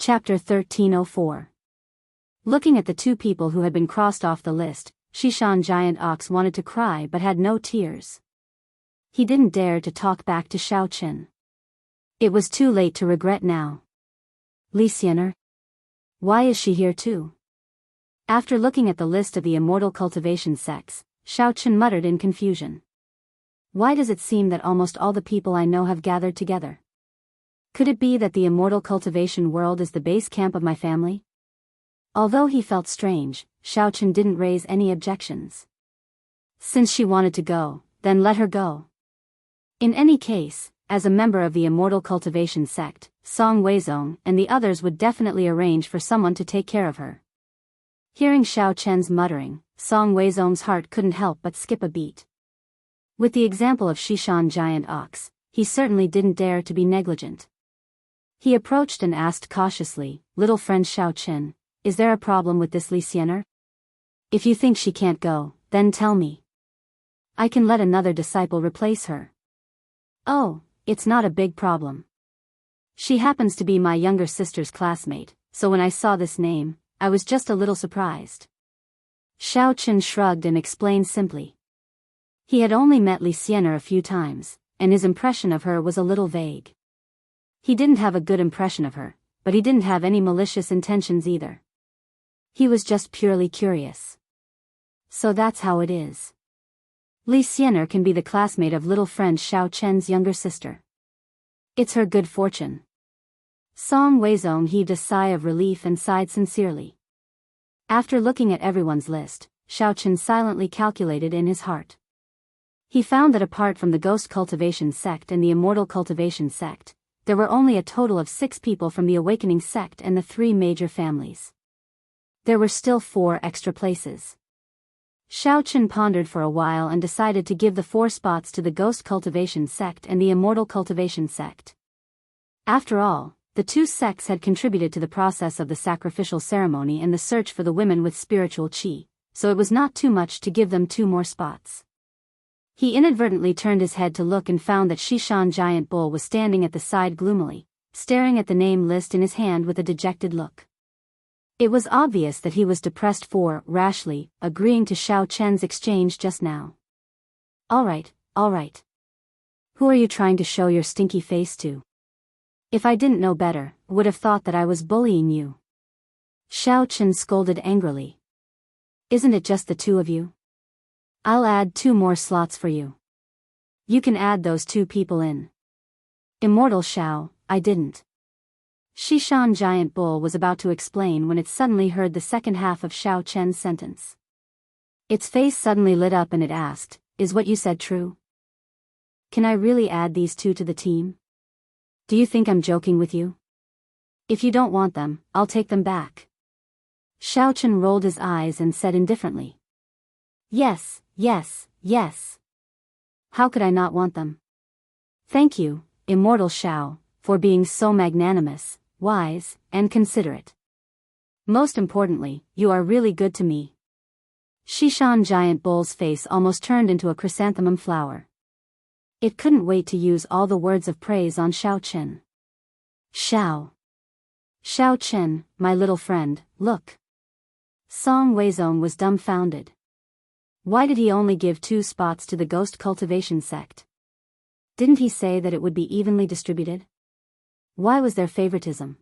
Chapter 1304. Looking at the two people who had been crossed off the list, Shishan Giant Ox wanted to cry but had no tears. He didn't dare to talk back to Xiao Chen. It was too late to regret now. Li Xianer? Why is she here too? After looking at the list of the immortal cultivation sects, Xiao Chen muttered in confusion. Why does it seem that almost all the people I know have gathered together? Could it be that the immortal cultivation world is the base camp of my family? Although he felt strange, Xiao Chen didn't raise any objections. Since she wanted to go, then let her go. In any case, as a member of the immortal cultivation sect, Song Weizong and the others would definitely arrange for someone to take care of her. Hearing Xiao Chen's muttering, Song Weizong's heart couldn't help but skip a beat. With the example of Shishan Giant Ox, he certainly didn't dare to be negligent. He approached and asked cautiously, "Little friend Xiao Chen, is there a problem with this Li Xianer? If you think she can't go, then tell me. I can let another disciple replace her." "Oh, it's not a big problem. She happens to be my younger sister's classmate, so when I saw this name, I was just a little surprised." Xiao Chen shrugged and explained simply. He had only met Li Xianer a few times, and his impression of her was a little vague. He didn't have a good impression of her, but he didn't have any malicious intentions either. He was just purely curious. So that's how it is. Li Xianer can be the classmate of little friend Xiao Chen's younger sister. It's her good fortune. Song Weizong heaved a sigh of relief and sighed sincerely. After looking at everyone's list, Xiao Chen silently calculated in his heart. He found that apart from the Ghost Cultivation sect and the Immortal Cultivation sect, there were only a total of 6 people from the Awakening sect and the 3 major families. There were still 4 extra places. Xiao Chen pondered for a while and decided to give the 4 spots to the Ghost Cultivation sect and the Immortal Cultivation sect. After all, the 2 sects had contributed to the process of the sacrificial ceremony and the search for the women with spiritual qi, so it was not too much to give them 2 more spots. He inadvertently turned his head to look and found that Shishan Giant Bull was standing at the side gloomily, staring at the name list in his hand with a dejected look. It was obvious that he was depressed for, rashly, agreeing to Xiao Chen's exchange just now. All right. Who are you trying to show your stinky face to? If I didn't know better, would have thought that I was bullying you. Xiao Chen scolded angrily. Isn't it just the 2 of you? I'll add 2 more slots for you. You can add those 2 people in. Immortal Xiao, I didn't. Shishan Giant Bull was about to explain when it suddenly heard the second half of Xiao Chen's sentence. Its face suddenly lit up and it asked, "Is what you said true? Can I really add these 2 to the team? Do you think I'm joking with you? If you don't want them, I'll take them back." Xiao Chen rolled his eyes and said indifferently. Yes. How could I not want them? Thank you, Immortal Xiao, for being so magnanimous, wise, and considerate. Most importantly, you are really good to me. Shishan Giant Bull's face almost turned into a chrysanthemum flower. It couldn't wait to use all the words of praise on Xiao Chen. Xiao Chen, my little friend, look. Song Weizong was dumbfounded. Why did he only give 2 spots to the Ghost Cultivation sect? Didn't he say that it would be evenly distributed? Why was there favoritism?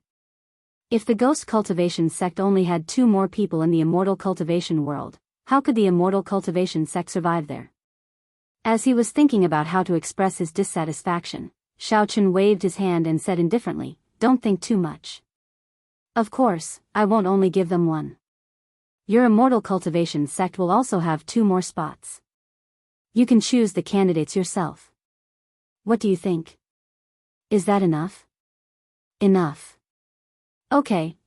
If the Ghost Cultivation sect only had 2 more people in the Immortal Cultivation world, how could the Immortal Cultivation sect survive there? As he was thinking about how to express his dissatisfaction, Xiao Chen waved his hand and said indifferently, "Don't think too much. Of course, I won't only give them 1. Your Immortal Cultivation sect will also have 2 more spots. You can choose the candidates yourself. What do you think? Is that enough?" "Enough. Okay,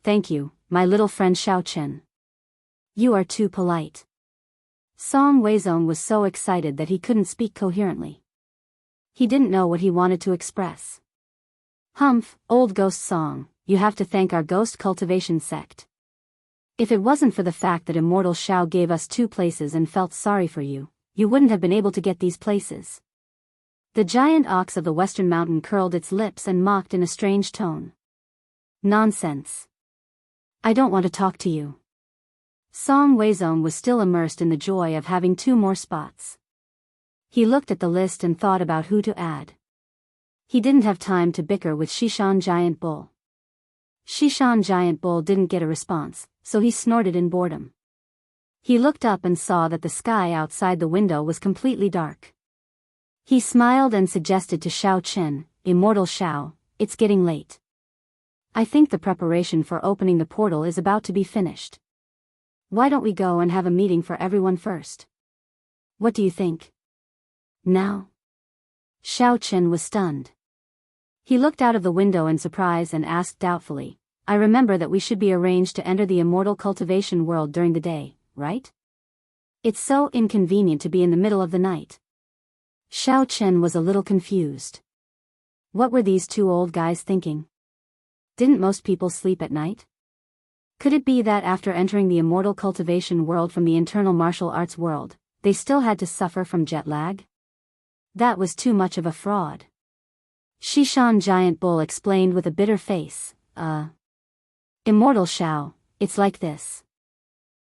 thank you, my little friend Xiao Chen. You are too polite." Song Weizong was so excited that he couldn't speak coherently. He didn't know what he wanted to express. "Humph, old ghost Song, you have to thank our Ghost Cultivation sect. If it wasn't for the fact that Immortal Xiao gave us 2 places and felt sorry for you, you wouldn't have been able to get these places." The giant ox of the Western Mountain curled its lips and mocked in a strange tone. Nonsense. I don't want to talk to you. Song Weizong was still immersed in the joy of having 2 more spots. He looked at the list and thought about who to add. He didn't have time to bicker with Shishan Giant Bull. Shishan Giant Bull didn't get a response, so he snorted in boredom. He looked up and saw that the sky outside the window was completely dark. He smiled and suggested to Xiao Chen, Immortal Xiao, it's getting late. I think the preparation for opening the portal is about to be finished. Why don't we go and have a meeting for everyone first? What do you think? Now? Xiao Chen was stunned. He looked out of the window in surprise and asked doubtfully, I remember that we should be arranged to enter the immortal cultivation world during the day, right? It's so inconvenient to be in the middle of the night. Xiao Chen was a little confused. What were these 2 old guys thinking? Didn't most people sleep at night? Could it be that after entering the immortal cultivation world from the internal martial arts world, they still had to suffer from jet lag? That was too much of a fraud. Shishan Giant Bull explained with a bitter face, Immortal Xiao, it's like this.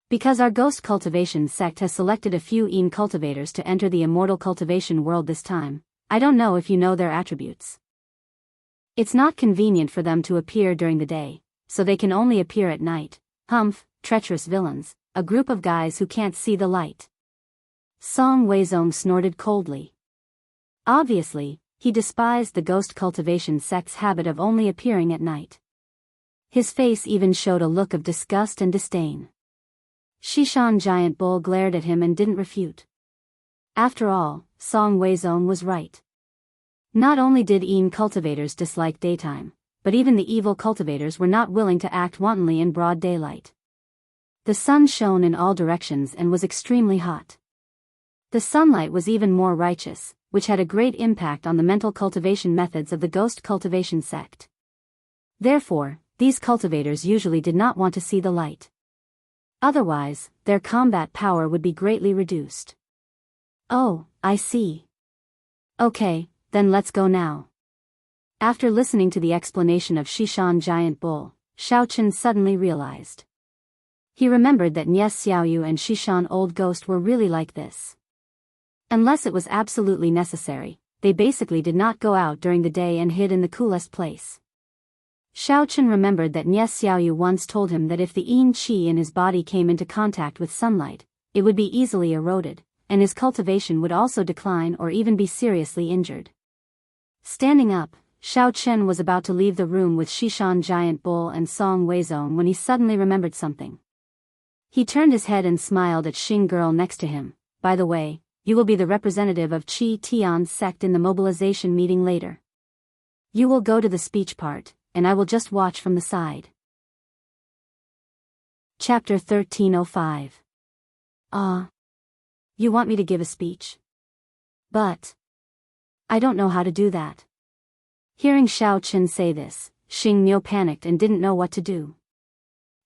Because our ghost cultivation sect has selected a few Yin cultivators to enter the immortal cultivation world this time, I don't know if you know their attributes. It's not convenient for them to appear during the day, so they can only appear at night. Humph, treacherous villains, a group of guys who can't see the light. Song Weizong snorted coldly. Obviously, he despised the ghost cultivation sect's habit of only appearing at night. His face even showed a look of disgust and disdain. Shishan Giant Bull glared at him and didn't refute. After all, Song Weizong was right. Not only did Yin cultivators dislike daytime, but even the evil cultivators were not willing to act wantonly in broad daylight. The sun shone in all directions and was extremely hot. The sunlight was even more righteous, which had a great impact on the mental cultivation methods of the ghost cultivation sect. Therefore, these cultivators usually did not want to see the light. Otherwise, their combat power would be greatly reduced. Oh, I see. Okay, then let's go now. After listening to the explanation of Shishan Giant Bull, Xiao Chen suddenly realized. He remembered that Nies Xiaoyu and Shishan Old Ghost were really like this. Unless it was absolutely necessary, they basically did not go out during the day and hid in the coolest place. Xiao Chen remembered that Nies Xiaoyu once told him that if the Yin Qi in his body came into contact with sunlight, it would be easily eroded, and his cultivation would also decline or even be seriously injured. Standing up, Xiao Chen was about to leave the room with Shishan Giant Bull and Song Weizong when he suddenly remembered something. He turned his head and smiled at Xing Girl next to him. By the way, you will be the representative of Qi Tian's sect in the mobilization meeting later. You will go to the speech part, and I will just watch from the side. Chapter 1305. You want me to give a speech? But I don't know how to do that. Hearing Xiao Chen say this, Xing Niu panicked and didn't know what to do.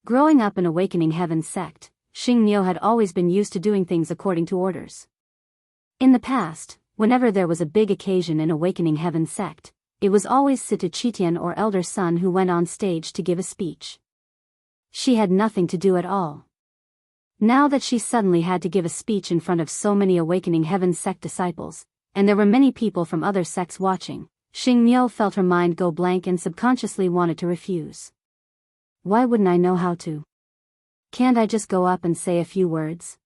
Growing up in Awakening Heaven's sect, Xing Niu had always been used to doing things according to orders. In the past, whenever there was a big occasion in Awakening Heaven's sect, it was always Situ Qitian or Elder Sun who went on stage to give a speech. She had nothing to do at all. Now that she suddenly had to give a speech in front of so many Awakening Heaven's sect disciples, and there were many people from other sects watching, Xing Niu felt her mind go blank and subconsciously wanted to refuse. Why wouldn't I know how to? Can't I just go up and say a few words?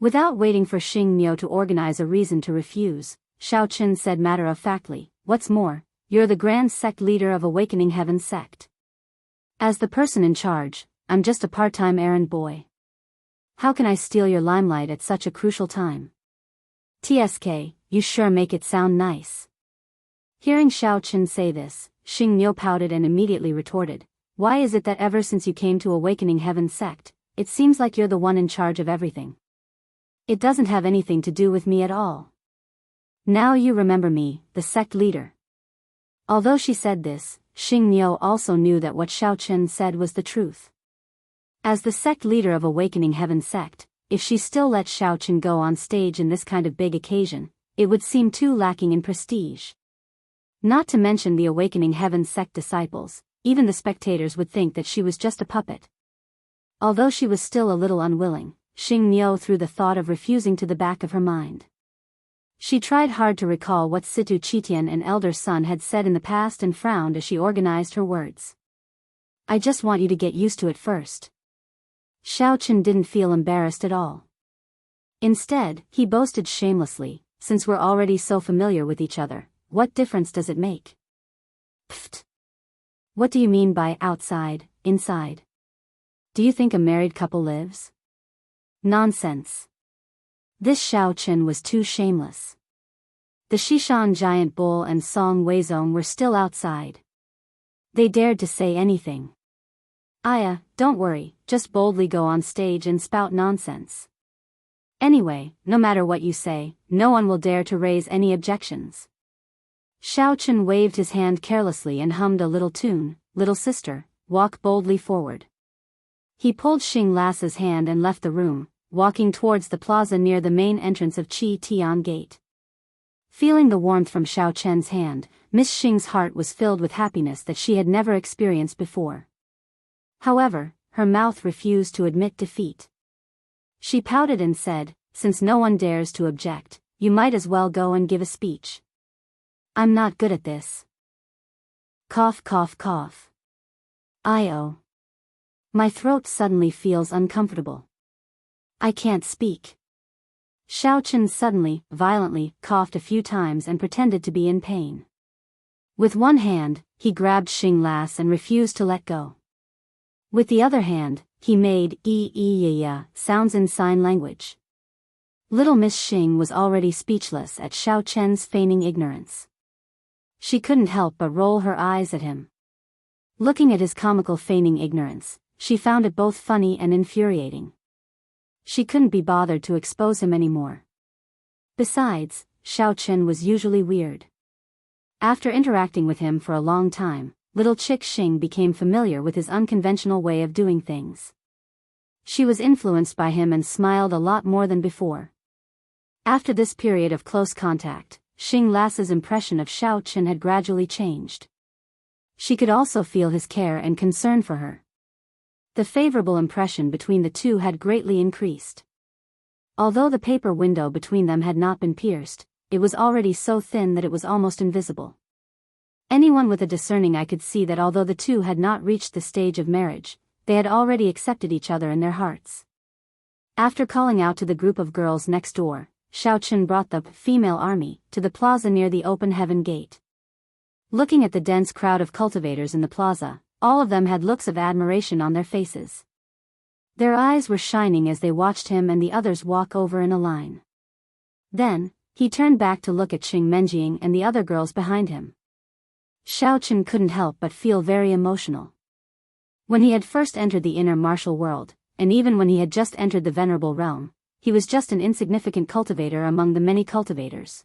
Without waiting for Xing Niu to organize a reason to refuse, Xiao Chen said matter-of-factly, what's more, you're the grand sect leader of Awakening Heaven sect. As the person in charge, I'm just a part-time errand boy. How can I steal your limelight at such a crucial time? TSK, you sure make it sound nice. Hearing Xiao Chen say this, Xing Niu pouted and immediately retorted, why is it that ever since you came to Awakening Heaven sect, it seems like you're the one in charge of everything? It doesn't have anything to do with me at all. Now you remember me, the sect leader. Although she said this, Xing Niu also knew that what Xiao Chen said was the truth. As the sect leader of Awakening Heaven sect, if she still let Xiao Chen go on stage in this kind of big occasion, it would seem too lacking in prestige. Not to mention the Awakening Heaven sect disciples, even the spectators would think that she was just a puppet. Although she was still a little unwilling, Xing Niu threw the thought of refusing to the back of her mind. She tried hard to recall what Situ Qitian and elder son had said in the past and frowned as she organized her words. I just want you to get used to it first. Xiaochen didn't feel embarrassed at all. Instead, he boasted shamelessly, since we're already so familiar with each other, what difference does it make? Pfft. What do you mean by outside, inside? Do you think a married couple lives? Nonsense. This Xiaochen was too shameless. The Xishan giant bull and Song Weizong were still outside. They dared to say anything. Aya, don't worry, just boldly go on stage and spout nonsense. Anyway, no matter what you say, no one will dare to raise any objections. Xiaochen waved his hand carelessly and hummed a little tune, Little Sister, walk boldly forward. He pulled Xing Lass's hand and left the room, walking towards the plaza near the main entrance of Qi Tian Gate. Feeling the warmth from Xiaochen's hand, Miss Xing's heart was filled with happiness that she had never experienced before. However, her mouth refused to admit defeat. She pouted and said, since no one dares to object, you might as well go and give a speech. I'm not good at this. Cough cough cough. I-oh. My throat suddenly feels uncomfortable. I can't speak. Xiaochen suddenly, violently, coughed a few times and pretended to be in pain. With one hand, he grabbed Xing Lass and refused to let go. With the other hand, he made e-e-ya sounds in sign language. Little Miss Xing was already speechless at Xiaochen's feigning ignorance. She couldn't help but roll her eyes at him. Looking at his comical feigning ignorance, she found it both funny and infuriating. She couldn't be bothered to expose him anymore. Besides, Xiaochen was usually weird. After interacting with him for a long time, little chick Xing became familiar with his unconventional way of doing things. She was influenced by him and smiled a lot more than before. After this period of close contact, Xing Lass's impression of Xiaochen had gradually changed. She could also feel his care and concern for her. The favorable impression between the two had greatly increased. Although the paper window between them had not been pierced, it was already so thin that it was almost invisible. Anyone with a discerning eye could see that although the two had not reached the stage of marriage, they had already accepted each other in their hearts. After calling out to the group of girls next door, Xiaochen brought the female army to the plaza near the open heaven gate. Looking at the dense crowd of cultivators in the plaza, all of them had looks of admiration on their faces. Their eyes were shining as they watched him and the others walk over in a line. Then, he turned back to look at Xing Menjing and the other girls behind him. Xiaochen couldn't help but feel very emotional. When he had first entered the inner martial world, and even when he had just entered the venerable realm, he was just an insignificant cultivator among the many cultivators.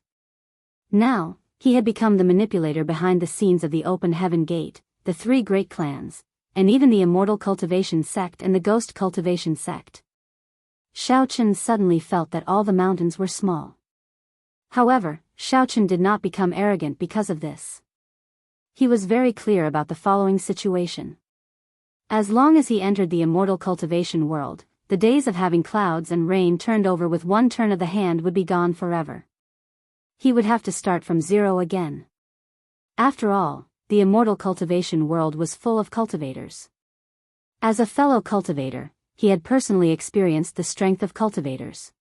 Now, he had become the manipulator behind the scenes of the open heaven gate, the three great clans, and even the immortal cultivation sect and the ghost cultivation sect. Xiaochen suddenly felt that all the mountains were small. However, Xiaochen did not become arrogant because of this. He was very clear about the following situation. As long as he entered the immortal cultivation world, the days of having clouds and rain turned over with one turn of the hand would be gone forever. He would have to start from zero again. After all, the immortal cultivation world was full of cultivators. As a fellow cultivator, he had personally experienced the strength of cultivators.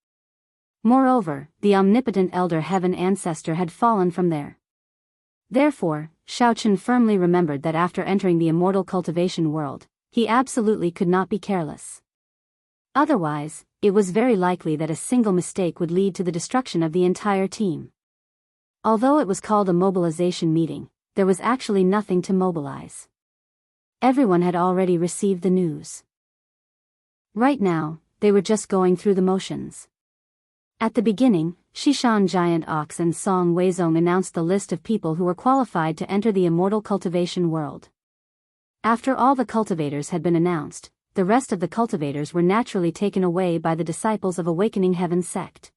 Moreover, the omnipotent elder heaven ancestor had fallen from there. Therefore, Xiaochen firmly remembered that after entering the immortal cultivation world, he absolutely could not be careless. Otherwise, it was very likely that a single mistake would lead to the destruction of the entire team. Although it was called a mobilization meeting, there was actually nothing to mobilize. Everyone had already received the news. Right now, they were just going through the motions. At the beginning, Xishan Giant Ox and Song Weizong announced the list of people who were qualified to enter the immortal cultivation world. After all the cultivators had been announced, the rest of the cultivators were naturally taken away by the disciples of Awakening Heaven sect.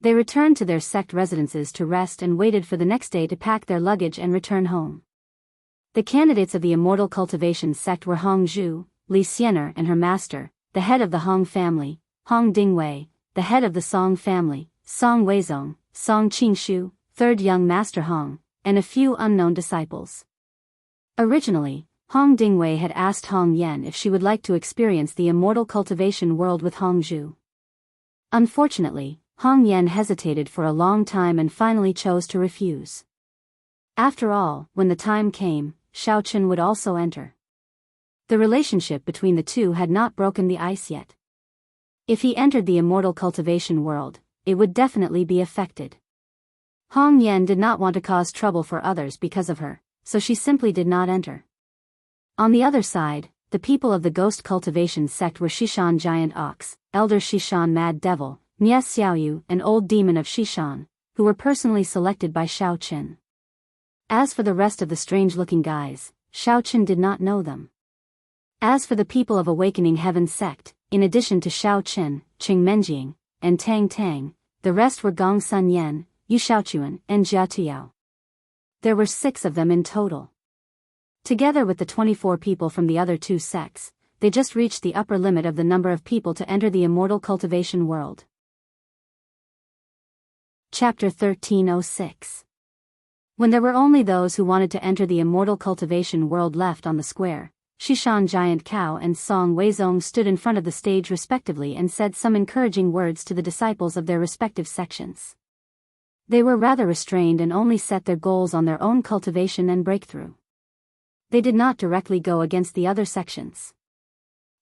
They returned to their sect residences to rest and waited for the next day to pack their luggage and return home. The candidates of the immortal cultivation sect were Hong Zhu, Li Xiener and her master, the head of the Hong family, Hong Dingwei, the head of the Song family, Song Weizong, Song Qingshu, third young master Hong, and a few unknown disciples. Originally, Hong Dingwei had asked Hong Yan if she would like to experience the immortal cultivation world with Hong Zhu. Unfortunately, Hong Yan hesitated for a long time and finally chose to refuse. After all, when the time came, Xiaochen would also enter. The relationship between the two had not broken the ice yet. If he entered the immortal cultivation world, it would definitely be affected. Hong Yan did not want to cause trouble for others because of her, so she simply did not enter. On the other side, the people of the ghost cultivation sect were Shishan Giant Ox, Elder Shishan Mad Devil, Nie Xiaoyu and Old Demon of Shishan, who were personally selected by Xiaochen. As for the rest of the strange-looking guys, Xiaochen did not know them. As for the people of Awakening Heaven sect, in addition to Xiaochen, Qing Menjing, and Tang Tang, the rest were Gong Sun Yan, Yu Xiaochuan and Jia Tuyao. There were 6 of them in total. Together with the 24 people from the other 2 sects, they just reached the upper limit of the number of people to enter the immortal cultivation world. Chapter 1306. When there were only those who wanted to enter the immortal cultivation world left on the square, Shishan Giant Cow and Song Weizong stood in front of the stage respectively and said some encouraging words to the disciples of their respective sections. They were rather restrained and only set their goals on their own cultivation and breakthrough. They did not directly go against the other sections.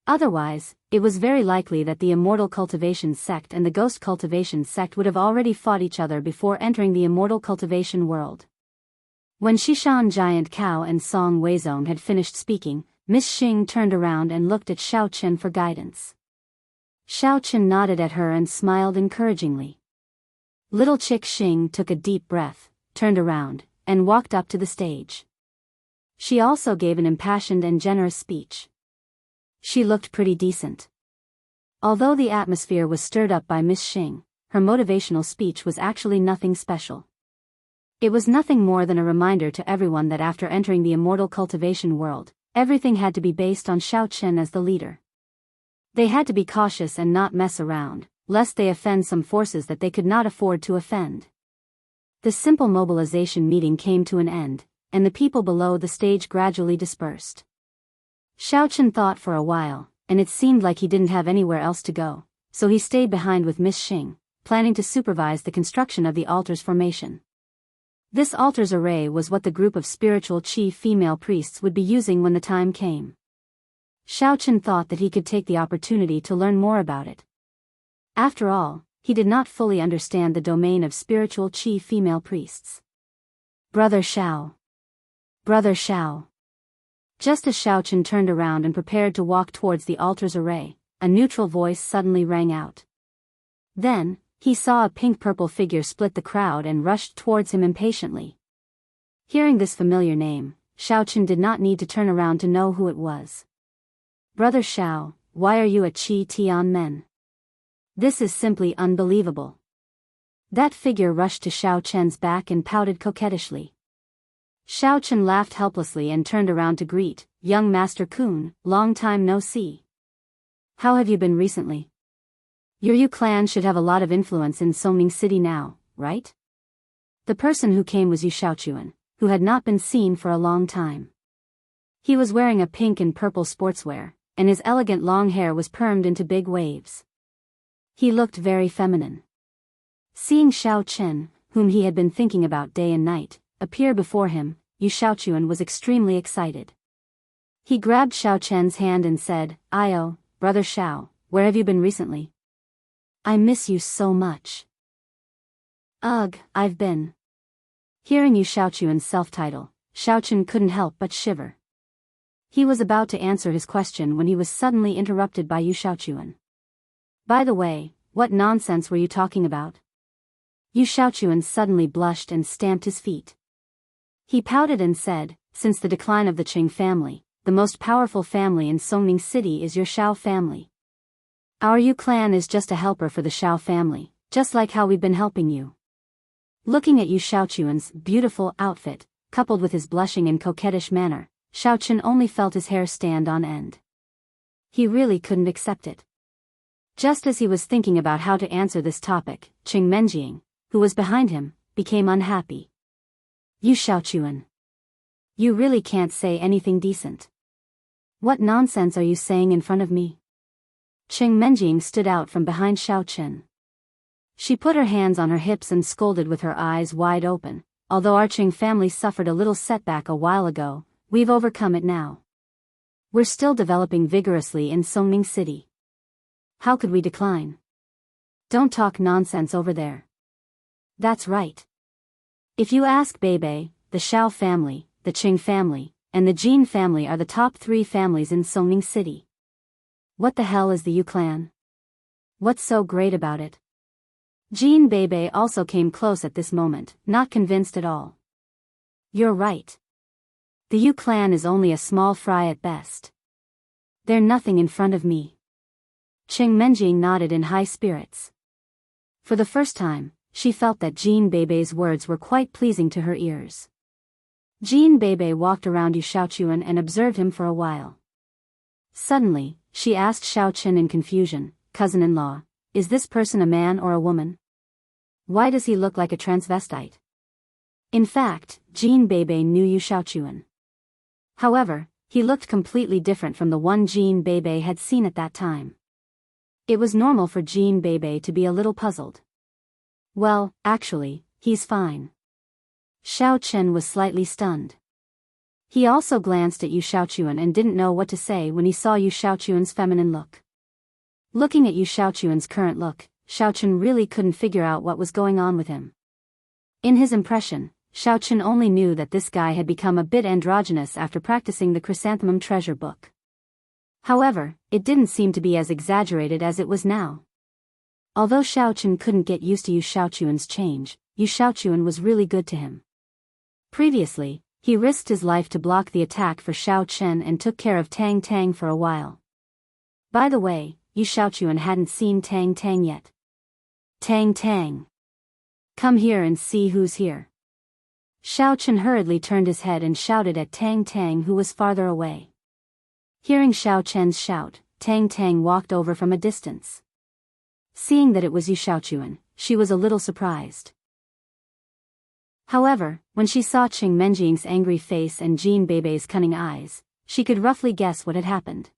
Otherwise, it was very likely that the immortal cultivation sect and the ghost cultivation sect would have already fought each other before entering the immortal cultivation world. When Shishan Giant Cow and Song Weizong had finished speaking, Miss Xing turned around and looked at Xiaochen for guidance. Xiaochen nodded at her and smiled encouragingly. Little Chick Xing took a deep breath, turned around, and walked up to the stage. She also gave an impassioned and generous speech. She looked pretty decent. Although the atmosphere was stirred up by Miss Xing, her motivational speech was actually nothing special. It was nothing more than a reminder to everyone that after entering the immortal cultivation world, everything had to be based on Xiaochen as the leader. They had to be cautious and not mess around, lest they offend some forces that they could not afford to offend. The simple mobilization meeting came to an end, and the people below the stage gradually dispersed. Xiaochen thought for a while, and it seemed like he didn't have anywhere else to go, so he stayed behind with Miss Xing, planning to supervise the construction of the altar's formation. This altar's array was what the group of spiritual chief female priests would be using when the time came. Xiaochen thought that he could take the opportunity to learn more about it. After all, he did not fully understand the domain of spiritual chief female priests. Brother Xiao. Brother Xiao. Just as Xiaochen turned around and prepared to walk towards the altar's array, a neutral voice suddenly rang out. Then, he saw a pink-purple figure split the crowd and rushed towards him impatiently. Hearing this familiar name, Xiaochen did not need to turn around to know who it was. Brother Xiao, why are you at Qi Tianmen? This is simply unbelievable. That figure rushed to Xiaochen's back and pouted coquettishly. Xiaochen laughed helplessly and turned around to greet, young Master Kun, long time no see. How have you been recently? Your Yu clan should have a lot of influence in Songning City now, right? The person who came was Yu Xiaochuan, who had not been seen for a long time. He was wearing a pink and purple sportswear, and his elegant long hair was permed into big waves. He looked very feminine. Seeing Xiaochen, whom he had been thinking about day and night, appear before him, Yu Xiaochuan was extremely excited. He grabbed Xiaochen's hand and said, "Io, Brother Xiao, where have you been recently? I miss you so much." "Ugh, I've been." Hearing Yu Xiaochuan's self-title, Xiaochen couldn't help but shiver. He was about to answer his question when he was suddenly interrupted by Yu Xiaochuan. "By the way, what nonsense were you talking about?" Yu Xiaochuan suddenly blushed and stamped his feet. He pouted and said, "Since the decline of the Qing family, the most powerful family in Songning City is your Xiao family. Our Yu clan is just a helper for the Xiao family, just like how we've been helping you." Looking at Yu Xiaochuan's beautiful outfit, coupled with his blushing and coquettish manner, Xiaochen only felt his hair stand on end. He really couldn't accept it. Just as he was thinking about how to answer this topic, Qing Menjing, who was behind him, became unhappy. You Xiaochuan. You really can't say anything decent. What nonsense are you saying in front of me? Qing Menjing stood out from behind Xiaochen. She put her hands on her hips and scolded with her eyes wide open. Although our Qing family suffered a little setback a while ago, we've overcome it now. We're still developing vigorously in Songming City. How could we decline? Don't talk nonsense over there. That's right. If you ask Beibei, the Xiao family, the Qing family, and the Jin family are the top 3 families in Songming City. What the hell is the Yu clan? What's so great about it? Jin Beibei also came close at this moment, not convinced at all. You're right. The Yu clan is only a small fry at best. They're nothing in front of me. Qing Menjing nodded in high spirits. For the first time, she felt that Jin Beibei's words were quite pleasing to her ears. Jin Beibei walked around Yu Xiaochuan and observed him for a while. Suddenly, she asked Xiaochen in confusion, cousin-in-law, is this person a man or a woman? Why does he look like a transvestite? In fact, Jin Beibei knew Yu Xiaochuan. However, he looked completely different from the one Jin Beibei had seen at that time. It was normal for Jin Beibei to be a little puzzled. Well, actually, he's fine. Xiaochen was slightly stunned. He also glanced at Yu Xiaochuan and didn't know what to say when he saw Yu Xiaochuan's feminine look. Looking at Yu Xiaochuan's current look, Xiaochen really couldn't figure out what was going on with him. In his impression, Xiaochen only knew that this guy had become a bit androgynous after practicing the Chrysanthemum treasure book. However, it didn't seem to be as exaggerated as it was now. Although Xiaochen couldn't get used to Yu Xiaochuan's change, Yu Xiaochuan was really good to him. Previously, he risked his life to block the attack for Xiaochen and took care of Tang Tang for a while. By the way, Yu Xiaochuan hadn't seen Tang Tang yet. Tang Tang. Come here and see who's here. Xiaochen hurriedly turned his head and shouted at Tang Tang, who was farther away. Hearing Xiaochen's shout, Tang Tang walked over from a distance. Seeing that it was Yu Xiaochuan, she was a little surprised. However, when she saw Qing Menjing's angry face and Jin Beibei's cunning eyes, she could roughly guess what had happened.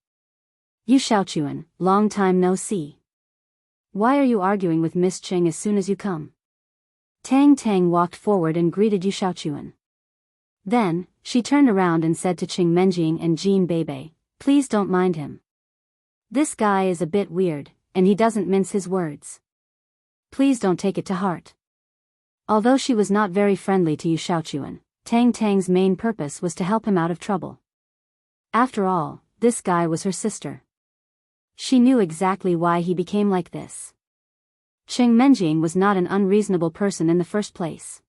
Yu Xiaochuan, long time no see. Why are you arguing with Miss Qing as soon as you come? Tang Tang walked forward and greeted Yu Xiaochuan. Then, she turned around and said to Qing Menjing and Jin Beibei, please don't mind him. This guy is a bit weird, and he doesn't mince his words. Please don't take it to heart. Although she was not very friendly to Yu Xiaochuan, Tang Tang's main purpose was to help him out of trouble. After all, this guy was her sister. She knew exactly why he became like this. Qing Menjing was not an unreasonable person in the first place.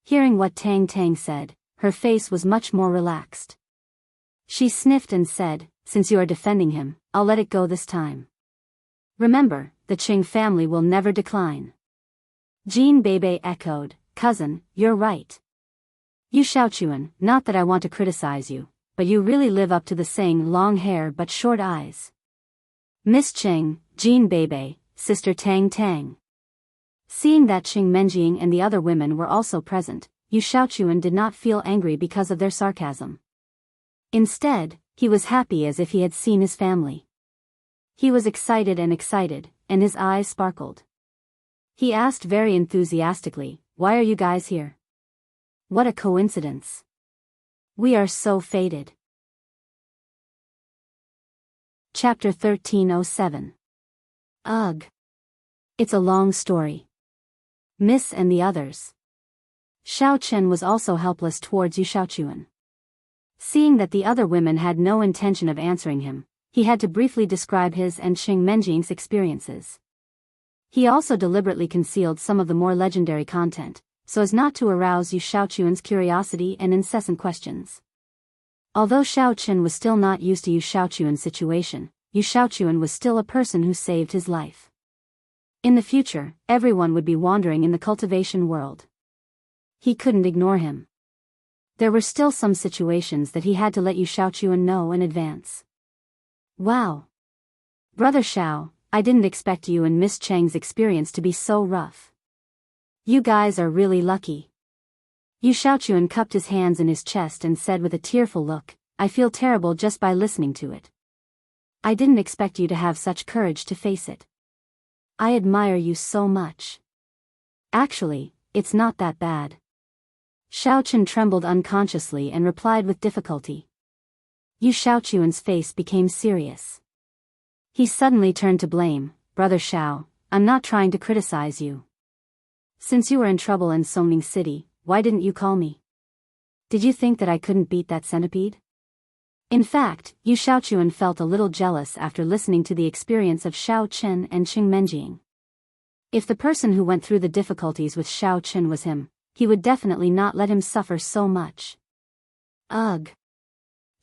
Hearing what Tang Tang said, her face was much more relaxed. She sniffed and said, since you are defending him, I'll let it go this time. Remember, the Qing family will never decline. Jin Beibei echoed, cousin, you're right. Yu Xiaochuan, not that I want to criticize you, but you really live up to the saying long hair but short eyes. Miss Qing, Jin Beibei, Sister Tang Tang. Seeing that Qing Menjing and the other women were also present, Yu Xiaochuan did not feel angry because of their sarcasm. Instead, he was happy as if he had seen his family. He was excited, and his eyes sparkled. He asked very enthusiastically, why are you guys here? What a coincidence. We are so fated. Chapter 1307. Ugh. It's a long story. Miss and the others. Xiaochen was also helpless towards Yu Xiaochuan. Seeing that the other women had no intention of answering him, he had to briefly describe his and Qing Menjing's experiences. He also deliberately concealed some of the more legendary content, so as not to arouse Yu Xiaochuan's curiosity and incessant questions. Although Xiaochen was still not used to Yu Xiaochuan's situation, Yu Xiaochuan was still a person who saved his life. In the future, everyone would be wandering in the cultivation world. He couldn't ignore him. There were still some situations that he had to let you Xiaochuan know in advance. Wow. Brother Xiao, I didn't expect you and Miss Cheng's experience to be so rough. You guys are really lucky. Yu Xiaochuan cupped his hands in his chest and said with a tearful look, I feel terrible just by listening to it. I didn't expect you to have such courage to face it. I admire you so much. Actually, it's not that bad. Xiaochuan trembled unconsciously and replied with difficulty. Yu Xiaochuan's face became serious. He suddenly turned to blame, Brother Xiao, I'm not trying to criticize you. Since you were in trouble in Songning City, why didn't you call me? Did you think that I couldn't beat that centipede? In fact, Yu Xiaochuan felt a little jealous after listening to the experience of Xiao Chen and Qing Menjing. If the person who went through the difficulties with Xiao Chen was him, he would definitely not let him suffer so much. Ugh.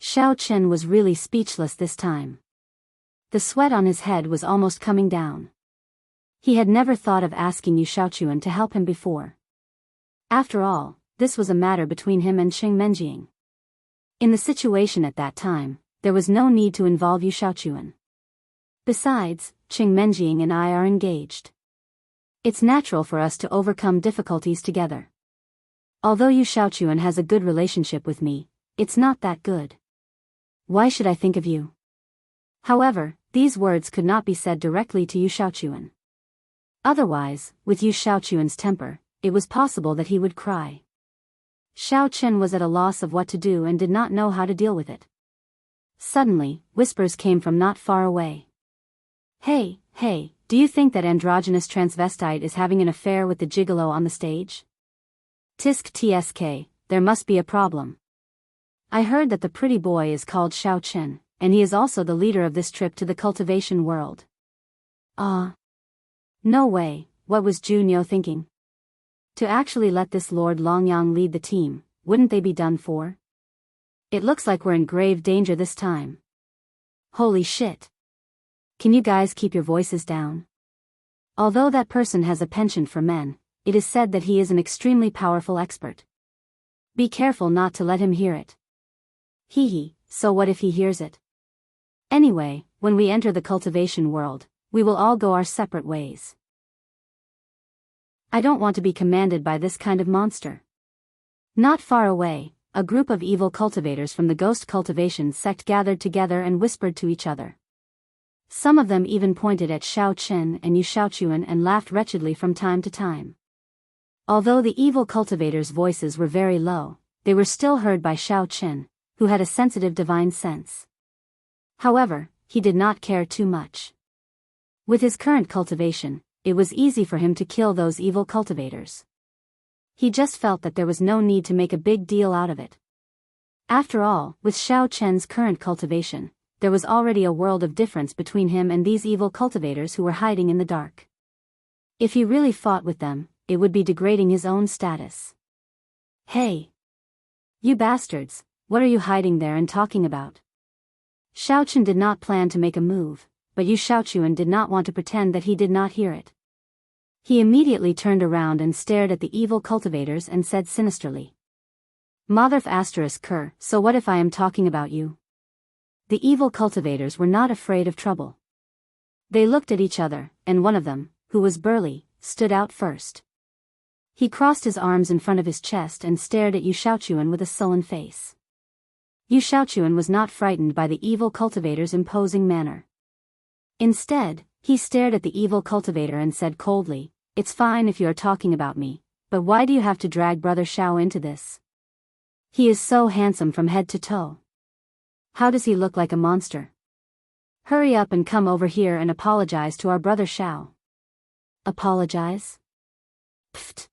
Xiao Chen was really speechless this time. The sweat on his head was almost coming down. He had never thought of asking Yu Xiaochuan to help him before. After all, this was a matter between him and Qing Menjing. In the situation at that time, there was no need to involve Yu Xiaochuan. Besides, Qing Menjing and I are engaged. It's natural for us to overcome difficulties together. Although Yu Xiaochuan has a good relationship with me, it's not that good. Why should I think of you? However, these words could not be said directly to Yu Xiaochuan. Otherwise, with Yu Xiaochuan's temper, it was possible that he would cry. Xiao Chen was at a loss of what to do and did not know how to deal with it. Suddenly, whispers came from not far away. Hey, do you think that androgynous transvestite is having an affair with the gigolo on the stage? Tisk tsk, there must be a problem. I heard that the pretty boy is called Xiao Chen, and he is also the leader of this trip to the cultivation world. No way, what was Junyo thinking? To actually let this Lord Longyang lead the team, wouldn't they be done for? It looks like we're in grave danger this time. Holy shit. Can you guys keep your voices down? Although that person has a penchant for men, it is said that he is an extremely powerful expert. Be careful not to let him hear it. So what if he hears it? Anyway, when we enter the cultivation world, we will all go our separate ways. I don't want to be commanded by this kind of monster. Not far away, a group of evil cultivators from the ghost cultivation sect gathered together and whispered to each other. Some of them even pointed at Xiao Chen and Yu Xiaochuan and laughed wretchedly from time to time. Although the evil cultivators' voices were very low, they were still heard by Xiao Chen, who had a sensitive divine sense. However, he did not care too much. With his current cultivation, it was easy for him to kill those evil cultivators. He just felt that there was no need to make a big deal out of it. After all, with Xiao Chen's current cultivation, there was already a world of difference between him and these evil cultivators who were hiding in the dark. If he really fought with them, it would be degrading his own status. Hey! You bastards, what are you hiding there and talking about? Xiao Chen did not plan to make a move, but Yu Xiaochuan did not want to pretend that he did not hear it. He immediately turned around and stared at the evil cultivators and said sinisterly. Motherf **Ker, so what if I am talking about you? The evil cultivators were not afraid of trouble. They looked at each other, and one of them, who was burly, stood out first. He crossed his arms in front of his chest and stared at Yu Xiaochuan with a sullen face. Yu Xiaochuan was not frightened by the evil cultivator's imposing manner. Instead, he stared at the evil cultivator and said coldly, It's fine if you are talking about me, but why do you have to drag Brother Xiao into this? He is so handsome from head to toe. How does he look like a monster? Hurry up and come over here and apologize to our Brother Xiao. Apologize? Pfft.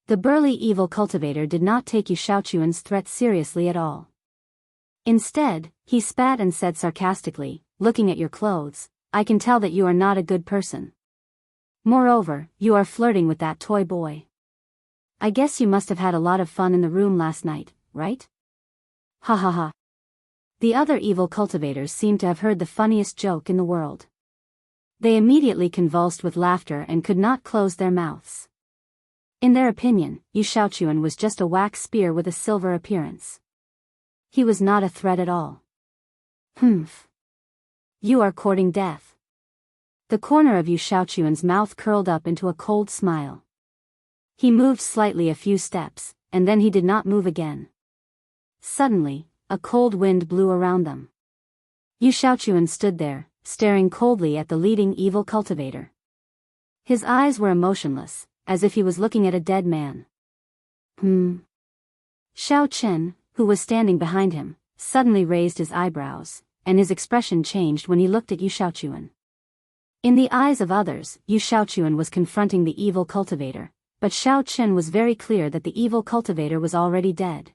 The burly evil cultivator did not take Yu Xiaochuan's threat seriously at all. Instead, he spat and said sarcastically, Looking at your clothes, I can tell that you are not a good person. Moreover, you are flirting with that toy boy. I guess you must have had a lot of fun in the room last night, right? Ha ha ha. The other evil cultivators seemed to have heard the funniest joke in the world. They immediately convulsed with laughter and could not close their mouths. In their opinion, Yu Shaochuan was just a wax spear with a silver appearance. He was not a threat at all. Humph. You are courting death. The corner of Yu Shaochuan's mouth curled up into a cold smile. He moved slightly a few steps, and then he did not move again. Suddenly, a cold wind blew around them. Yu Shaochuan stood there, staring coldly at the leading evil cultivator. His eyes were emotionless, as if he was looking at a dead man. Xiao Chen, who was standing behind him, suddenly raised his eyebrows, and his expression changed when he looked at Yu Shaochuan. In the eyes of others, Yu Shaochuan was confronting the evil cultivator, but Xiao Chen was very clear that the evil cultivator was already dead.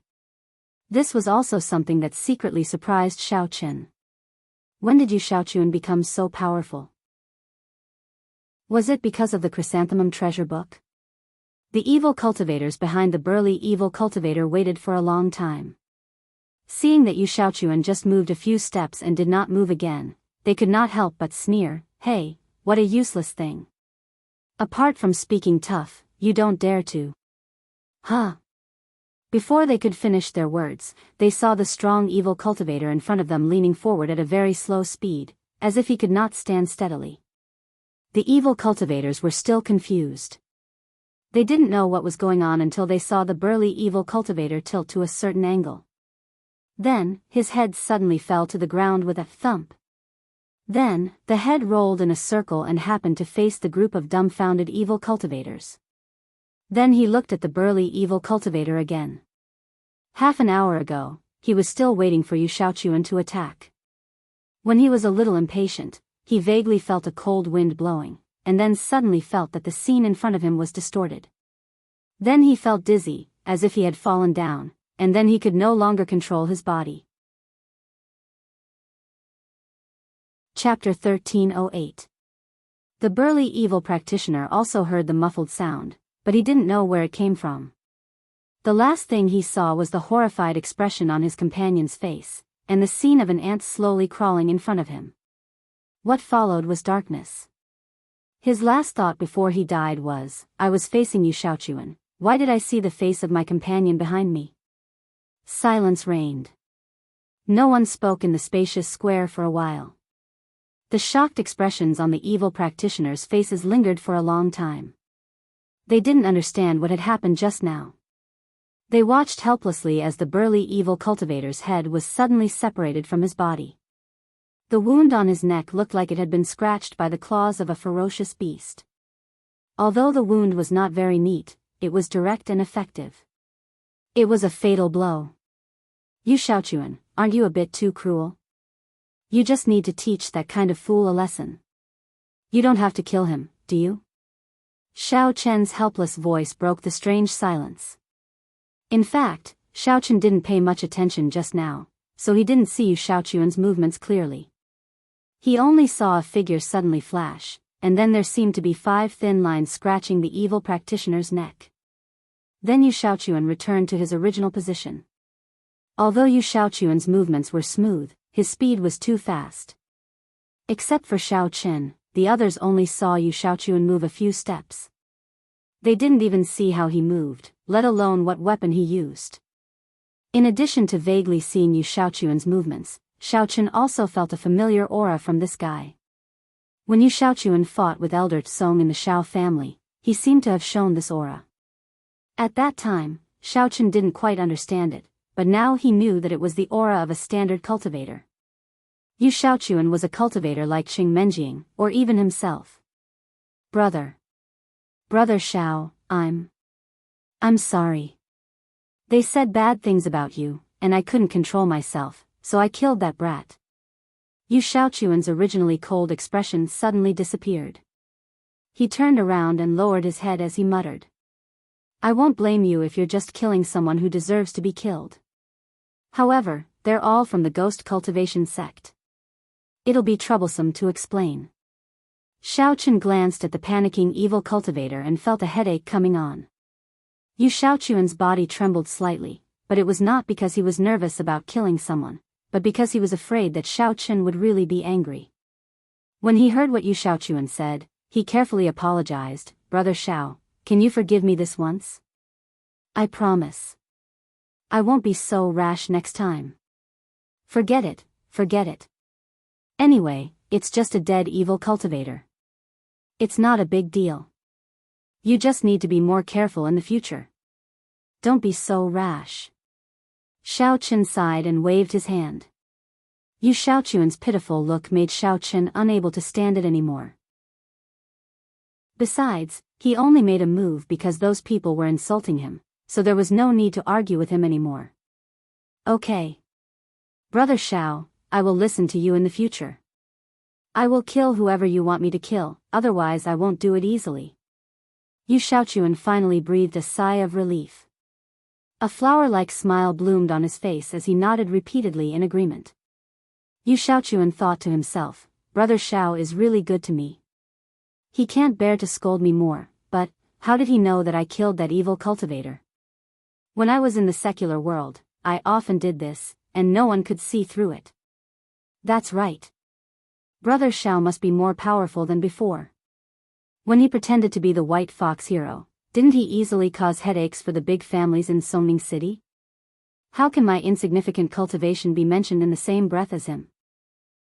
This was also something that secretly surprised Xiao Chen. When did Yu Shaochuan become so powerful? Was it because of the chrysanthemum treasure book? The evil cultivators behind the burly evil cultivator waited for a long time. Seeing that Yu Shaochuan just moved a few steps and did not move again, they could not help but sneer, "Hey, what a useless thing. Apart from speaking tough, you don't dare to." Huh. Before they could finish their words, they saw the strong evil cultivator in front of them leaning forward at a very slow speed, as if he could not stand steadily. The evil cultivators were still confused. They didn't know what was going on until they saw the burly evil cultivator tilt to a certain angle. Then, his head suddenly fell to the ground with a thump. Then, the head rolled in a circle and happened to face the group of dumbfounded evil cultivators. Then he looked at the burly evil cultivator again. Half an hour ago, he was still waiting for Yu Shaochuan to attack. When he was a little impatient, he vaguely felt a cold wind blowing, and then suddenly felt that the scene in front of him was distorted. Then he felt dizzy, as if he had fallen down, and then he could no longer control his body. Chapter 1308. The burly evil practitioner also heard the muffled sound, but he didn't know where it came from. The last thing he saw was the horrified expression on his companion's face, and the scene of an ant slowly crawling in front of him. What followed was darkness. His last thought before he died was, "I was facing Yu Shaochuan, why did I see the face of my companion behind me?" Silence reigned. No one spoke in the spacious square for a while. The shocked expressions on the evil practitioners' faces lingered for a long time. They didn't understand what had happened just now. They watched helplessly as the burly evil cultivator's head was suddenly separated from his body. The wound on his neck looked like it had been scratched by the claws of a ferocious beast. Although the wound was not very neat, it was direct and effective. It was a fatal blow. "Yu Shaochuan, aren't you a bit too cruel? You just need to teach that kind of fool a lesson. You don't have to kill him, do you?" Xiao Chen's helpless voice broke the strange silence. In fact, Xiao Chen didn't pay much attention just now, so he didn't see Yu Shaochuan's movements clearly. He only saw a figure suddenly flash, and then there seemed to be 5 thin lines scratching the evil practitioner's neck. Then Yu Shaochuan returned to his original position. Although Yu Shaochuan's movements were smooth, his speed was too fast. Except for Xiao Chen, the others only saw Yu Shaochuan move a few steps. They didn't even see how he moved, let alone what weapon he used. In addition to vaguely seeing Yu Shaochuan's movements, Xiao Chen also felt a familiar aura from this guy. When Yu Shaochuan fought with Elder Tsong in the Xiao family, he seemed to have shown this aura. At that time, Xiao Chen didn't quite understand it, but now he knew that it was the aura of a standard cultivator. Yu Shaochuan was a cultivator like Qing Menjiang, or even himself. Brother Xiao, I'm sorry. They said bad things about you, and I couldn't control myself, so I killed that brat." Yu Shaochuan's originally cold expression suddenly disappeared. He turned around and lowered his head as he muttered, "I won't blame you if you're just killing someone who deserves to be killed. However, they're all from the ghost cultivation sect. It'll be troublesome to explain." Xiao Chen glanced at the panicking evil cultivator and felt a headache coming on. Yu Shaochuan's body trembled slightly, but it was not because he was nervous about killing someone, but because he was afraid that Xiao Chen would really be angry. When he heard what Yu Shaochuan said, he carefully apologized, "Brother Xiao, can you forgive me this once? I promise. I won't be so rash next time. Forget it, forget it. Anyway, it's just a dead evil cultivator. It's not a big deal. You just need to be more careful in the future. Don't be so rash. Xiaoqun sighed and waved his hand. Yu Xiaoqun's pitiful look made Xiaoqun unable to stand it anymore. Besides, he only made a move because those people were insulting him, so there was no need to argue with him anymore. Okay. Brother Xiao, I will listen to you in the future. I will kill whoever you want me to kill, otherwise I won't do it easily. Yu Xiaoqun finally breathed a sigh of relief. A flower-like smile bloomed on his face as he nodded repeatedly in agreement. Yu Xiaoqun thought to himself, Brother Xiao is really good to me. He can't bear to scold me more, but how did he know that I killed that evil cultivator? When I was in the secular world, I often did this, and no one could see through it. That's right. Brother Xiao must be more powerful than before. When he pretended to be the White Fox hero, didn't he easily cause headaches for the big families in Songning City? How can my insignificant cultivation be mentioned in the same breath as him?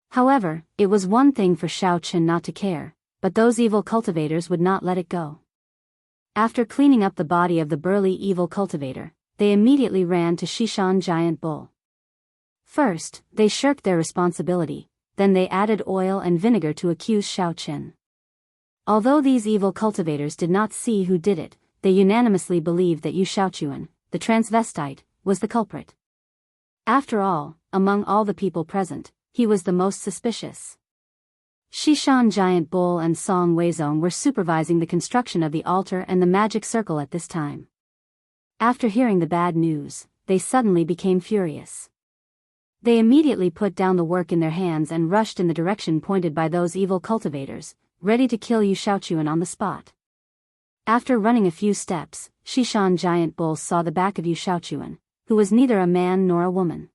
However, it was one thing for Xiaoqun not to care, but those evil cultivators would not let it go. After cleaning up the body of the burly evil cultivator, they immediately ran to Shishan Giant Bull. First, they shirked their responsibility, then they added oil and vinegar to accuse Xiaoqun. Although these evil cultivators did not see who did it, they unanimously believed that Yu Xiaoqun, the transvestite, was the culprit. After all, among all the people present, he was the most suspicious. Shishan Giant Bull and Song Weizong were supervising the construction of the altar and the magic circle at this time. After hearing the bad news, they suddenly became furious. They immediately put down the work in their hands and rushed in the direction pointed by those evil cultivators, ready to kill Yu Xiaoqun on the spot. After running a few steps, Shishan Giant Bull saw the back of Yu Xiaoqun, who was neither a man nor a woman.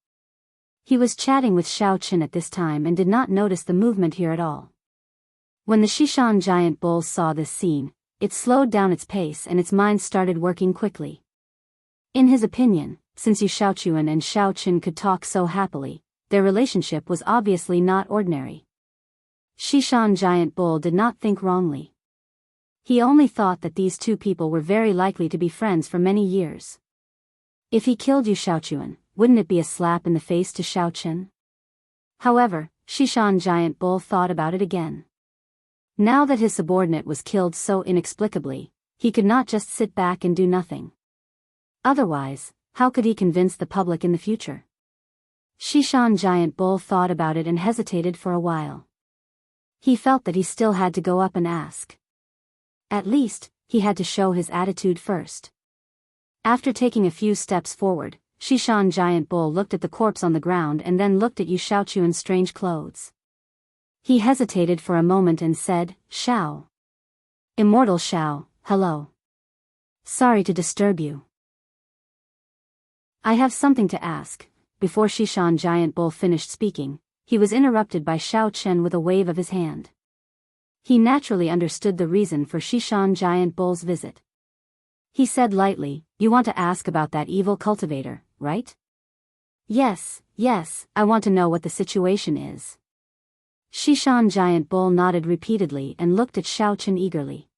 He was chatting with Xiaoqun at this time and did not notice the movement here at all. When the Shishan Giant Bull saw this scene, it slowed down its pace and its mind started working quickly. In his opinion, since Yu Xiaoqun and Xiaoqun could talk so happily, their relationship was obviously not ordinary. Shishan Giant Bull did not think wrongly. He only thought that these two people were very likely to be friends for many years. If he killed Yu Xiaoqun, wouldn't it be a slap in the face to Xiaoqun? However, Shishan Giant Bull thought about it again. Now that his subordinate was killed so inexplicably, he could not just sit back and do nothing. Otherwise, how could he convince the public in the future? Shishan Giant Bull thought about it and hesitated for a while. He felt that he still had to go up and ask. At least, he had to show his attitude first. After taking a few steps forward, Shishan Giant Bull looked at the corpse on the ground and then looked at Yu Xiaoqun's strange clothes. He hesitated for a moment and said, Xiao. Immortal Xiao, hello. Sorry to disturb you. I have something to ask. Before Shishan Giant Bull finished speaking, he was interrupted by Xiaoqun with a wave of his hand. He naturally understood the reason for Shishan Giant Bull's visit. He said lightly, You want to ask about that evil cultivator, right? Yes, I want to know what the situation is. Shishan Giant Bull nodded repeatedly and looked at Xiaoqun eagerly.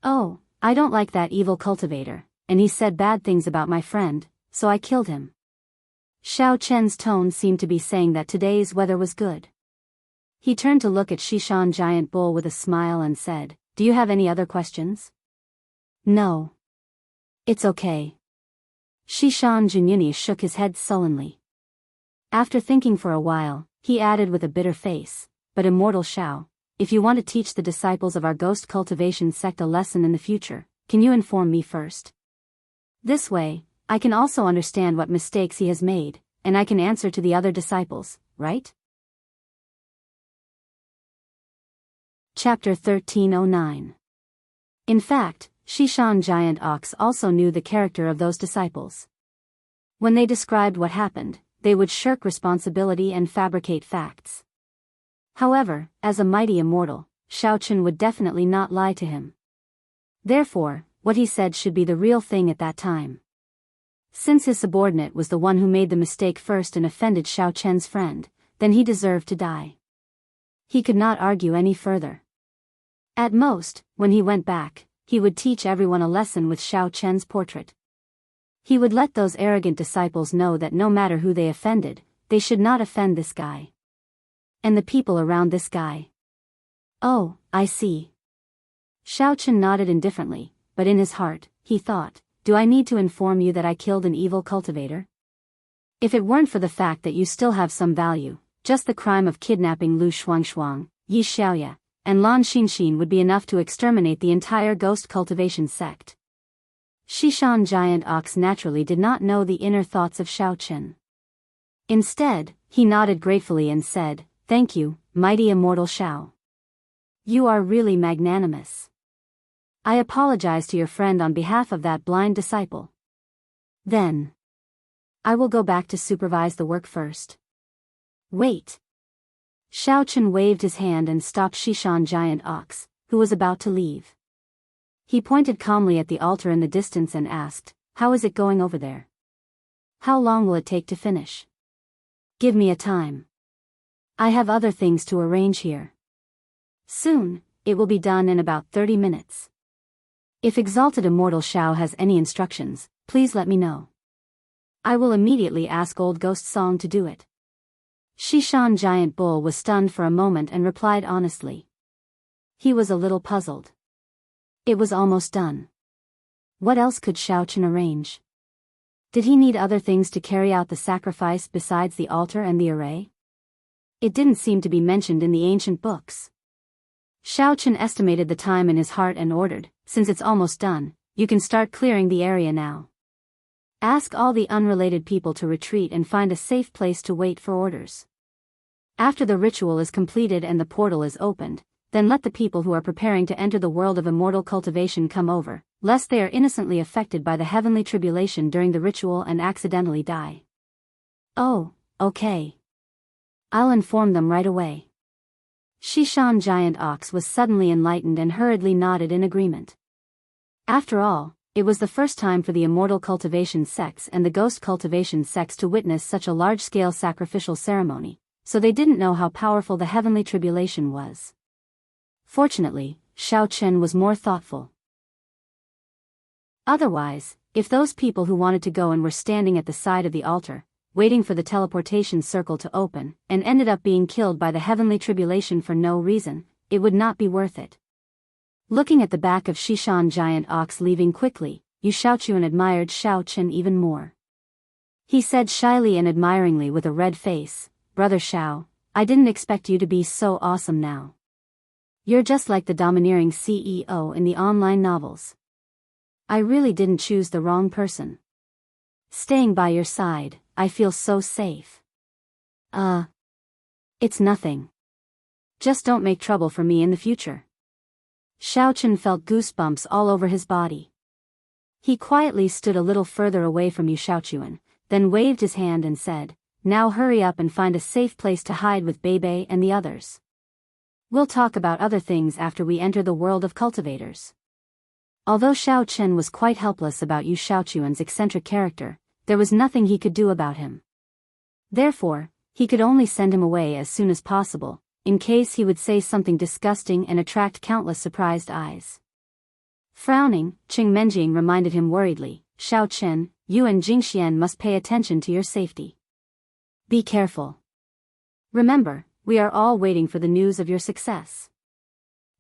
Oh, I don't like that evil cultivator, and he said bad things about my friend, so I killed him. Xiaoqun's tone seemed to be saying that today's weather was good. He turned to look at Shishan Giant Bull with a smile and said, Do you have any other questions? No. It's okay. Shishan Junyuni shook his head sullenly. After thinking for a while, he added with a bitter face, But Immortal Xiao, if you want to teach the disciples of our ghost cultivation sect a lesson in the future, can you inform me first? This way, I can also understand what mistakes he has made, and I can answer to the other disciples, right? Chapter 1309. In fact, Shishan Giant Ox also knew the character of those disciples. When they described what happened, they would shirk responsibility and fabricate facts. However, as a mighty immortal, Xiaoqun would definitely not lie to him. Therefore, what he said should be the real thing at that time. Since his subordinate was the one who made the mistake first and offended Xiao Chen's friend, then he deserved to die. He could not argue any further. At most, when he went back, he would teach everyone a lesson with Xiao Chen's portrait. He would let those arrogant disciples know that no matter who they offended, they should not offend this guy. And the people around this guy. Oh, I see. Xiao Chen nodded indifferently, but in his heart, he thought, do I need to inform you that I killed an evil cultivator? If it weren't for the fact that you still have some value, just the crime of kidnapping Lu Shuangshuang, Yi Xiaoya, and Lan Xinxin would be enough to exterminate the entire ghost cultivation sect. Xishan Giant Ox naturally did not know the inner thoughts of Xiao Chen. Instead, he nodded gratefully and said, thank you, mighty immortal Xiao. You are really magnanimous. I apologize to your friend on behalf of that blind disciple. Then, I will go back to supervise the work first. Wait. Xiao Chen waved his hand and stopped Xishan Giant Ox, who was about to leave. He pointed calmly at the altar in the distance and asked, how is it going over there? How long will it take to finish? Give me a time. I have other things to arrange here. Soon, it will be done in about 30 minutes. If Exalted Immortal Xiao has any instructions, please let me know. I will immediately ask Old Ghost Song to do it. Xishan Giant Bull was stunned for a moment and replied honestly. He was a little puzzled. It was almost done. What else could Xiao Chen arrange? Did he need other things to carry out the sacrifice besides the altar and the array? It didn't seem to be mentioned in the ancient books. Xiao Chen estimated the time in his heart and ordered, since it's almost done, you can start clearing the area now. Ask all the unrelated people to retreat and find a safe place to wait for orders. After the ritual is completed and the portal is opened, then let the people who are preparing to enter the world of immortal cultivation come over, lest they are innocently affected by the heavenly tribulation during the ritual and accidentally die. Oh, okay. I'll inform them right away. Xishan Giant Ox was suddenly enlightened and hurriedly nodded in agreement. After all, it was the first time for the immortal cultivation sects and the ghost cultivation sects to witness such a large-scale sacrificial ceremony, so they didn't know how powerful the heavenly tribulation was. Fortunately, Xiao Chen was more thoughtful. Otherwise, if those people who wanted to go and were standing at the side of the altar, waiting for the teleportation circle to open, and ended up being killed by the heavenly tribulation for no reason, it would not be worth it. Looking at the back of Xishan Giant Ox leaving quickly, Yu Xiaochuan admired Xiao Chen even more. He said shyly and admiringly with a red face, Brother Xiao, I didn't expect you to be so awesome now. You're just like the domineering CEO in the online novels. I really didn't choose the wrong person. Staying by your side, I feel so safe. It's nothing. Just don't make trouble for me in the future. Xiao Chen felt goosebumps all over his body. He quietly stood a little further away from Yu Xiaochuan, then waved his hand and said, now hurry up and find a safe place to hide with Beibei and the others. We'll talk about other things after we enter the world of cultivators. Although Xiao Chen was quite helpless about Yu Xiaochuan's eccentric character, there was nothing he could do about him. Therefore, he could only send him away as soon as possible, in case he would say something disgusting and attract countless surprised eyes. Frowning, Qing Menjing reminded him worriedly, Xiao Chen, you and Jingxian must pay attention to your safety. Be careful. Remember, we are all waiting for the news of your success.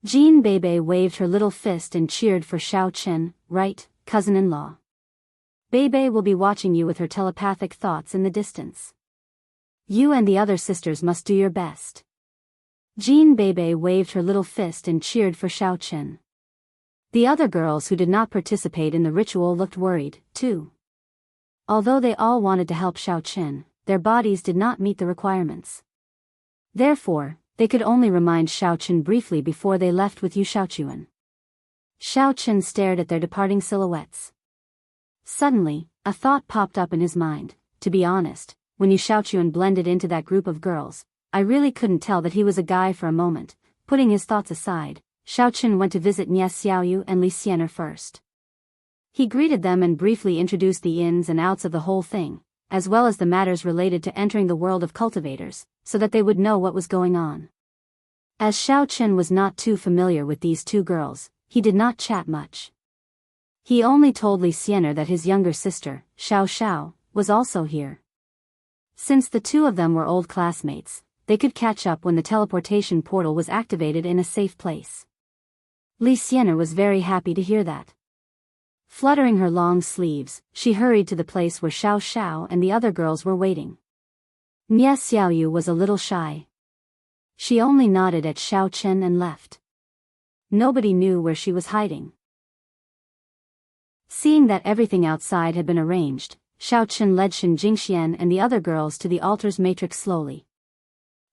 Jean Beibei waved her little fist and cheered for Xiao Chen, right, cousin-in-law. Beibei will be watching you with her telepathic thoughts in the distance. You and the other sisters must do your best. Jean Beibei waved her little fist and cheered for Xiao Chen. The other girls who did not participate in the ritual looked worried, too. Although they all wanted to help Xiao Chen, their bodies did not meet the requirements. Therefore, they could only remind Xiao Chen briefly before they left with Yu Xiaochuan. Xiao Chen stared at their departing silhouettes. Suddenly, a thought popped up in his mind. To be honest, when Yu Xiaochuan blended into that group of girls, I really couldn't tell that he was a guy for a moment. Putting his thoughts aside, Xiao Chen went to visit Nie Xiaoyu and Li Xiener first. He greeted them and briefly introduced the ins and outs of the whole thing, as well as the matters related to entering the world of cultivators, so that they would know what was going on. As Xiao Chen was not too familiar with these two girls, he did not chat much. He only told Li Xianer that his younger sister, Xiao Xiao, was also here. Since the two of them were old classmates, they could catch up when the teleportation portal was activated in a safe place. Li Xianer was very happy to hear that. Fluttering her long sleeves, she hurried to the place where Xiao Xiao and the other girls were waiting. Mie Xiaoyu was a little shy. She only nodded at Xiao Chen and left. Nobody knew where she was hiding. Seeing that everything outside had been arranged, Xiao Chen led Shen Jingxian and the other girls to the altar's matrix slowly.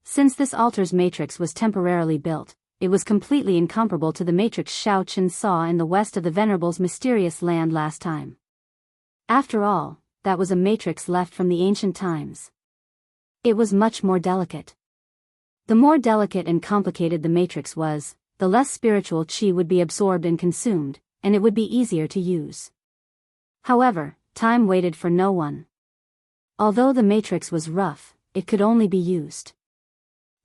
Since this altar's matrix was temporarily built, it was completely incomparable to the matrix Xiao Chen saw in the west of the Venerable's mysterious land last time. After all, that was a matrix left from the ancient times. It was much more delicate. The more delicate and complicated the matrix was, the less spiritual qi would be absorbed and consumed, and it would be easier to use. However, time waited for no one. Although the matrix was rough, it could only be used.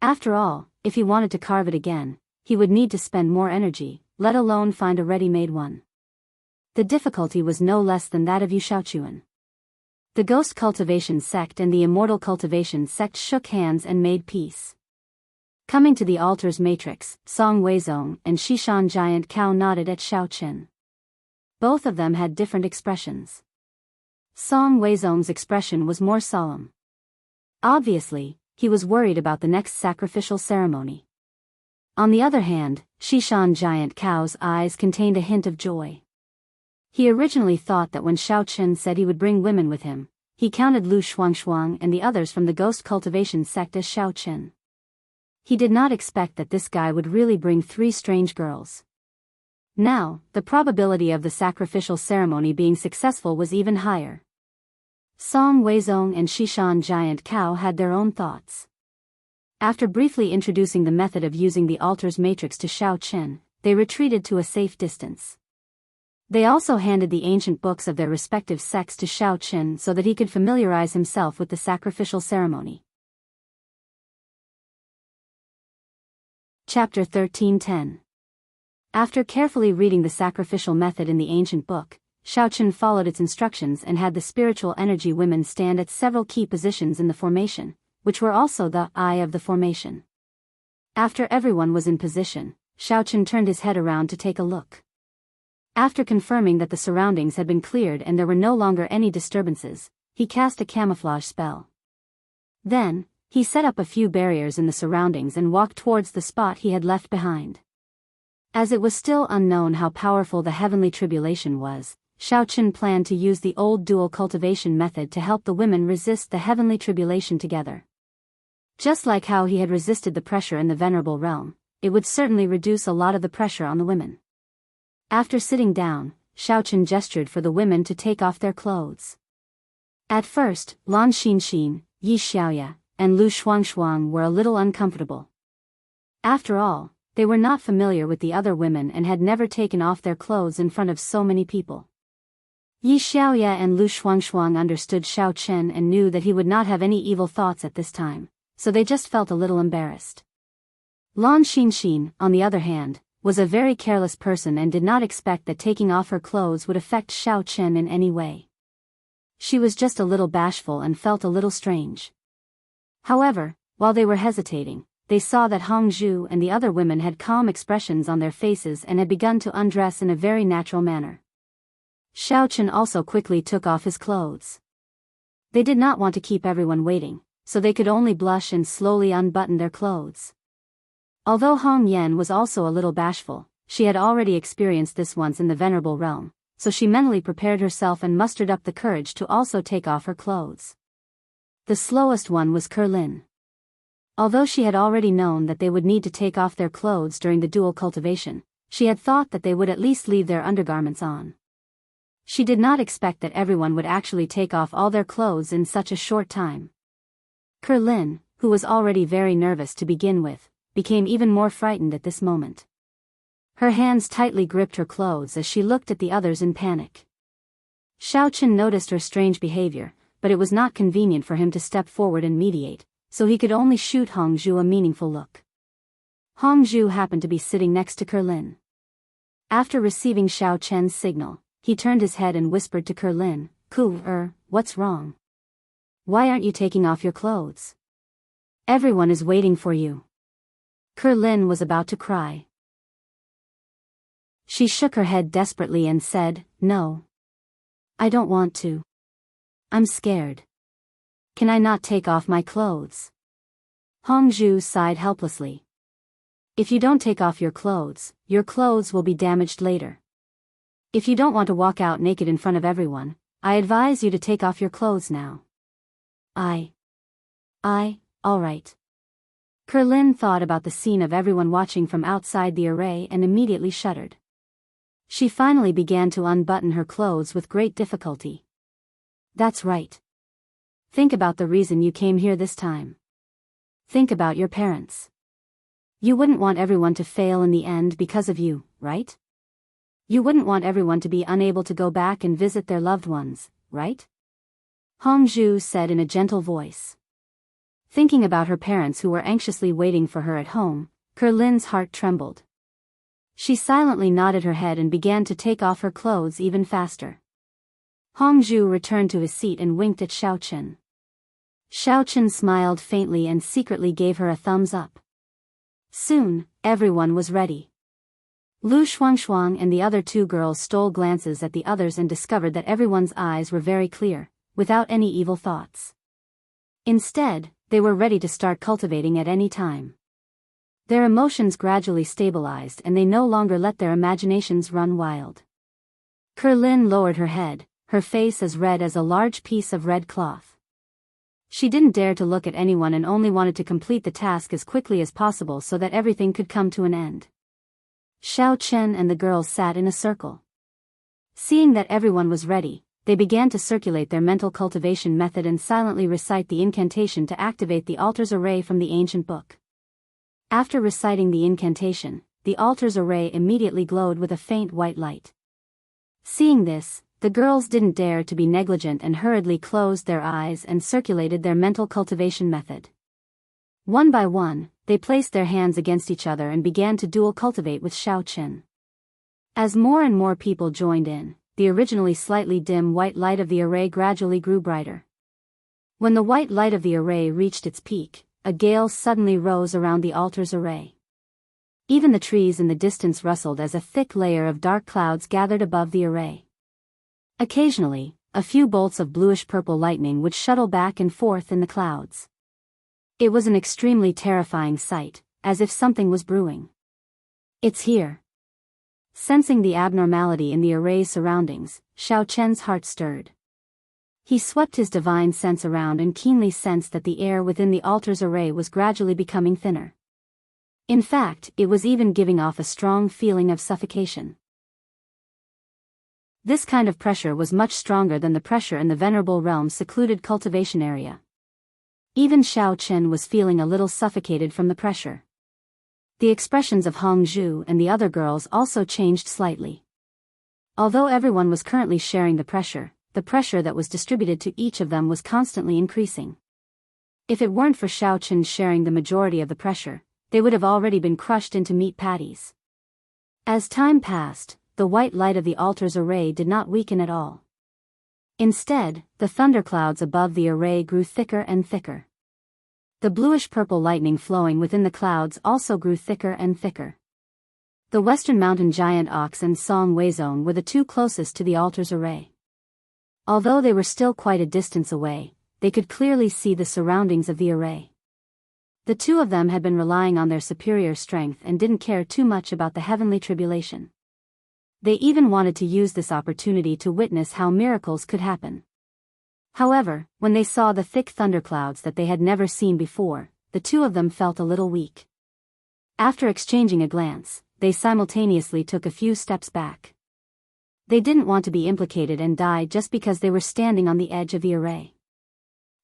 After all, if he wanted to carve it again, he would need to spend more energy, let alone find a ready-made one. The difficulty was no less than that of Yushaochuan. The Ghost Cultivation Sect and the Immortal Cultivation Sect shook hands and made peace. Coming to the altar's matrix, Song Weizong and Shishan Giant Cow nodded at Xiao Chen. Both of them had different expressions. Song Weizong's expression was more solemn. Obviously, he was worried about the next sacrificial ceremony. On the other hand, Shishan Giant Cow's eyes contained a hint of joy. He originally thought that when Xiao Chen said he would bring women with him, he counted Lu Shuangshuang and the others from the Ghost Cultivation Sect as Xiao Chen. He did not expect that this guy would really bring 3 strange girls. Now, the probability of the sacrificial ceremony being successful was even higher. Song Weizong and Shishan Giant Cow had their own thoughts. After briefly introducing the method of using the altar's matrix to Xiao Chen, they retreated to a safe distance. They also handed the ancient books of their respective sects to Xiao Chen so that he could familiarize himself with the sacrificial ceremony. Chapter 13:10. After carefully reading the sacrificial method in the ancient book, Xiao Chen followed its instructions and had the spiritual energy women stand at several key positions in the formation, which were also the eye of the formation. After everyone was in position, Xiao Chen turned his head around to take a look. After confirming that the surroundings had been cleared and there were no longer any disturbances, he cast a camouflage spell. Then, he set up a few barriers in the surroundings and walked towards the spot he had left behind. As it was still unknown how powerful the heavenly tribulation was, Xiao Chen planned to use the old dual cultivation method to help the women resist the heavenly tribulation together. Just like how he had resisted the pressure in the venerable realm, it would certainly reduce a lot of the pressure on the women. After sitting down, Xiao Chen gestured for the women to take off their clothes. At first, Lan Xinxin, Yi Xiaoya, and Lu Shuangshuang were a little uncomfortable. After all, they were not familiar with the other women and had never taken off their clothes in front of so many people. Yi Xiaoya and Lu Shuangshuang understood Xiao Chen and knew that he would not have any evil thoughts at this time, so they just felt a little embarrassed. Lan Xinxin, on the other hand, was a very careless person and did not expect that taking off her clothes would affect Xiao Chen in any way. She was just a little bashful and felt a little strange. However, while they were hesitating, they saw that Hong Zhu and the other women had calm expressions on their faces and had begun to undress in a very natural manner. Xiao Chen also quickly took off his clothes. They did not want to keep everyone waiting, so they could only blush and slowly unbutton their clothes. Although Hong Yan was also a little bashful, she had already experienced this once in the venerable realm, so she mentally prepared herself and mustered up the courage to also take off her clothes. The slowest one was Kerlin. Although she had already known that they would need to take off their clothes during the dual cultivation, she had thought that they would at least leave their undergarments on. She did not expect that everyone would actually take off all their clothes in such a short time. Kerlin, who was already very nervous to begin with, became even more frightened at this moment. Her hands tightly gripped her clothes as she looked at the others in panic. Xiao Chen noticed her strange behavior, but it was not convenient for him to step forward and mediate, so he could only shoot Hongzhu a meaningful look. Hongzhu happened to be sitting next to Kerlin. After receiving Xiao Chen's signal, he turned his head and whispered to Kerlin, what's wrong? Why aren't you taking off your clothes? Everyone is waiting for you. Kerlin was about to cry. She shook her head desperately and said, No. I don't want to. I'm scared. Can I not take off my clothes? Hongzhu sighed helplessly. If you don't take off your clothes will be damaged later. If you don't want to walk out naked in front of everyone, I advise you to take off your clothes now. All right. Kerlin thought about the scene of everyone watching from outside the array and immediately shuddered. She finally began to unbutton her clothes with great difficulty. That's right. Think about the reason you came here this time. Think about your parents. You wouldn't want everyone to fail in the end because of you, right? You wouldn't want everyone to be unable to go back and visit their loved ones, right? Hongzhu said in a gentle voice. Thinking about her parents who were anxiously waiting for her at home, Kerlin's heart trembled. She silently nodded her head and began to take off her clothes even faster. Hongzhu returned to his seat and winked at Xiao Chen. Xiao Chen smiled faintly and secretly gave her a thumbs up. Soon, everyone was ready. Lu Shuangshuang and the other two girls stole glances at the others and discovered that everyone's eyes were very clear, without any evil thoughts. Instead, they were ready to start cultivating at any time. Their emotions gradually stabilized and they no longer let their imaginations run wild. Kerlin lowered her head, her face as red as a large piece of red cloth. She didn't dare to look at anyone and only wanted to complete the task as quickly as possible so that everything could come to an end. Xiao Chen and the girls sat in a circle. Seeing that everyone was ready, they began to circulate their mental cultivation method and silently recite the incantation to activate the altar's array from the ancient book. After reciting the incantation, the altar's array immediately glowed with a faint white light. Seeing this, the girls didn't dare to be negligent and hurriedly closed their eyes and circulated their mental cultivation method. One by one, they placed their hands against each other and began to dual cultivate with Xiao Chen. As more and more people joined in, the originally slightly dim white light of the array gradually grew brighter. When the white light of the array reached its peak, a gale suddenly rose around the altar's array. Even the trees in the distance rustled as a thick layer of dark clouds gathered above the array. Occasionally, a few bolts of bluish-purple lightning would shuttle back and forth in the clouds. It was an extremely terrifying sight, as if something was brewing. It's here. Sensing the abnormality in the array's surroundings, Xiao Chen's heart stirred. He swept his divine sense around and keenly sensed that the air within the altar's array was gradually becoming thinner. In fact, it was even giving off a strong feeling of suffocation. This kind of pressure was much stronger than the pressure in the Venerable Realm's secluded cultivation area. Even Xiao Chen was feeling a little suffocated from the pressure. The expressions of Hongzhu and the other girls also changed slightly. Although everyone was currently sharing the pressure that was distributed to each of them was constantly increasing. If it weren't for Xiao Chen sharing the majority of the pressure, they would have already been crushed into meat patties. As time passed, the white light of the altar's array did not weaken at all. Instead, the thunderclouds above the array grew thicker and thicker. The bluish-purple lightning flowing within the clouds also grew thicker and thicker. The Western Mountain Giant Ox and Song Weizong were the two closest to the altar's array. Although they were still quite a distance away, they could clearly see the surroundings of the array. The two of them had been relying on their superior strength and didn't care too much about the heavenly tribulation. They even wanted to use this opportunity to witness how miracles could happen. However, when they saw the thick thunderclouds that they had never seen before, the two of them felt a little weak. After exchanging a glance, they simultaneously took a few steps back. They didn't want to be implicated and die just because they were standing on the edge of the array.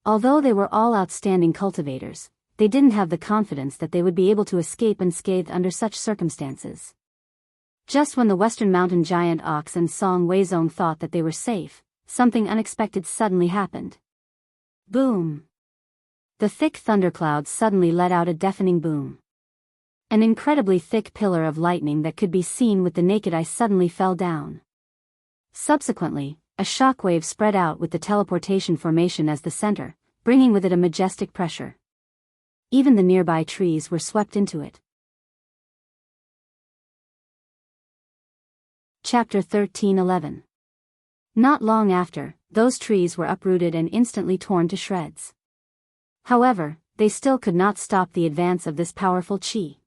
Although they were all outstanding cultivators, they didn't have the confidence that they would be able to escape unscathed under such circumstances. Just when the Western Mountain Giant Ox and Song Weizong thought that they were safe, something unexpected suddenly happened. Boom! The thick thunderclouds suddenly let out a deafening boom. An incredibly thick pillar of lightning that could be seen with the naked eye suddenly fell down. Subsequently, a shockwave spread out with the teleportation formation as the center, bringing with it a majestic pressure. Even the nearby trees were swept into it. Chapter 13:11. Not long after, those trees were uprooted and instantly torn to shreds. However, they still could not stop the advance of this powerful chi.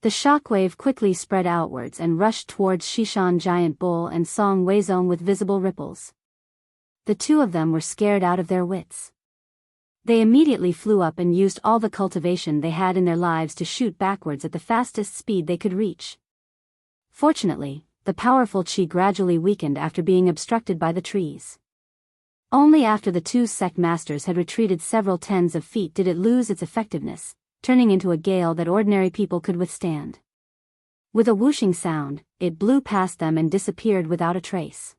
The shockwave quickly spread outwards and rushed towards Shishan Giant Bull and Song Weizong with visible ripples. The two of them were scared out of their wits. They immediately flew up and used all the cultivation they had in their lives to shoot backwards at the fastest speed they could reach. Fortunately, the powerful chi gradually weakened after being obstructed by the trees. Only after the two sect masters had retreated several tens of feet did it lose its effectiveness, turning into a gale that ordinary people could withstand. With a whooshing sound, it blew past them and disappeared without a trace.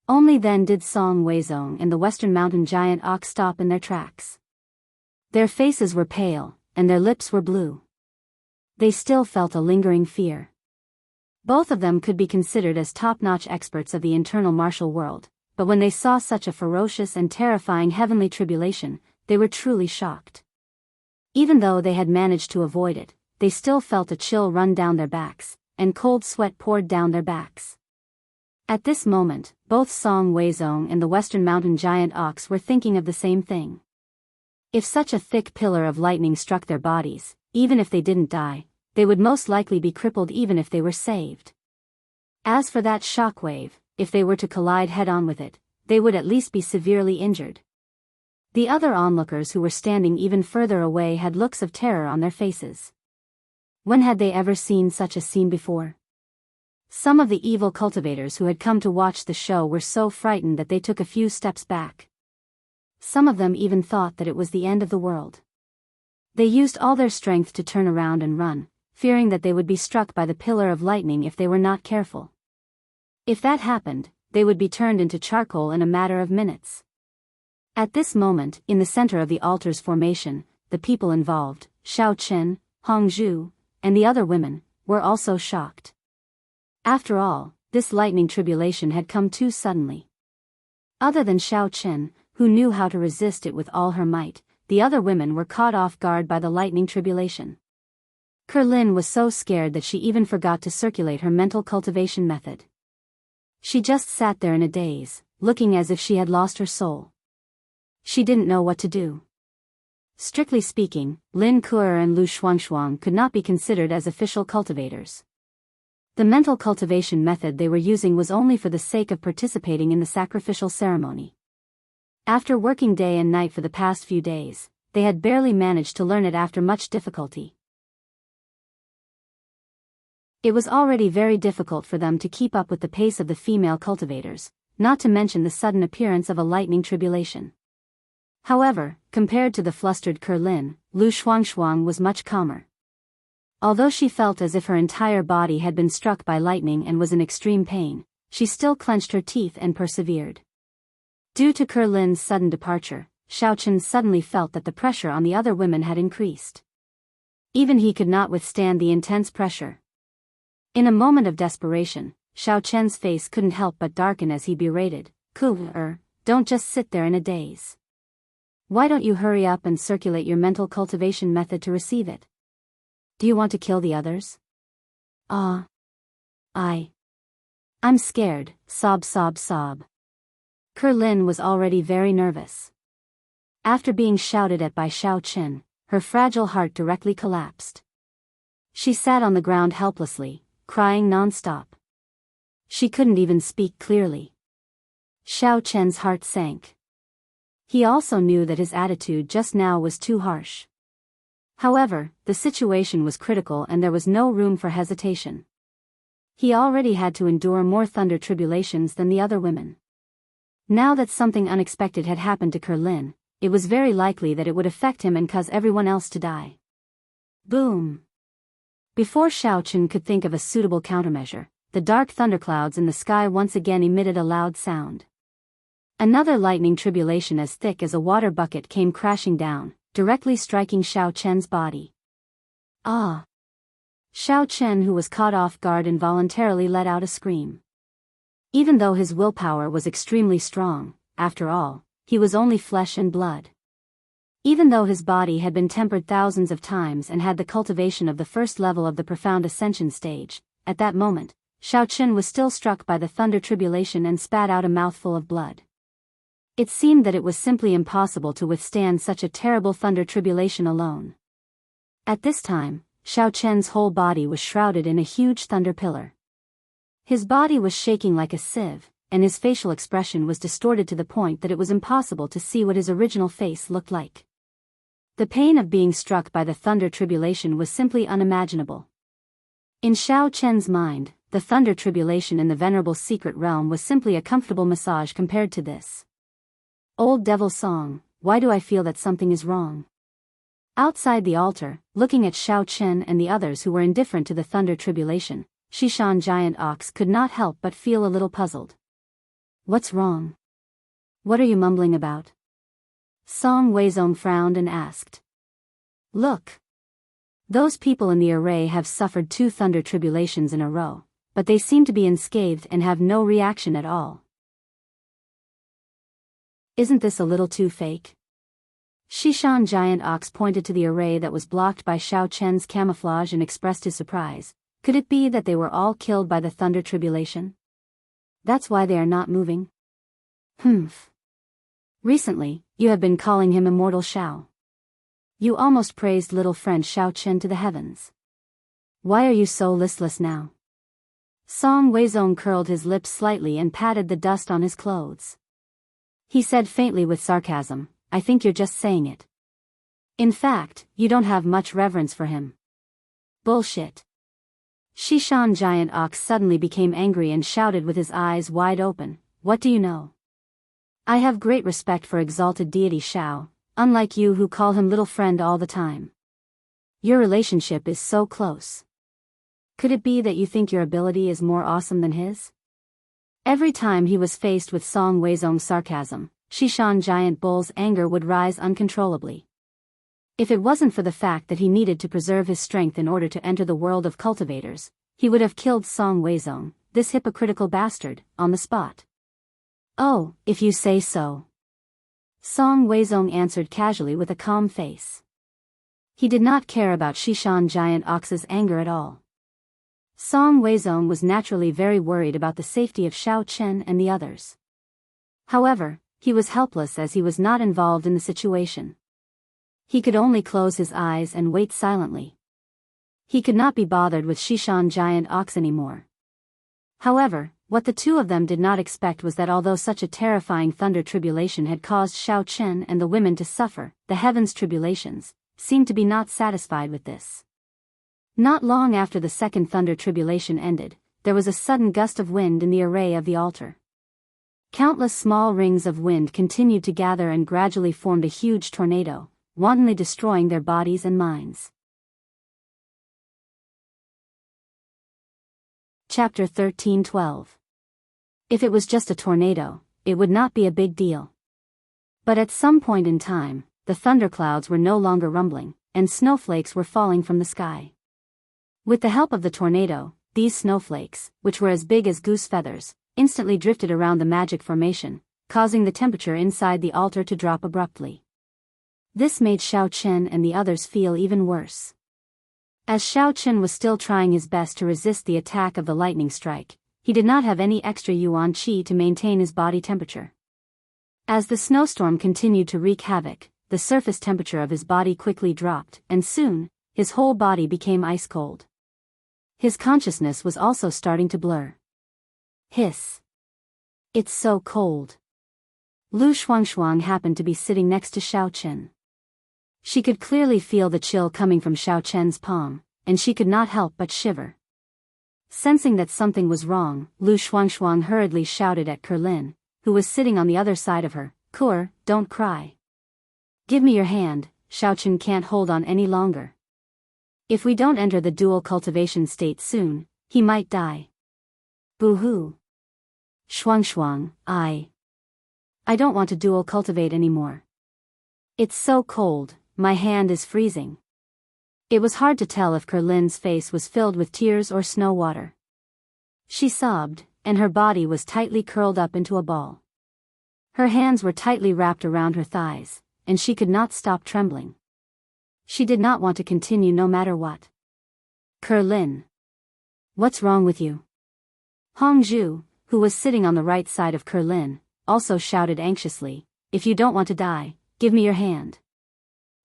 Only then did Song Weizong and the Western Mountain Giant Ox stop in their tracks. Their faces were pale, and their lips were blue. They still felt a lingering fear. Both of them could be considered as top-notch experts of the internal martial world, but when they saw such a ferocious and terrifying heavenly tribulation, they were truly shocked. Even though they had managed to avoid it, they still felt a chill run down their backs, and cold sweat poured down their backs. At this moment, both Song Weizong and the Western Mountain Giant Ox were thinking of the same thing. If such a thick pillar of lightning struck their bodies, even if they didn't die, they would most likely be crippled even if they were saved. As for that shockwave, if they were to collide head-on with it, they would at least be severely injured. The other onlookers who were standing even further away had looks of terror on their faces. When had they ever seen such a scene before? Some of the evil cultivators who had come to watch the show were so frightened that they took a few steps back. Some of them even thought that it was the end of the world. They used all their strength to turn around and run, fearing that they would be struck by the pillar of lightning if they were not careful. If that happened, they would be turned into charcoal in a matter of minutes. At this moment, in the center of the altar's formation, the people involved, Xiao Chen, Hong Zhu, and the other women, were also shocked. After all, this lightning tribulation had come too suddenly. Other than Xiao Chen, who knew how to resist it with all her might, the other women were caught off guard by the lightning tribulation. Kerlin was so scared that she even forgot to circulate her mental cultivation method. She just sat there in a daze, looking as if she had lost her soul. She didn't know what to do. Strictly speaking, Lin Kuer and Lu Shuangshuang could not be considered as official cultivators. The mental cultivation method they were using was only for the sake of participating in the sacrificial ceremony. After working day and night for the past few days, they had barely managed to learn it after much difficulty. It was already very difficult for them to keep up with the pace of the female cultivators, not to mention the sudden appearance of a lightning tribulation. However, compared to the flustered Kerlin, Lu Shuangshuang was much calmer. Although she felt as if her entire body had been struck by lightning and was in extreme pain, she still clenched her teeth and persevered. Due to Kerlin's sudden departure, Xiao Chen suddenly felt that the pressure on the other women had increased. Even he could not withstand the intense pressure. In a moment of desperation, Xiao Chen's face couldn't help but darken as he berated, don't just sit there in a daze. Why don't you hurry up and circulate your mental cultivation method to receive it? Do you want to kill the others? I'm scared, sob. Kerlin was already very nervous. After being shouted at by Xiao Chen, her fragile heart directly collapsed. She sat on the ground helplessly, crying non-stop. She couldn't even speak clearly. Xiao Chen's heart sank. He also knew that his attitude just now was too harsh. However, the situation was critical and there was no room for hesitation. He already had to endure more thunder tribulations than the other women. Now that something unexpected had happened to Kerlin, it was very likely that it would affect him and cause everyone else to die. Boom! Before Xiao Chen could think of a suitable countermeasure, the dark thunderclouds in the sky once again emitted a loud sound. Another lightning tribulation as thick as a water bucket came crashing down, directly striking Xiao Chen's body. Ah! Xiao Chen, who was caught off guard, involuntarily let out a scream. Even though his willpower was extremely strong, after all, he was only flesh and blood. Even though his body had been tempered thousands of times and had the cultivation of the first level of the profound ascension stage, at that moment, Xiao Chen was still struck by the thunder tribulation and spat out a mouthful of blood. It seemed that it was simply impossible to withstand such a terrible thunder tribulation alone. At this time, Xiao Chen's whole body was shrouded in a huge thunder pillar. His body was shaking like a sieve, and his facial expression was distorted to the point that it was impossible to see what his original face looked like. The pain of being struck by the thunder tribulation was simply unimaginable. In Xiao Chen's mind, the thunder tribulation in the venerable secret realm was simply a comfortable massage compared to this. Old devil song, why do I feel that something is wrong? Outside the altar, looking at Xiao Chen and the others who were indifferent to the thunder tribulation, Shishan Giant Ox could not help but feel a little puzzled. What's wrong? What are you mumbling about? Song Weizong frowned and asked. Look. Those people in the array have suffered 2 thunder tribulations in a row, but they seem to be unscathed and have no reaction at all. Isn't this a little too fake? Shishan Giant Ox pointed to the array that was blocked by Xiao Chen's camouflage and expressed his surprise. Could it be that they were all killed by the thunder tribulation? That's why they are not moving? Humph. Recently, you have been calling him Immortal Xiao. You almost praised little friend Xiao Chen to the heavens. Why are you so listless now? Song Weizong curled his lips slightly and patted the dust on his clothes. He said faintly with sarcasm, I think you're just saying it. In fact, you don't have much reverence for him. Bullshit. Shishan Giant Ox suddenly became angry and shouted with his eyes wide open, what do you know? I have great respect for exalted deity Xiao, unlike you who call him little friend all the time. Your relationship is so close. Could it be that you think your ability is more awesome than his? Every time he was faced with Song Weizong's sarcasm, Shishan Giant Bull's anger would rise uncontrollably. If it wasn't for the fact that he needed to preserve his strength in order to enter the world of cultivators, he would have killed Song Weizong, this hypocritical bastard, on the spot. Oh, if you say so. Song Weizong answered casually with a calm face. He did not care about Shishan Giant Ox's anger at all. Song Weizong was naturally very worried about the safety of Xiao Chen and the others. However, he was helpless as he was not involved in the situation. He could only close his eyes and wait silently. He could not be bothered with Shishan Giant Ox anymore. However, what the two of them did not expect was that although such a terrifying thunder tribulation had caused Xiao Chen and the women to suffer, the heavens' tribulations seemed to be not satisfied with this. Not long after the second thunder tribulation ended, there was a sudden gust of wind in the array of the altar. Countless small rings of wind continued to gather and gradually formed a huge tornado, wantonly destroying their bodies and minds. Chapter 13:12. If it was just a tornado, it would not be a big deal. But at some point in time, the thunderclouds were no longer rumbling, and snowflakes were falling from the sky. With the help of the tornado, these snowflakes, which were as big as goose feathers, instantly drifted around the magic formation, causing the temperature inside the altar to drop abruptly. This made Xiao Chen and the others feel even worse. As Xiao Chen was still trying his best to resist the attack of the lightning strike, he did not have any extra yuan qi to maintain his body temperature. As the snowstorm continued to wreak havoc, the surface temperature of his body quickly dropped, and soon, his whole body became ice cold. His consciousness was also starting to blur. Hiss. It's so cold. Lu Shuangshuang happened to be sitting next to Xiao Chen. She could clearly feel the chill coming from Xiao Chen's palm, and she could not help but shiver. Sensing that something was wrong, Lu Shuangshuang hurriedly shouted at Kerlin, who was sitting on the other side of her, Kur, don't cry. Give me your hand, Xiao Chen can't hold on any longer. If we don't enter the dual cultivation state soon, he might die. Boo-hoo. Shuangshuang, I don't want to dual cultivate anymore. It's so cold, my hand is freezing. It was hard to tell if Kerlin's face was filled with tears or snow water. She sobbed, and her body was tightly curled up into a ball. Her hands were tightly wrapped around her thighs, and she could not stop trembling. She did not want to continue no matter what. Kerlin. What's wrong with you? Hongju, who was sitting on the right side of Kerlin, also shouted anxiously, if you don't want to die, give me your hand.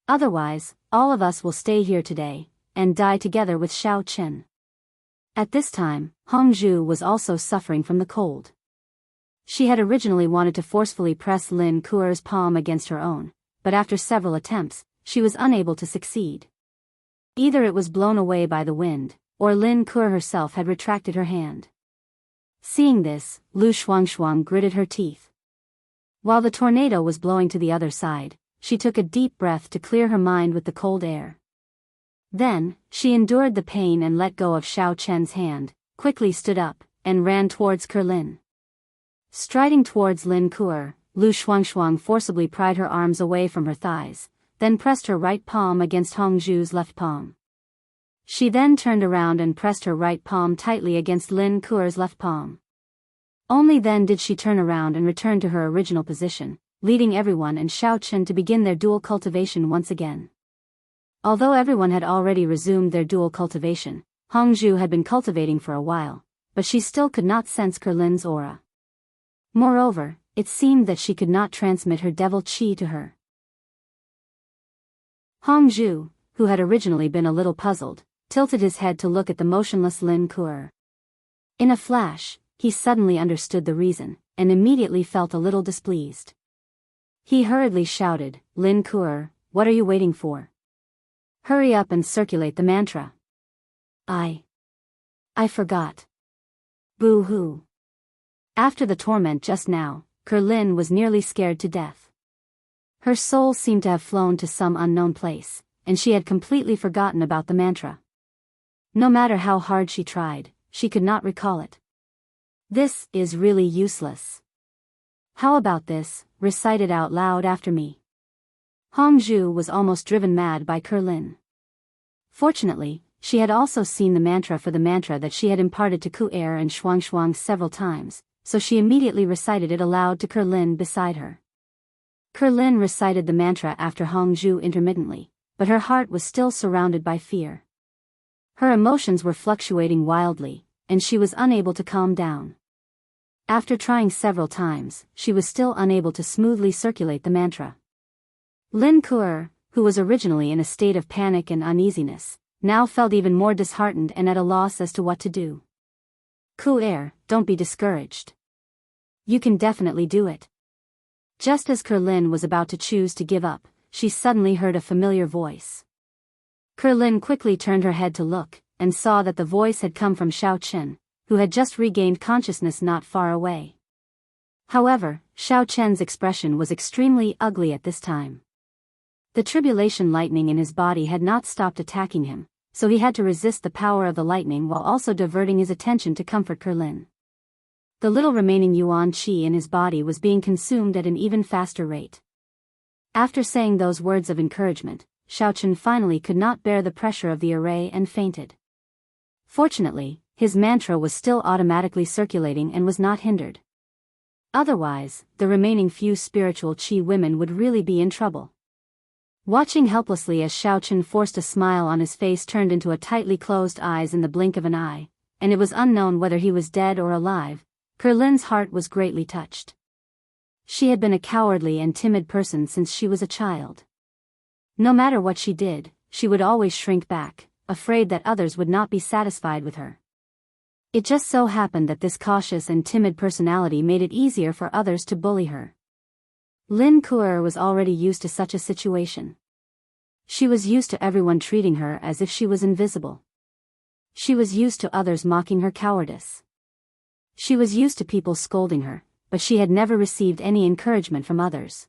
Otherwise, all of us will stay here today, and die together with Xiao Chen. At this time, Hongju was also suffering from the cold. She had originally wanted to forcefully press Lin Kuer's palm against her own, but after several attempts, she was unable to succeed. Either it was blown away by the wind, or Lin Kuer herself had retracted her hand. Seeing this, Lu Shuangshuang gritted her teeth. While the tornado was blowing to the other side, she took a deep breath to clear her mind with the cold air. Then, she endured the pain and let go of Xiao Chen's hand, quickly stood up, and ran towards Kerlin. Striding towards Lin Kuer, Lu Shuangshuang forcibly pried her arms away from her thighs, then pressed her right palm against Hongju's left palm. She then turned around and pressed her right palm tightly against Lin Kuer's left palm. Only then did she turn around and return to her original position, leading everyone and Xiao Chen to begin their dual cultivation once again. Although everyone had already resumed their dual cultivation, Hongju had been cultivating for a while, but she still could not sense Kerlin's aura. Moreover, it seemed that she could not transmit her devil qi to her. Hongju, who had originally been a little puzzled, tilted his head to look at the motionless Lin Kuer. In a flash, he suddenly understood the reason, and immediately felt a little displeased. He hurriedly shouted, Lin Kuer, what are you waiting for? Hurry up and circulate the mantra. I forgot. Boo-hoo. After the torment just now, Kerlin was nearly scared to death. Her soul seemed to have flown to some unknown place, and she had completely forgotten about the mantra. No matter how hard she tried, she could not recall it. This is really useless. How about this, recite it out loud after me. Hongju was almost driven mad by Kerlin. Fortunately, she had also seen the mantra for the mantra that she had imparted to Kuer and Shuangshuang several times, so she immediately recited it aloud to Kerlin beside her. Kerlin recited the mantra after Hongju intermittently, but her heart was still surrounded by fear. Her emotions were fluctuating wildly, and she was unable to calm down. After trying several times, she was still unable to smoothly circulate the mantra. Lin Kuer, who was originally in a state of panic and uneasiness, now felt even more disheartened and at a loss as to what to do. Kuer, don't be discouraged. You can definitely do it. Just as Kerlin was about to choose to give up, she suddenly heard a familiar voice. Kerlin quickly turned her head to look, and saw that the voice had come from Xiao Chen, who had just regained consciousness not far away. However, Xiao Chen's expression was extremely ugly at this time. The tribulation lightning in his body had not stopped attacking him, so he had to resist the power of the lightning while also diverting his attention to comfort Kerlin. The little remaining yuan qi in his body was being consumed at an even faster rate. After saying those words of encouragement, Xiao Chen finally could not bear the pressure of the array and fainted. Fortunately, his mantra was still automatically circulating and was not hindered. Otherwise, the remaining few spiritual qi women would really be in trouble. Watching helplessly as Xiao Chen forced a smile on his face turned into a tightly closed eyes in the blink of an eye, and it was unknown whether he was dead or alive, Kerlin's heart was greatly touched. She had been a cowardly and timid person since she was a child. No matter what she did, she would always shrink back, afraid that others would not be satisfied with her. It just so happened that this cautious and timid personality made it easier for others to bully her. Lin Kuer was already used to such a situation. She was used to everyone treating her as if she was invisible. She was used to others mocking her cowardice. She was used to people scolding her, but she had never received any encouragement from others.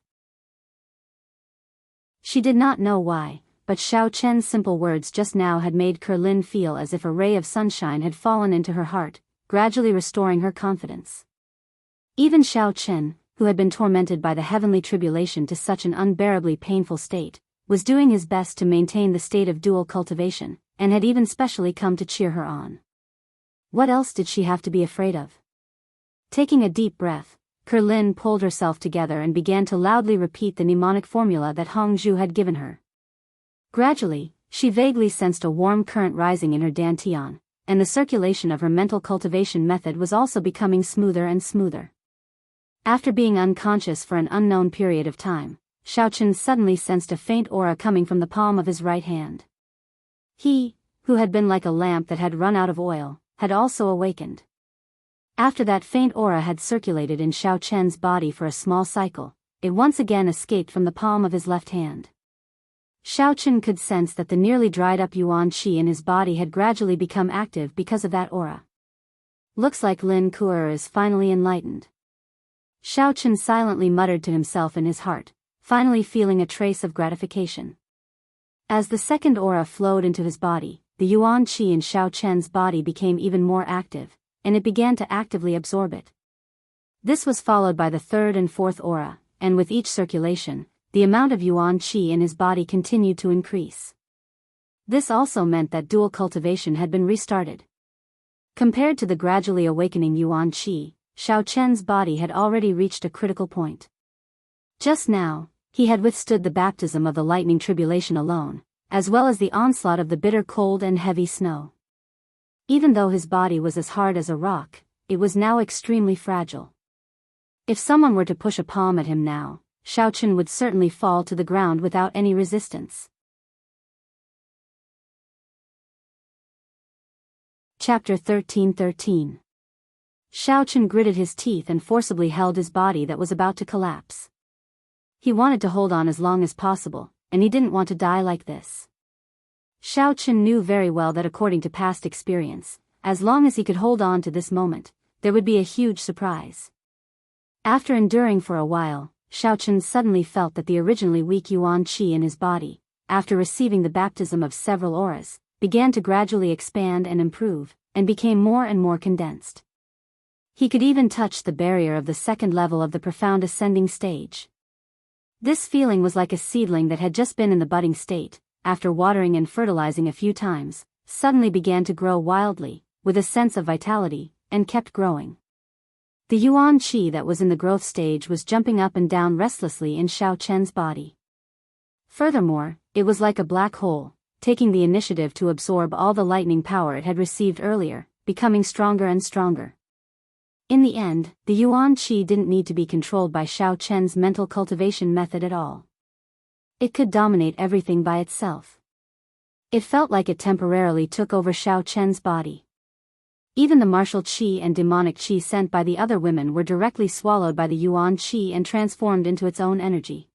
She did not know why, but Xiao Chen's simple words just now had made Kerlin feel as if a ray of sunshine had fallen into her heart, gradually restoring her confidence. Even Xiao Chen, who had been tormented by the heavenly tribulation to such an unbearably painful state, was doing his best to maintain the state of dual cultivation, and had even specially come to cheer her on. What else did she have to be afraid of? Taking a deep breath, Kerlin pulled herself together and began to loudly repeat the mnemonic formula that Hongzhu had given her. Gradually, she vaguely sensed a warm current rising in her dantian, and the circulation of her mental cultivation method was also becoming smoother and smoother. After being unconscious for an unknown period of time, Xiaochen suddenly sensed a faint aura coming from the palm of his right hand. He, who had been like a lamp that had run out of oil, had also awakened. After that faint aura had circulated in Xiaochen's body for a small cycle, it once again escaped from the palm of his left hand. Xiaochen could sense that the nearly dried-up yuan qi in his body had gradually become active because of that aura. Looks like Lin Kuer is finally enlightened. Xiaochen silently muttered to himself in his heart, finally feeling a trace of gratification. As the second aura flowed into his body, the yuan qi in Xiaochen's body became even more active, and it began to actively absorb it. This was followed by the third and fourth aura, and with each circulation, the amount of yuan qi in his body continued to increase. This also meant that dual cultivation had been restarted. Compared to the gradually awakening yuan qi, Xiaochen's body had already reached a critical point. Just now, he had withstood the baptism of the lightning tribulation alone, as well as the onslaught of the bitter cold and heavy snow. Even though his body was as hard as a rock, it was now extremely fragile. If someone were to push a palm at him now, Xiaochen would certainly fall to the ground without any resistance. Chapter 13:13. Xiaochen gritted his teeth and forcibly held his body that was about to collapse. He wanted to hold on as long as possible, and he didn't want to die like this. Xiaochen knew very well that according to past experience, as long as he could hold on to this moment, there would be a huge surprise. After enduring for a while, Xiaochen suddenly felt that the originally weak yuan qi in his body, after receiving the baptism of several auras, began to gradually expand and improve, and became more and more condensed. He could even touch the barrier of the second level of the profound ascending stage. This feeling was like a seedling that had just been in the budding state, after watering and fertilizing a few times, suddenly began to grow wildly, with a sense of vitality, and kept growing. The yuan qi that was in the growth stage was jumping up and down restlessly in Xiaochen's body. Furthermore, it was like a black hole, taking the initiative to absorb all the lightning power it had received earlier, becoming stronger and stronger. In the end, the yuan qi didn't need to be controlled by Xiaochen's mental cultivation method at all. It could dominate everything by itself. It felt like it temporarily took over Xiaochen's body. Even the martial qi and demonic qi sent by the other women were directly swallowed by the yuan qi and transformed into its own energy.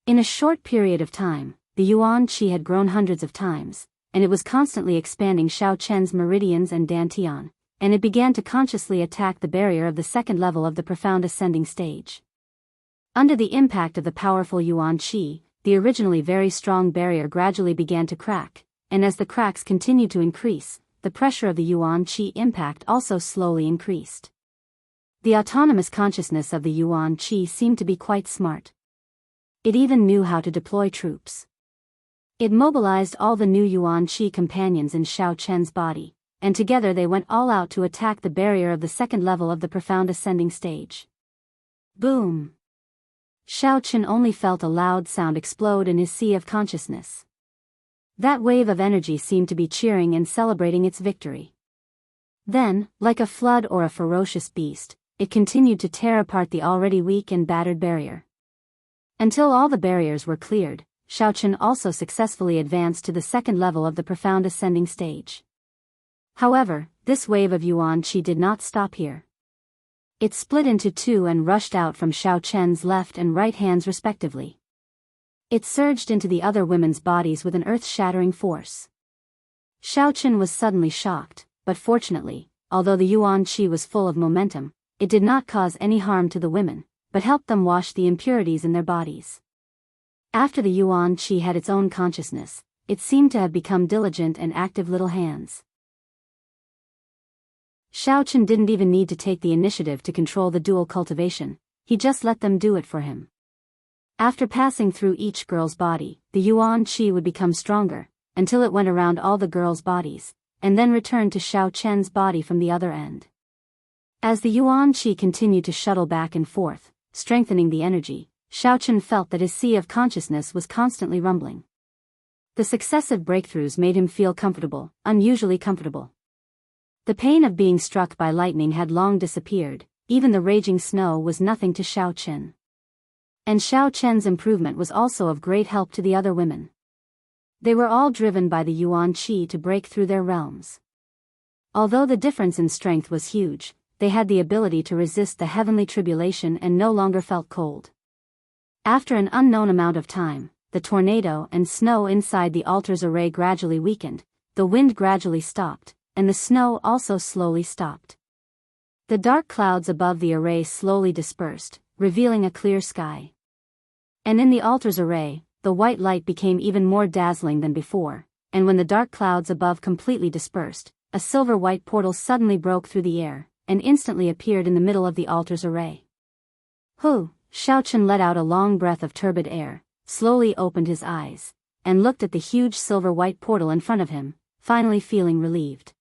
In a short period of time, the yuan qi had grown hundreds of times, and it was constantly expanding Xiaochen's meridians and dantian, and it began to consciously attack the barrier of the second level of the profound ascending stage. Under the impact of the powerful yuan qi, the originally very strong barrier gradually began to crack, and as the cracks continued to increase, the pressure of the yuan qi impact also slowly increased. The autonomous consciousness of the yuan qi seemed to be quite smart. It even knew how to deploy troops. It mobilized all the new yuan qi companions in Xiaochen's body, and together they went all out to attack the barrier of the second level of the profound ascending stage. Boom! Xiaochen only felt a loud sound explode in his sea of consciousness. That wave of energy seemed to be cheering and celebrating its victory. Then, like a flood or a ferocious beast, it continued to tear apart the already weak and battered barrier. Until all the barriers were cleared, Xiaochen also successfully advanced to the second level of the profound ascending stage. However, this wave of yuan qi did not stop here. It split into two and rushed out from Xiaochen's left and right hands respectively. It surged into the other women's bodies with an earth-shattering force. Xiaochen was suddenly shocked, but fortunately, although the yuan qi was full of momentum, it did not cause any harm to the women, but helped them wash the impurities in their bodies. After the yuan qi had its own consciousness, it seemed to have become diligent and active little hands. Xiaochen didn't even need to take the initiative to control the dual cultivation. he just let them do it for him. After passing through each girl's body, the yuan qi would become stronger, until it went around all the girls' bodies, and then returned to Xiao Chen's body from the other end. As the yuan qi continued to shuttle back and forth, strengthening the energy, Xiao Chen felt that his sea of consciousness was constantly rumbling. The successive breakthroughs made him feel comfortable, unusually comfortable. The pain of being struck by lightning had long disappeared, even the raging snow was nothing to Xiao Chen. And Xiao Chen's improvement was also of great help to the other women. They were all driven by the yuan qi to break through their realms. Although the difference in strength was huge, they had the ability to resist the heavenly tribulation and no longer felt cold. After an unknown amount of time, the tornado and snow inside the altar's array gradually weakened, the wind gradually stopped, and the snow also slowly stopped. The dark clouds above the array slowly dispersed, revealing a clear sky. And in the altar's array, the white light became even more dazzling than before, and when the dark clouds above completely dispersed, a silver-white portal suddenly broke through the air, and instantly appeared in the middle of the altar's array. Hu! Xiao Chen let out a long breath of turbid air, slowly opened his eyes, and looked at the huge silver-white portal in front of him, finally feeling relieved.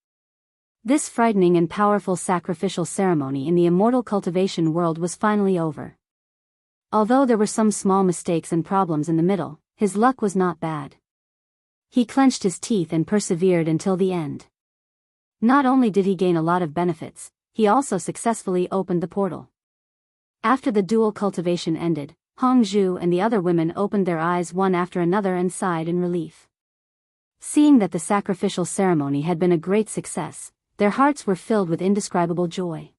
This frightening and powerful sacrificial ceremony in the immortal cultivation world was finally over. Although there were some small mistakes and problems in the middle, his luck was not bad. He clenched his teeth and persevered until the end. Not only did he gain a lot of benefits, he also successfully opened the portal. After the dual cultivation ended, Hongzhu and the other women opened their eyes one after another and sighed in relief. Seeing that the sacrificial ceremony had been a great success, their hearts were filled with indescribable joy.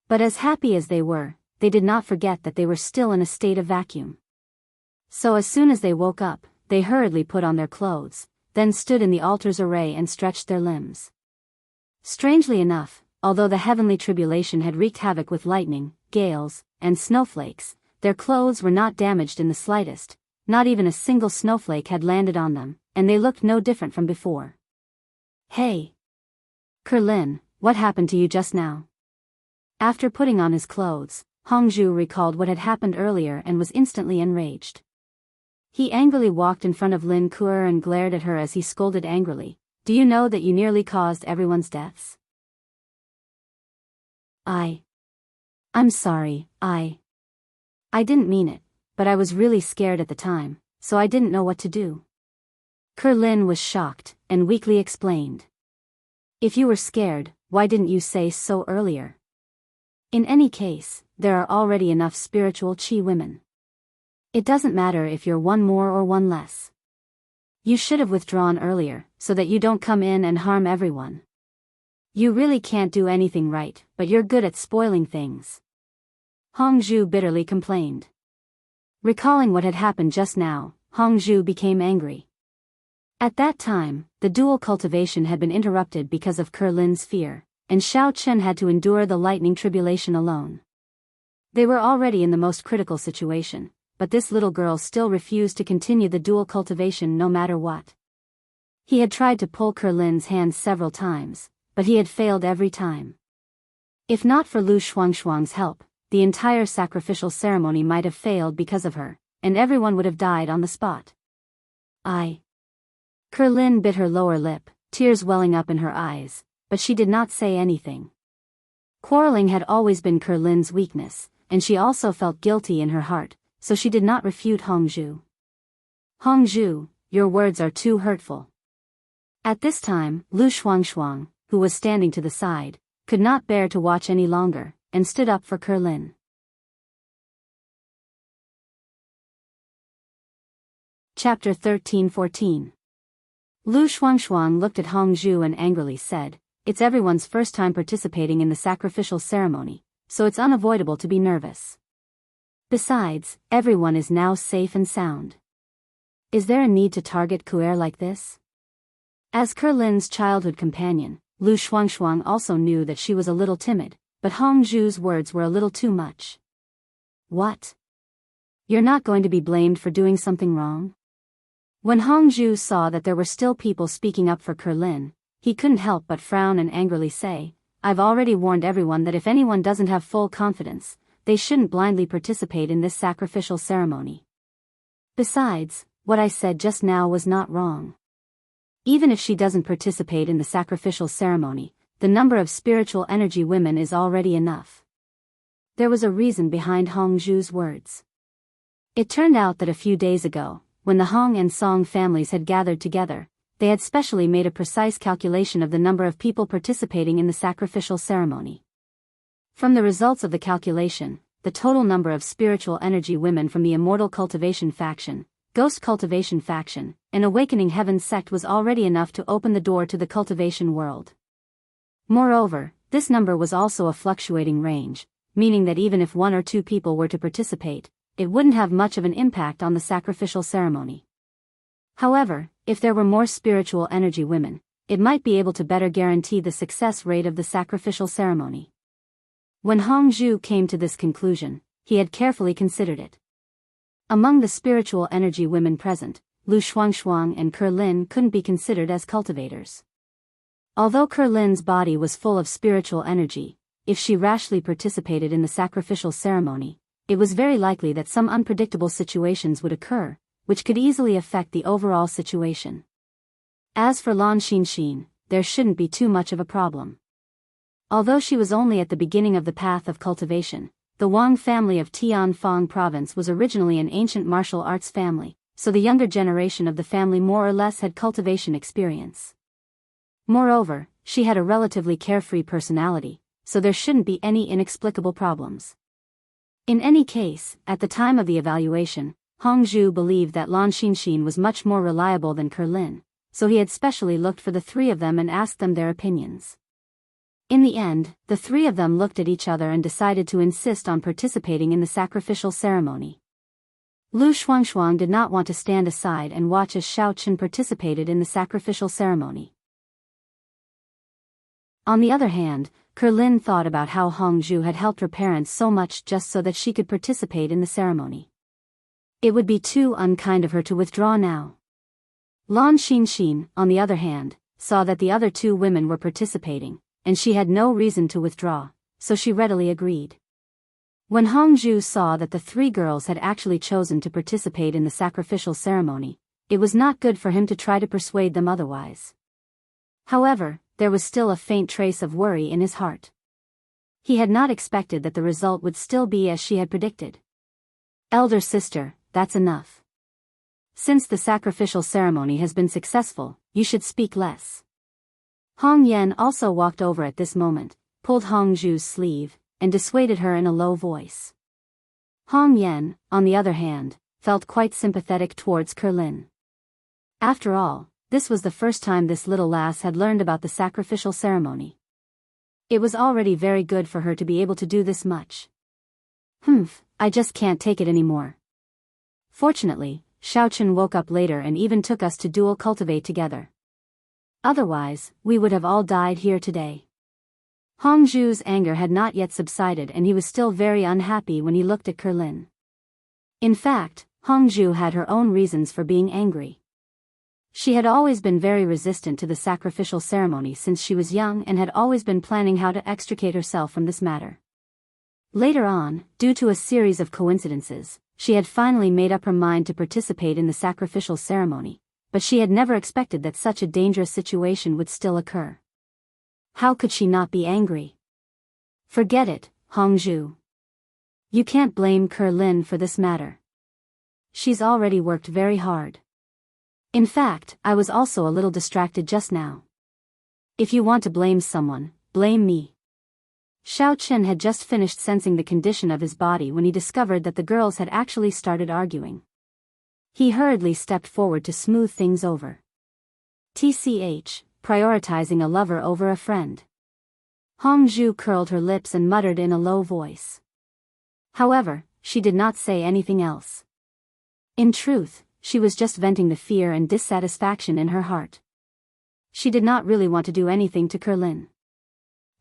But as happy as they were, they did not forget that they were still in a state of vacuum. So as soon as they woke up, they hurriedly put on their clothes, then stood in the altar's array and stretched their limbs. Strangely enough, although the heavenly tribulation had wreaked havoc with lightning, gales, and snowflakes, their clothes were not damaged in the slightest, not even a single snowflake had landed on them, and they looked no different from before. Hey! Kerlin, what happened to you just now? After putting on his clothes, Hongzhu recalled what had happened earlier and was instantly enraged. He angrily walked in front of Lin Kuer and glared at her as he scolded angrily, "Do you know that you nearly caused everyone's deaths?" I'm sorry, I didn't mean it, but I was really scared at the time, so I didn't know what to do. Kerlin was shocked, and weakly explained. If you were scared, why didn't you say so earlier? In any case, there are already enough spiritual qi women. It doesn't matter if you're one more or one less. You should have withdrawn earlier, so that you don't come in and harm everyone. You really can't do anything right, but you're good at spoiling things. Hongzhu bitterly complained. Recalling what had happened just now, Hongzhu became angry. At that time, the dual cultivation had been interrupted because of Kerlin's fear, and Xiao Chen had to endure the lightning tribulation alone. They were already in the most critical situation, but this little girl still refused to continue the dual cultivation no matter what. He had tried to pull Kerlin's hand several times, but he had failed every time. If not for Lu Shuangshuang's help, the entire sacrificial ceremony might have failed because of her, and everyone would have died on the spot. Kerlin bit her lower lip, tears welling up in her eyes, but she did not say anything. Quarreling had always been Kerlin's weakness, and she also felt guilty in her heart, so she did not refute Hongzhu. Hongzhu, your words are too hurtful. At this time, Lu Shuangshuang, who was standing to the side, could not bear to watch any longer, and stood up for Kerlin. Chapter 13-14. Lu Shuangshuang looked at Hongzhu and angrily said, "It's everyone's first time participating in the sacrificial ceremony, so it's unavoidable to be nervous. Besides, everyone is now safe and sound. Is there a need to target Kuer like this?" As Kerlin's childhood companion, Lu Shuangshuang also knew that she was a little timid, but Hongzhu's words were a little too much. What? You're not going to be blamed for doing something wrong? When Hongzhu saw that there were still people speaking up for Kerlin, he couldn't help but frown and angrily say, "I've already warned everyone that if anyone doesn't have full confidence, they shouldn't blindly participate in this sacrificial ceremony. Besides, what I said just now was not wrong. Even if she doesn't participate in the sacrificial ceremony, the number of spiritual energy women is already enough. There was a reason behind Hongzhu's words. It turned out that a few days ago, when the Hong and Song families had gathered together, they had specially made a precise calculation of the number of people participating in the sacrificial ceremony. From the results of the calculation, the total number of spiritual energy women from the Immortal Cultivation faction, Ghost Cultivation faction, and Awakening Heaven sect was already enough to open the door to the cultivation world. Moreover, this number was also a fluctuating range, meaning that even if 1 or 2 people were to participate, it wouldn't have much of an impact on the sacrificial ceremony. However, if there were more spiritual energy women, it might be able to better guarantee the success rate of the sacrificial ceremony. When Hongzhu came to this conclusion, he had carefully considered it. Among the spiritual energy women present, Lu Shuangshuang and Kerlin couldn't be considered as cultivators. Although Kerlin's body was full of spiritual energy, if she rashly participated in the sacrificial ceremony, it was very likely that some unpredictable situations would occur, which could easily affect the overall situation. As for Lan Xinxin, there shouldn't be too much of a problem. Although she was only at the beginning of the path of cultivation, the Wang family of Tianfang province was originally an ancient martial arts family, so the younger generation of the family more or less had cultivation experience. Moreover, she had a relatively carefree personality, so there shouldn't be any inexplicable problems. In any case, at the time of the evaluation, Hongzhu believed that Lan Xinxin was much more reliable than Kerlin, so he had specially looked for the 3 of them and asked them their opinions. In the end, the 3 of them looked at each other and decided to insist on participating in the sacrificial ceremony. Lu Shuangshuang did not want to stand aside and watch as Xiao Chen participated in the sacrificial ceremony. On the other hand, Kerlin thought about how Hongzhu had helped her parents so much just so that she could participate in the ceremony. It would be too unkind of her to withdraw now. Lan Xinxin, on the other hand, saw that the other 2 women were participating, and she had no reason to withdraw, so she readily agreed. When Hongzhu saw that the 3 girls had actually chosen to participate in the sacrificial ceremony, it was not good for him to try to persuade them otherwise. However, there was still a faint trace of worry in his heart. He had not expected that the result would still be as she had predicted. Elder sister, that's enough. Since the sacrificial ceremony has been successful, you should speak less. Hong Yan also walked over at this moment, pulled Hongzhu's sleeve, and dissuaded her in a low voice. Hong Yan, on the other hand, felt quite sympathetic towards Kerlin. After all, this was the first time this little lass had learned about the sacrificial ceremony. It was already very good for her to be able to do this much. I just can't take it anymore. Fortunately, Xiao Chen woke up later and even took us to dual cultivate together. Otherwise, we would have all died here today. Hongzhu's anger had not yet subsided and he was still very unhappy when he looked at Kerlin. In fact, Hongzhu had her own reasons for being angry. She had always been very resistant to the sacrificial ceremony since she was young and had always been planning how to extricate herself from this matter. Later on, due to a series of coincidences, she had finally made up her mind to participate in the sacrificial ceremony, but she had never expected that such a dangerous situation would still occur. How could she not be angry? Forget it, Hongzhu. You can't blame Kerlin for this matter. She's already worked very hard. In fact, I was also a little distracted just now. If you want to blame someone, blame me. Xiao Chen had just finished sensing the condition of his body when he discovered that the girls had actually started arguing. He hurriedly stepped forward to smooth things over. TCH, prioritizing a lover over a friend. Hongzhu curled her lips and muttered in a low voice. However, she did not say anything else. In truth, she was just venting the fear and dissatisfaction in her heart. She did not really want to do anything to Kerlin.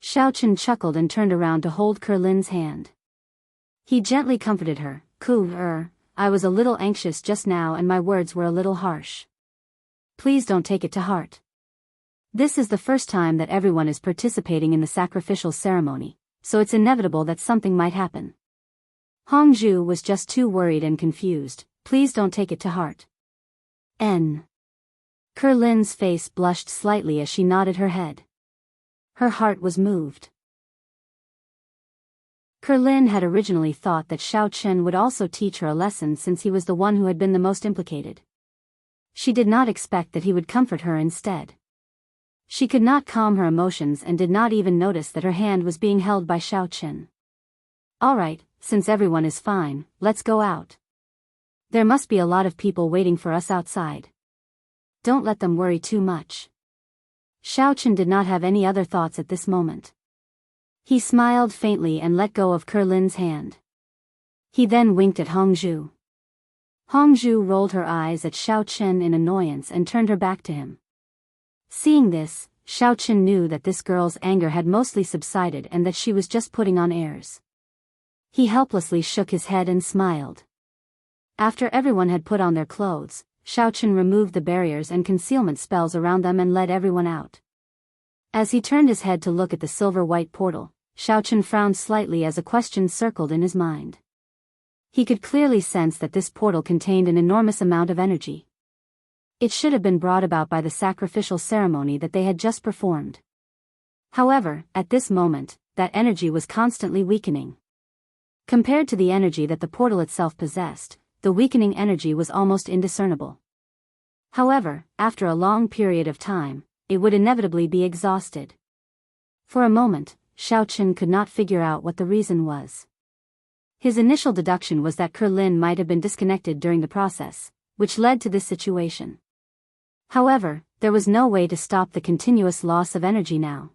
Xiao Chen chuckled and turned around to hold Kerlin's hand. He gently comforted her. I was a little anxious just now and my words were a little harsh. Please don't take it to heart. This is the first time that everyone is participating in the sacrificial ceremony, so it's inevitable that something might happen. Hongju was just too worried and confused. Please don't take it to heart. N. Kerlin's face blushed slightly as she nodded her head. Her heart was moved. Kerlin had originally thought that Xiao Chen would also teach her a lesson since he was the one who had been the most implicated. She did not expect that he would comfort her instead. She could not calm her emotions and did not even notice that her hand was being held by Xiao Chen. All right, since everyone is fine, let's go out. There must be a lot of people waiting for us outside. Don't let them worry too much. Xiao Chen did not have any other thoughts at this moment. He smiled faintly and let go of Kerlin's hand. He then winked at Hongju. Hongju rolled her eyes at Xiao Chen in annoyance and turned her back to him. Seeing this, Xiao Chen knew that this girl's anger had mostly subsided and that she was just putting on airs. He helplessly shook his head and smiled. After everyone had put on their clothes, Xiao Chen removed the barriers and concealment spells around them and led everyone out. As he turned his head to look at the silver-white portal, Xiao Chen frowned slightly as a question circled in his mind. He could clearly sense that this portal contained an enormous amount of energy. It should have been brought about by the sacrificial ceremony that they had just performed. However, at this moment, that energy was constantly weakening. Compared to the energy that the portal itself possessed, the weakening energy was almost indiscernible. However, after a long period of time, it would inevitably be exhausted. For a moment, Xiao Chen could not figure out what the reason was. His initial deduction was that Kerlin might have been disconnected during the process, which led to this situation. However, there was no way to stop the continuous loss of energy now.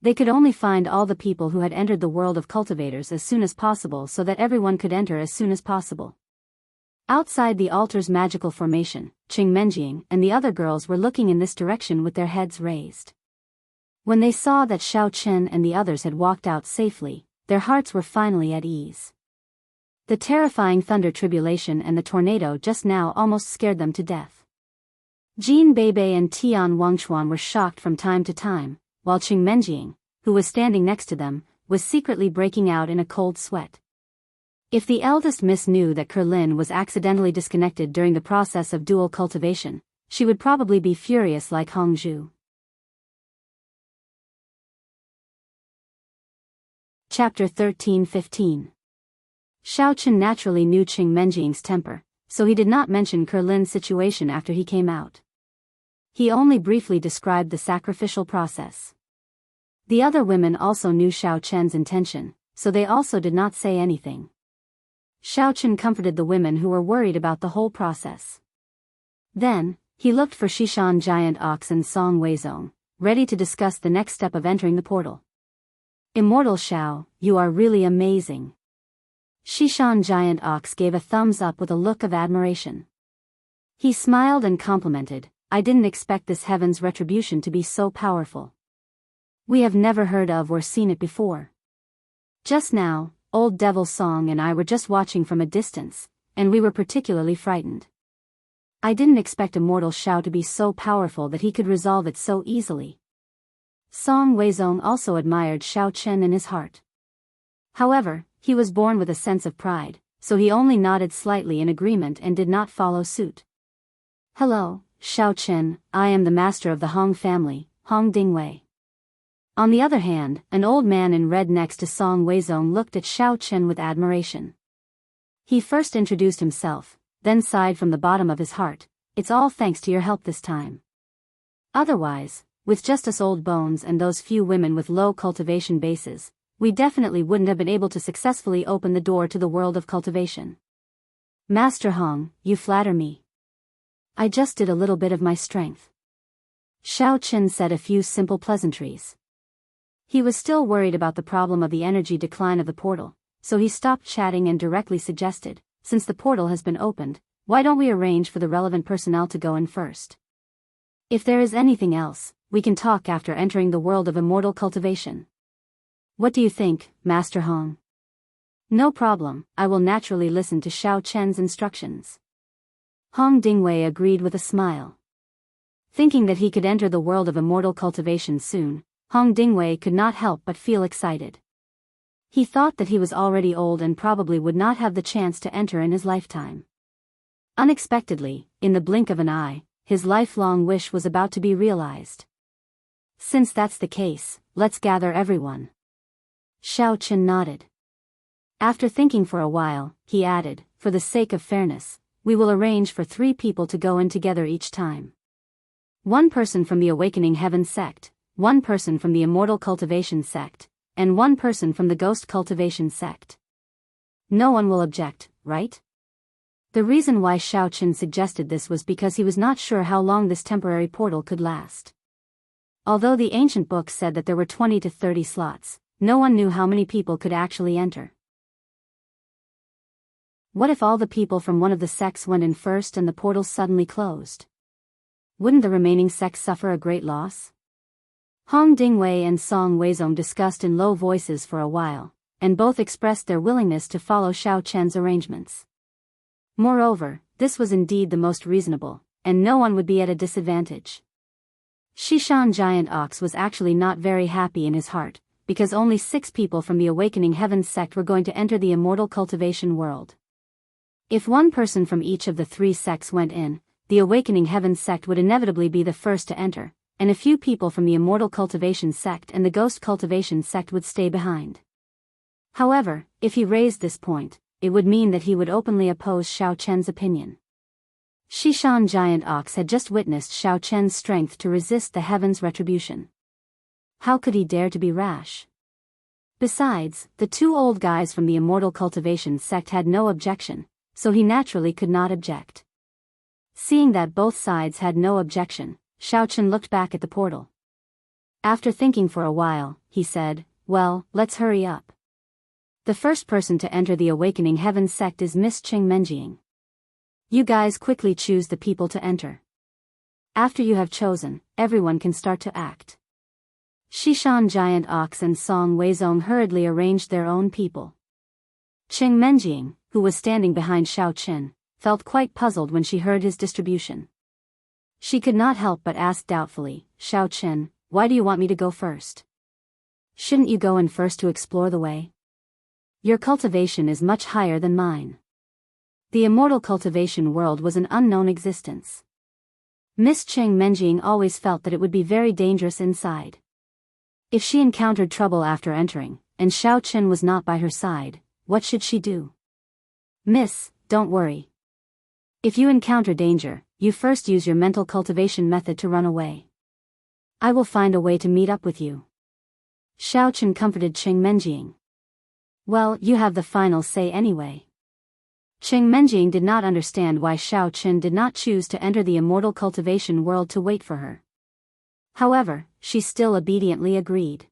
They could only find all the people who had entered the world of cultivators as soon as possible so that everyone could enter as soon as possible. Outside the altar's magical formation, Qing Menjing and the other girls were looking in this direction with their heads raised. When they saw that Xiao Chen and the others had walked out safely, their hearts were finally at ease. The terrifying thunder tribulation and the tornado just now almost scared them to death. Jin Beibei and Tian Wangchuan were shocked from time to time, while Qing Menjing, who was standing next to them, was secretly breaking out in a cold sweat. If the eldest miss knew that Kerlin was accidentally disconnected during the process of dual cultivation, she would probably be furious like Hongju. Chapter 13-15. Xiao Chen naturally knew Qing Menjing's temper, so he did not mention Kerlin's situation after he came out. He only briefly described the sacrificial process. The other women also knew Xiao Chen's intention, so they also did not say anything. Xiao Chen comforted the women who were worried about the whole process. Then, he looked for Xishan Giant Ox and Song Weizong, ready to discuss the next step of entering the portal. Immortal Xiao, you are really amazing. Xishan Giant Ox gave a thumbs up with a look of admiration. He smiled and complimented, I didn't expect this heaven's retribution to be so powerful. We have never heard of or seen it before. Just now, Old Devil Song and I were just watching from a distance, and we were particularly frightened. I didn't expect Immortal Xiao to be so powerful that he could resolve it so easily. Song Weizong also admired Xiao Chen in his heart. However, he was born with a sense of pride, so he only nodded slightly in agreement and did not follow suit. Hello, Xiao Chen, I am the master of the Hong family, Hong Dingwei. On the other hand, an old man in red next to Song Weizong looked at Xiao Chen with admiration. He first introduced himself, then sighed from the bottom of his heart, it's all thanks to your help this time. Otherwise, with just us old bones and those few women with low cultivation bases, we definitely wouldn't have been able to successfully open the door to the world of cultivation. Master Hong, you flatter me. I just did a little bit of my strength. Xiao Chen said a few simple pleasantries. He was still worried about the problem of the energy decline of the portal, so he stopped chatting and directly suggested, since the portal has been opened, why don't we arrange for the relevant personnel to go in first? If there is anything else, we can talk after entering the world of immortal cultivation. What do you think, Master Hong? No problem, I will naturally listen to Xiao Chen's instructions. Hong Dingwei agreed with a smile. Thinking that he could enter the world of immortal cultivation soon, Hong Dingwei could not help but feel excited. He thought that he was already old and probably would not have the chance to enter in his lifetime. Unexpectedly, in the blink of an eye, his lifelong wish was about to be realized. Since that's the case, let's gather everyone. Xiao nodded. After thinking for a while, he added, for the sake of fairness, we will arrange for 3 people to go in together each time. 1 person from the Awakening Heaven sect, 1 person from the Immortal Cultivation sect, and 1 person from the Ghost Cultivation sect. No one will object, right? The reason why Xiao suggested this was because he was not sure how long this temporary portal could last. Although the ancient books said that there were 20 to 30 slots, no one knew how many people could actually enter. What if all the people from one of the sects went in first and the portal suddenly closed? Wouldn't the remaining sects suffer a great loss? Hong Dingwei and Song Weizong discussed in low voices for a while, and both expressed their willingness to follow Xiao arrangements. Moreover, this was indeed the most reasonable, and no one would be at a disadvantage. Shishan Giant Ox was actually not very happy in his heart, because only 6 people from the Awakening Heaven sect were going to enter the Immortal Cultivation world. If 1 person from each of the 3 sects went in, the Awakening Heaven sect would inevitably be the first to enter, and a few people from the Immortal Cultivation sect and the Ghost Cultivation sect would stay behind. However, if he raised this point, it would mean that he would openly oppose Xiao opinion. Shishan Giant Ox had just witnessed Xiao strength to resist the heaven's retribution. How could he dare to be rash? Besides, the 2 old guys from the Immortal Cultivation sect had no objection, so he naturally could not object. Seeing that both sides had no objection, Xiao looked back at the portal. After thinking for a while, he said, well, let's hurry up. The first person to enter the Awakening Heaven sect is Miss Qing Menjing. You guys quickly choose the people to enter. After you have chosen, everyone can start to act. Shishan Giant Ox and Song Weizong hurriedly arranged their own people. Qing Menjing, who was standing behind Xiao felt quite puzzled when she heard his distribution. She could not help but ask doubtfully, Xiao, why do you want me to go first? Shouldn't you go in first to explore the way? Your cultivation is much higher than mine. The Immortal Cultivation world was an unknown existence. Miss Qing Menjing always felt that it would be very dangerous inside. If she encountered trouble after entering, and Xiao was not by her side, what should she do? Miss, don't worry. If you encounter danger, you first use your mental cultivation method to run away. I will find a way to meet up with you. Xiao comforted Qing Menjing. Well, you have the final say anyway. Qing Menjing did not understand why Xiao did not choose to enter the Immortal Cultivation world to wait for her. However, she still obediently agreed.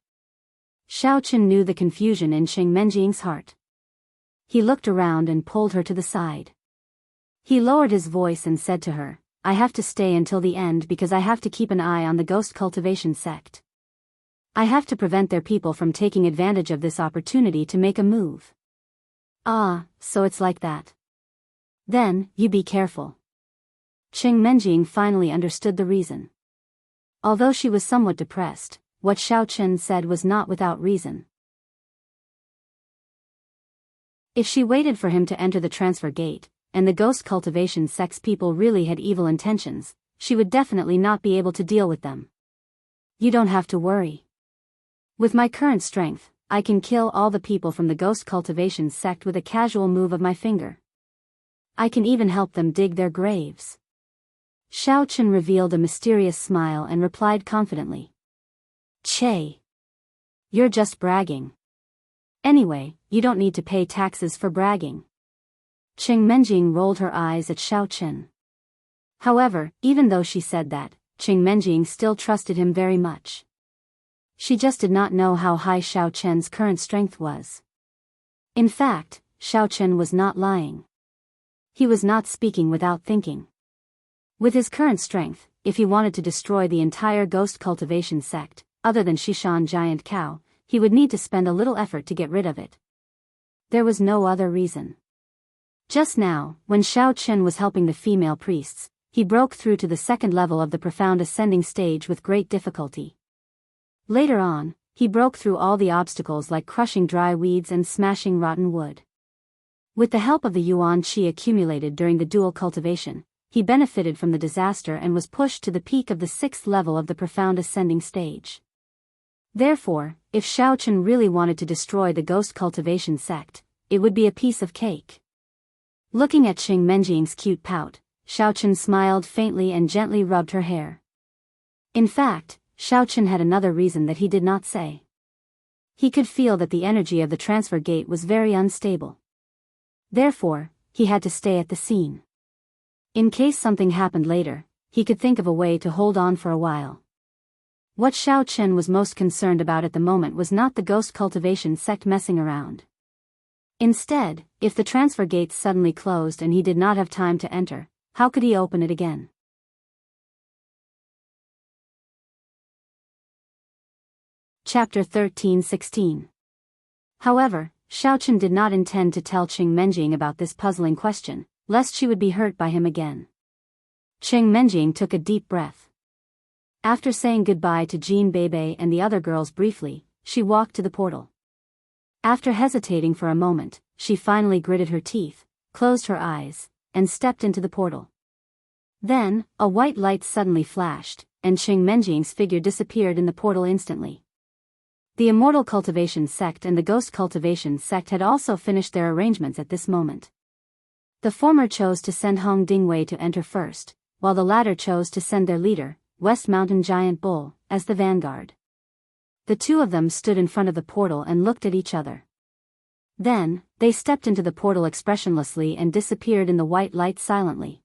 Xiao knew the confusion in Qing Menjing's heart. He looked around and pulled her to the side. He lowered his voice and said to her, I have to stay until the end because I have to keep an eye on the Ghost Cultivation sect. I have to prevent their people from taking advantage of this opportunity to make a move. Ah, so it's like that. Then, you be careful. Qing Menjing finally understood the reason. Although she was somewhat depressed, what Xiao said was not without reason. If she waited for him to enter the transfer gate, and the Ghost Cultivation sect's people really had evil intentions, she would definitely not be able to deal with them. You don't have to worry. With my current strength, I can kill all the people from the Ghost Cultivation sect with a casual move of my finger. I can even help them dig their graves. Xiao revealed a mysterious smile and replied confidently. Che. You're just bragging. Anyway, you don't need to pay taxes for bragging. Qing Menjing rolled her eyes at Xiao. However, even though she said that, Qing Menjing still trusted him very much. She just did not know how high Xiao current strength was. In fact, Xiao was not lying. He was not speaking without thinking. With his current strength, if he wanted to destroy the entire Ghost Cultivation sect, other than Shishan Giant Cow, he would need to spend a little effort to get rid of it. There was no other reason. Just now, when Xiao was helping the female priests, he broke through to the second level of the profound ascending stage with great difficulty. Later on, he broke through all the obstacles like crushing dry weeds and smashing rotten wood. With the help of the yuan qi accumulated during the dual cultivation, he benefited from the disaster and was pushed to the peak of the 6th level of the profound ascending stage. Therefore, if Xiaochen really wanted to destroy the ghost cultivation sect, it would be a piece of cake. Looking at Qing Menjing's cute pout, Xiaochen smiled faintly and gently rubbed her hair. In fact, Xiaochen had another reason that he did not say. He could feel that the energy of the transfer gate was very unstable. Therefore, he had to stay at the scene. In case something happened later, he could think of a way to hold on for a while. What Xiaochen was most concerned about at the moment was not the ghost cultivation sect messing around. Instead, if the transfer gates suddenly closed and he did not have time to enter, how could he open it again? Chapter 13-16. However, Xiaochen did not intend to tell Qing Menjing about this puzzling question, lest she would be hurt by him again. Qing Menjing took a deep breath. After saying goodbye to Jean Bebe and the other girls briefly, she walked to the portal. After hesitating for a moment, she finally gritted her teeth, closed her eyes, and stepped into the portal. Then, a white light suddenly flashed, and Qing Menjing's figure disappeared in the portal instantly. The Immortal Cultivation Sect and the Ghost Cultivation Sect had also finished their arrangements at this moment. The former chose to send Hong Dingwei to enter first, while the latter chose to send their leader, West Mountain Giant Bull, as the vanguard. The two of them stood in front of the portal and looked at each other. Then, they stepped into the portal expressionlessly and disappeared in the white light silently.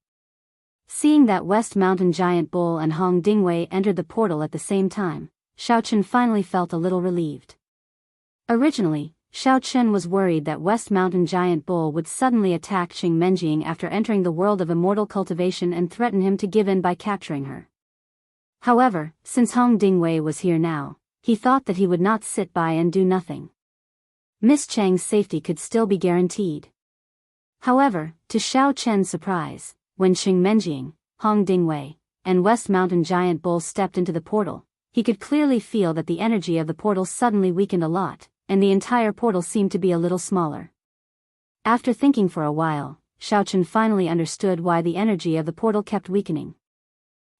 Seeing that West Mountain Giant Bull and Hong Dingwei entered the portal at the same time, Xiaochen finally felt a little relieved. Originally, Xiaochen was worried that West Mountain Giant Bull would suddenly attack Qing Menjing after entering the world of immortal cultivation and threaten him to give in by capturing her. However, since Hong Dingwei was here now, he thought that he would not sit by and do nothing. Miss Chang's safety could still be guaranteed. However, to Xiaochen's surprise, when Qing Menjing, Hong Dingwei, and West Mountain Giant Bull stepped into the portal, he could clearly feel that the energy of the portal suddenly weakened a lot, and the entire portal seemed to be a little smaller. After thinking for a while, Xiaochen finally understood why the energy of the portal kept weakening.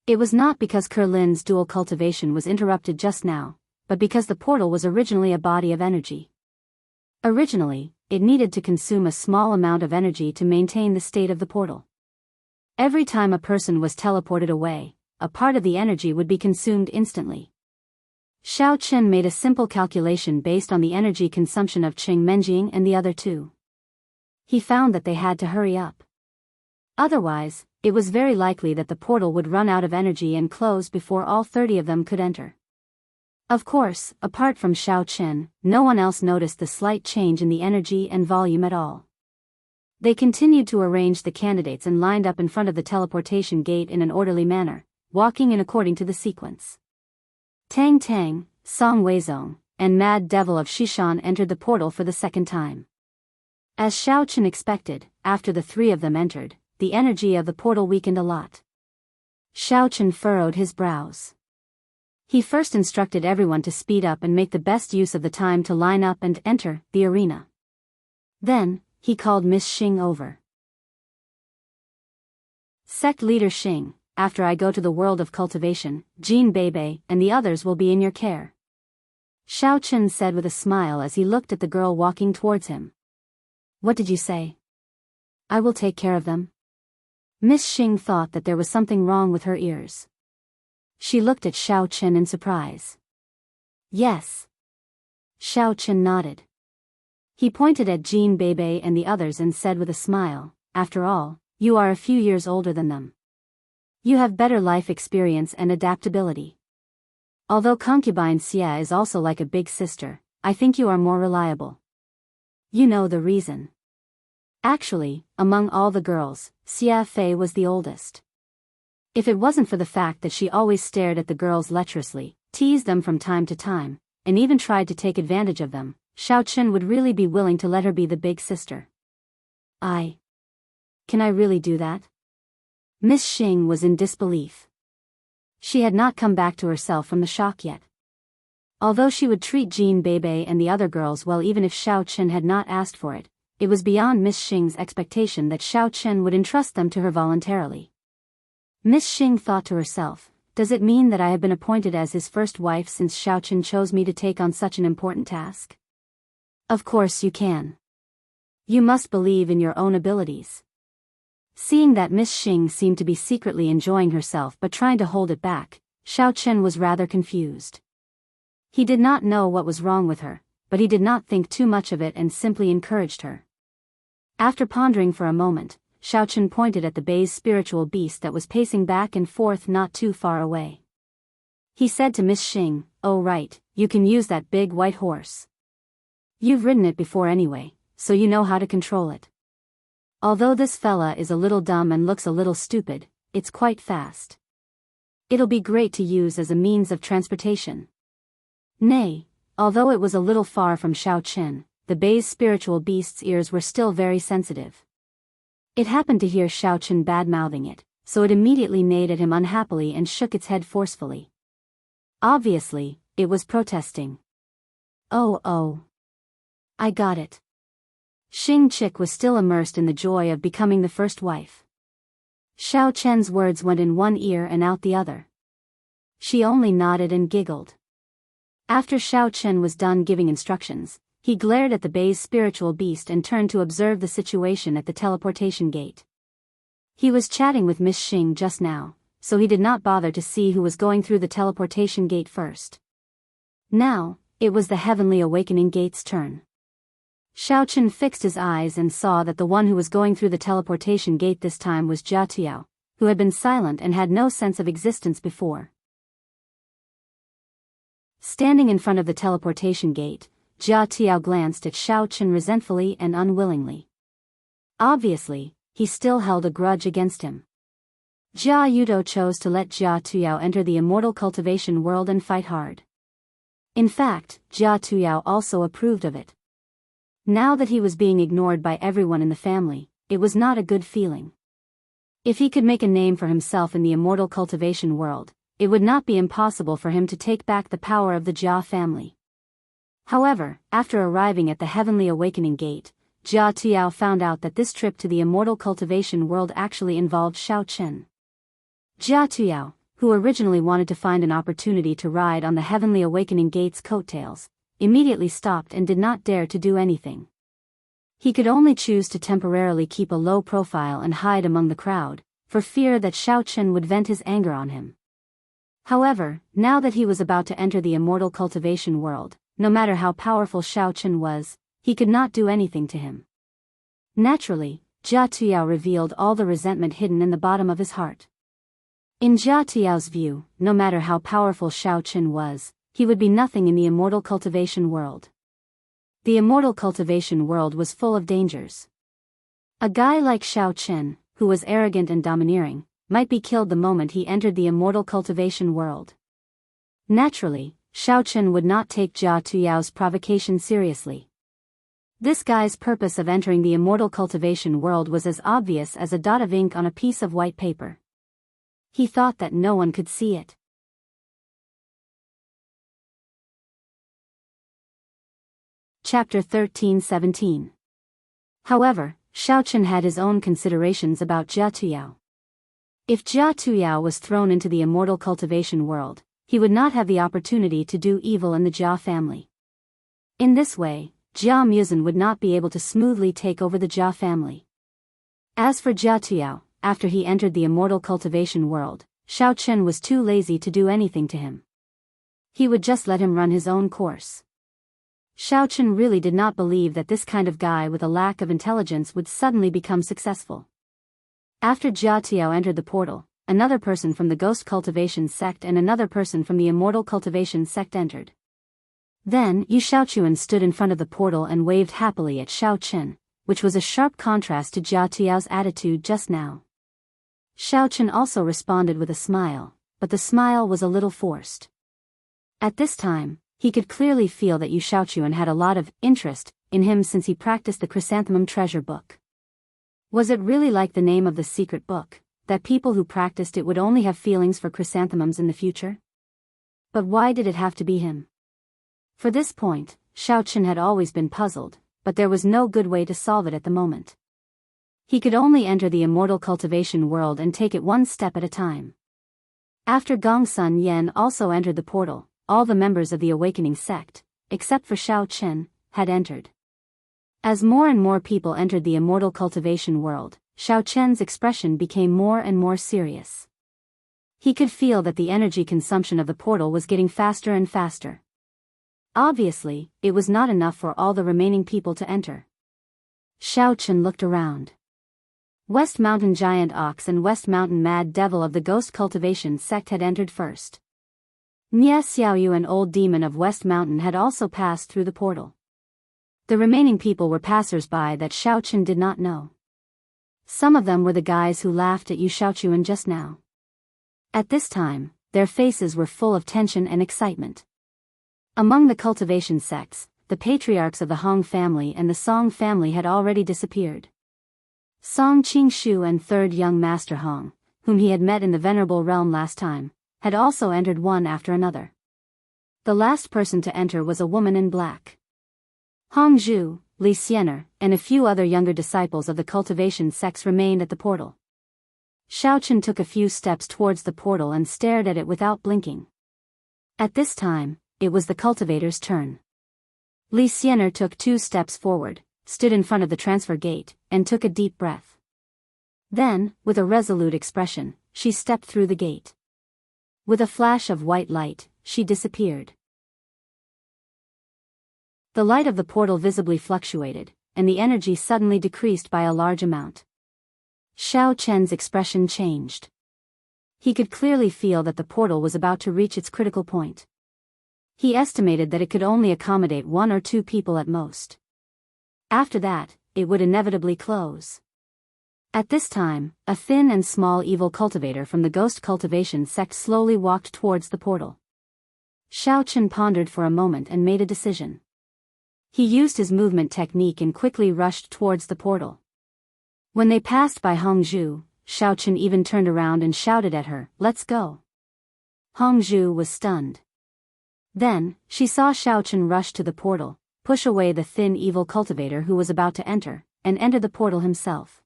It was not because Kerlin's dual cultivation was interrupted just now, but because the portal was originally a body of energy. Originally, it needed to consume a small amount of energy to maintain the state of the portal. Every time a person was teleported away, a part of the energy would be consumed instantly. Xiaochen made a simple calculation based on the energy consumption of Qing Menjing and the other two. He found that they had to hurry up. Otherwise, it was very likely that the portal would run out of energy and close before all 30 of them could enter. Of course, apart from Xiaochen, no one else noticed the slight change in the energy and volume at all. They continued to arrange the candidates and lined up in front of the teleportation gate in an orderly manner, walking in according to the sequence. Tang Tang, Song Weizong, and Mad Devil of Shishan entered the portal for the second time. As Xiaochen expected, after the three of them entered, the energy of the portal weakened a lot. Xiaochen furrowed his brows. He first instructed everyone to speed up and make the best use of the time to line up and enter the arena. Then, he called Miss Xing over. Sect Leader Xing, after I go to the world of cultivation, Jean Bebe and the others will be in your care. Xiaochen said with a smile as he looked at the girl walking towards him. What did you say? I will take care of them. Miss Xing thought that there was something wrong with her ears. She looked at Xiaochen in surprise. Yes. Xiaochen nodded. He pointed at Jean Bebe and the others and said with a smile, after all, you are a few years older than them. You have better life experience and adaptability. Although concubine Xia is also like a big sister, I think you are more reliable. You know the reason. Actually, among all the girls, Xia Fei was the oldest. If it wasn't for the fact that she always stared at the girls lecherously, teased them from time to time, and even tried to take advantage of them, Xiaochen would really be willing to let her be the big sister. Can I really do that? Miss Xing was in disbelief. She had not come back to herself from the shock yet. Although she would treat Jean Bebe and the other girls well even if Xiao Chen had not asked for it, it was beyond Miss Xing's expectation that Xiao Chen would entrust them to her voluntarily. Miss Xing thought to herself, does it mean that I have been appointed as his first wife since Xiao Chen chose me to take on such an important task? Of course you can. You must believe in your own abilities. Seeing that Miss Xing seemed to be secretly enjoying herself but trying to hold it back, Xiao Chen was rather confused. He did not know what was wrong with her, but he did not think too much of it and simply encouraged her. After pondering for a moment, Xiao Chen pointed at the Bei's spiritual beast that was pacing back and forth not too far away. He said to Miss Xing, "Oh right, you can use that big white horse. You've ridden it before anyway, so you know how to control it. Although this fella is a little dumb and looks a little stupid, it's quite fast. It'll be great to use as a means of transportation." Nay, although it was a little far from Xiao Chen, the Bei's spiritual beast's ears were still very sensitive. It happened to hear Xiao Chen bad-mouthing it, so it immediately neighed at him unhappily and shook its head forcefully. Obviously, it was protesting. Oh. I got it. Xing Chick was still immersed in the joy of becoming the first wife. Xiao Chen's words went in one ear and out the other. She only nodded and giggled. After Xiao Chen was done giving instructions, he glared at the Bei's spiritual beast and turned to observe the situation at the teleportation gate. He was chatting with Miss Xing just now, so he did not bother to see who was going through the teleportation gate first. Now, it was the Heavenly Awakening Gate's turn. Xiao Chen fixed his eyes and saw that the one who was going through the teleportation gate this time was Jia Tuo, who had been silent and had no sense of existence before. Standing in front of the teleportation gate, Jia Tuo glanced at Xiao Chen resentfully and unwillingly. Obviously, he still held a grudge against him. Jia Yudo chose to let Jia Tuo enter the immortal cultivation world and fight hard. In fact, Jia Tuo also approved of it. Now that he was being ignored by everyone in the family, it was not a good feeling. If he could make a name for himself in the immortal cultivation world, it would not be impossible for him to take back the power of the Jia family. However, after arriving at the Heavenly Awakening Gate, Jia Tuo found out that this trip to the immortal cultivation world actually involved Xiao Chen. Jia Tuo, who originally wanted to find an opportunity to ride on the Heavenly Awakening Gate's coattails, immediately stopped and did not dare to do anything. He could only choose to temporarily keep a low profile and hide among the crowd, for fear that Xiao Chen would vent his anger on him. However, now that he was about to enter the immortal cultivation world, no matter how powerful Xiao Chen was, he could not do anything to him. Naturally, Jia Tuo revealed all the resentment hidden in the bottom of his heart. In Jia Tuo's view, no matter how powerful Xiao Chen was, he would be nothing in the immortal cultivation world. The immortal cultivation world was full of dangers. A guy like Xiao Chen, who was arrogant and domineering, might be killed the moment he entered the immortal cultivation world. Naturally, Xiao Chen would not take Jia Tuo's provocation seriously. This guy's purpose of entering the immortal cultivation world was as obvious as a dot of ink on a piece of white paper. He thought that no one could see it. Chapter 13-17. However, Xiao Chen had his own considerations about Jia Tuo. If Jia Tuo was thrown into the immortal cultivation world, he would not have the opportunity to do evil in the Jia family. In this way, Jia Muzhen would not be able to smoothly take over the Jia family. As for Jia Tuo, after he entered the immortal cultivation world, Xiao Chen was too lazy to do anything to him. He would just let him run his own course. Xiao Chen really did not believe that this kind of guy with a lack of intelligence would suddenly become successful. After Jia Tuo entered the portal, another person from the Ghost Cultivation sect and another person from the Immortal Cultivation sect entered. Then Yu Xiaochuan stood in front of the portal and waved happily at Xiao Chen, which was a sharp contrast to Jia Tuo's attitude just now. Xiao Chen also responded with a smile, but the smile was a little forced. At this time, he could clearly feel that Yu Xiaochuan had a lot of interest in him since he practiced the Chrysanthemum Treasure Book. Was it really like the name of the secret book, that people who practiced it would only have feelings for chrysanthemums in the future? But why did it have to be him? For this point, Xiao Chen had always been puzzled, but there was no good way to solve it at the moment. He could only enter the immortal cultivation world and take it one step at a time. After Gongsun Yan also entered the portal, all the members of the awakening sect, except for Xiao Chen, had entered. As more and more people entered the immortal cultivation world, Xiao Chen's expression became more and more serious. He could feel that the energy consumption of the portal was getting faster and faster. Obviously, it was not enough for all the remaining people to enter. Xiao Chen looked around. West Mountain Giant Ox and West Mountain Mad Devil of the Ghost Cultivation sect had entered first. Nia Xiaoyu, an old demon of West Mountain, had also passed through the portal. The remaining people were passers-by that Xiao Chen did not know. Some of them were the guys who laughed at Yu Xiaochuan just now. At this time, their faces were full of tension and excitement. Among the cultivation sects, the patriarchs of the Hong family and the Song family had already disappeared. Song Qingshu and third young master Hong, whom he had met in the Venerable Realm last time, had also entered one after another. The last person to enter was a woman in black. Hong Zhu, Li Xiener, and a few other younger disciples of the cultivation sects remained at the portal. Xiao Chen took a few steps towards the portal and stared at it without blinking. At this time, it was the cultivator's turn. Li Xiener took 2 steps forward, stood in front of the transfer gate, and took a deep breath. Then, with a resolute expression, she stepped through the gate. With a flash of white light, she disappeared. The light of the portal visibly fluctuated, and the energy suddenly decreased by a large amount. Xiao Chen's expression changed. He could clearly feel that the portal was about to reach its critical point. He estimated that it could only accommodate 1 or 2 people at most. After that, it would inevitably close. At this time, a thin and small evil cultivator from the ghost cultivation sect slowly walked towards the portal. Xiao Chen pondered for a moment and made a decision. He used his movement technique and quickly rushed towards the portal. When they passed by Hongzhu, Xiao Chen even turned around and shouted at her, "Let's go." Hongzhu was stunned. Then, she saw Xiao Chen rush to the portal, push away the thin evil cultivator who was about to enter, and enter the portal himself.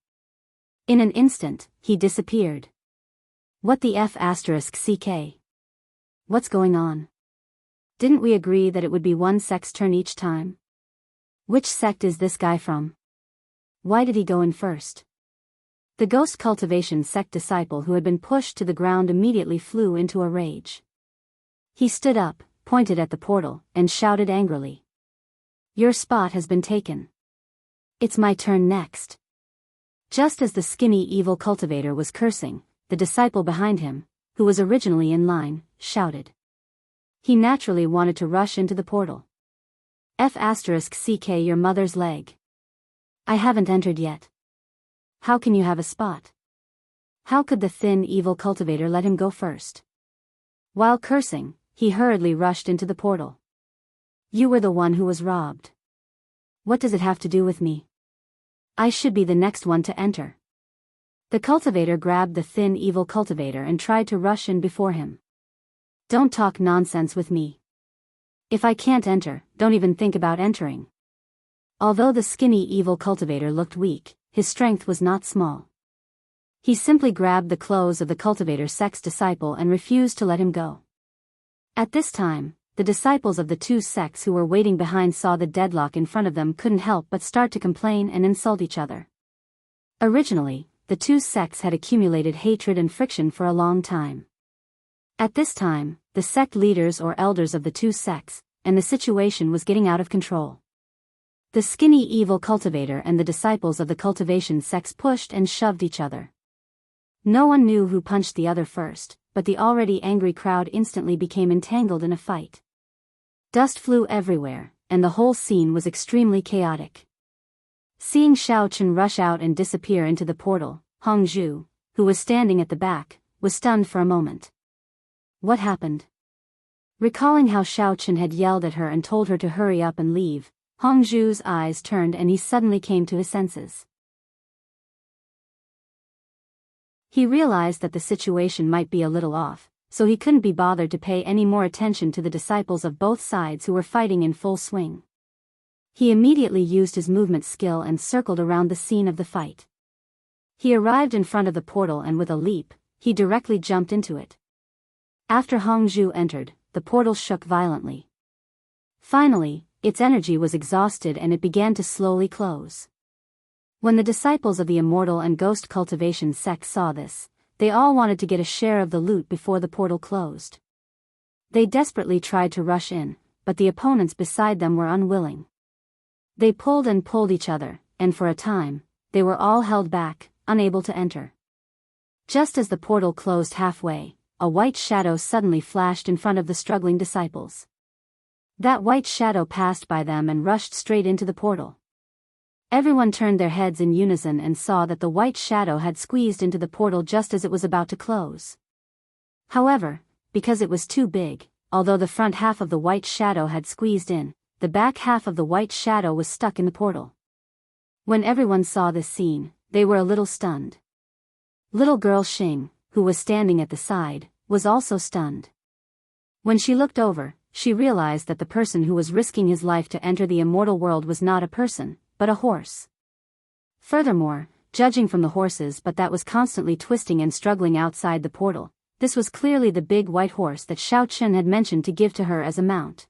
In an instant, he disappeared. What the F***ck? What's going on? Didn't we agree that it would be one sect's turn each time? Which sect is this guy from? Why did he go in first? The ghost cultivation sect disciple who had been pushed to the ground immediately flew into a rage. He stood up, pointed at the portal, and shouted angrily. "Your spot has been taken. It's my turn next." Just as the skinny evil cultivator was cursing, the disciple behind him, who was originally in line, shouted. He naturally wanted to rush into the portal. F***ck your mother's leg. I haven't entered yet. How can you have a spot? How could the thin evil cultivator let him go first? While cursing, he hurriedly rushed into the portal. You were the one who was robbed. What does it have to do with me? I should be the next one to enter. The cultivator grabbed the thin evil cultivator and tried to rush in before him. Don't talk nonsense with me. If I can't enter, don't even think about entering. Although the skinny evil cultivator looked weak, his strength was not small. He simply grabbed the clothes of the cultivator's sex disciple and refused to let him go. At this time, the disciples of the 2 sects who were waiting behind saw the deadlock in front of them couldn't help but start to complain and insult each other. Originally, the 2 sects had accumulated hatred and friction for a long time. At this time, the sect leaders or elders of the 2 sects, and the situation was getting out of control. The skinny evil cultivator and the disciples of the cultivation sects pushed and shoved each other. No one knew who punched the other first, but the already angry crowd instantly became entangled in a fight. Dust flew everywhere, and the whole scene was extremely chaotic. Seeing Xiao Chen rush out and disappear into the portal, Hongzhu, who was standing at the back, was stunned for a moment. What happened? Recalling how Xiao Chen had yelled at her and told her to hurry up and leave, Hongzhu's eyes turned and he suddenly came to his senses. He realized that the situation might be a little off, so he couldn't be bothered to pay any more attention to the disciples of both sides who were fighting in full swing. He immediately used his movement skill and circled around the scene of the fight. He arrived in front of the portal and with a leap, he directly jumped into it. After Hongzhu entered, the portal shook violently. Finally, its energy was exhausted and it began to slowly close. When the disciples of the immortal and ghost cultivation sect saw this, they all wanted to get a share of the loot before the portal closed. They desperately tried to rush in, but the opponents beside them were unwilling. They pulled and pulled each other, and for a time, they were all held back, unable to enter. Just as the portal closed halfway, a white shadow suddenly flashed in front of the struggling disciples. That white shadow passed by them and rushed straight into the portal. Everyone turned their heads in unison and saw that the white shadow had squeezed into the portal just as it was about to close. However, because it was too big, although the front half of the white shadow had squeezed in, the back half of the white shadow was stuck in the portal. When everyone saw this scene, they were a little stunned. Little girl Xing, who was standing at the side, was also stunned. When she looked over, she realized that the person who was risking his life to enter the immortal world was not a person, but a horse. Furthermore, judging from the horses that was constantly twisting and struggling outside the portal, this was clearly the big white horse that Xiao Chen had mentioned to give to her as a mount.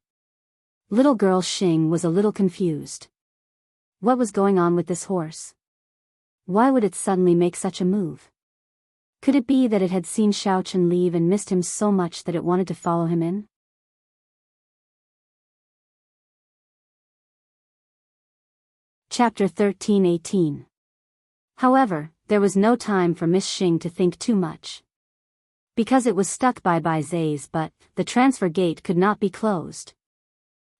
Little girl Xing was a little confused. What was going on with this horse? Why would it suddenly make such a move? Could it be that it had seen Xiao Chen leave and missed him so much that it wanted to follow him in? Chapter 13:18. However, there was no time for Miss Xing to think too much. Because it was stuck by Zai's but the transfer gate could not be closed.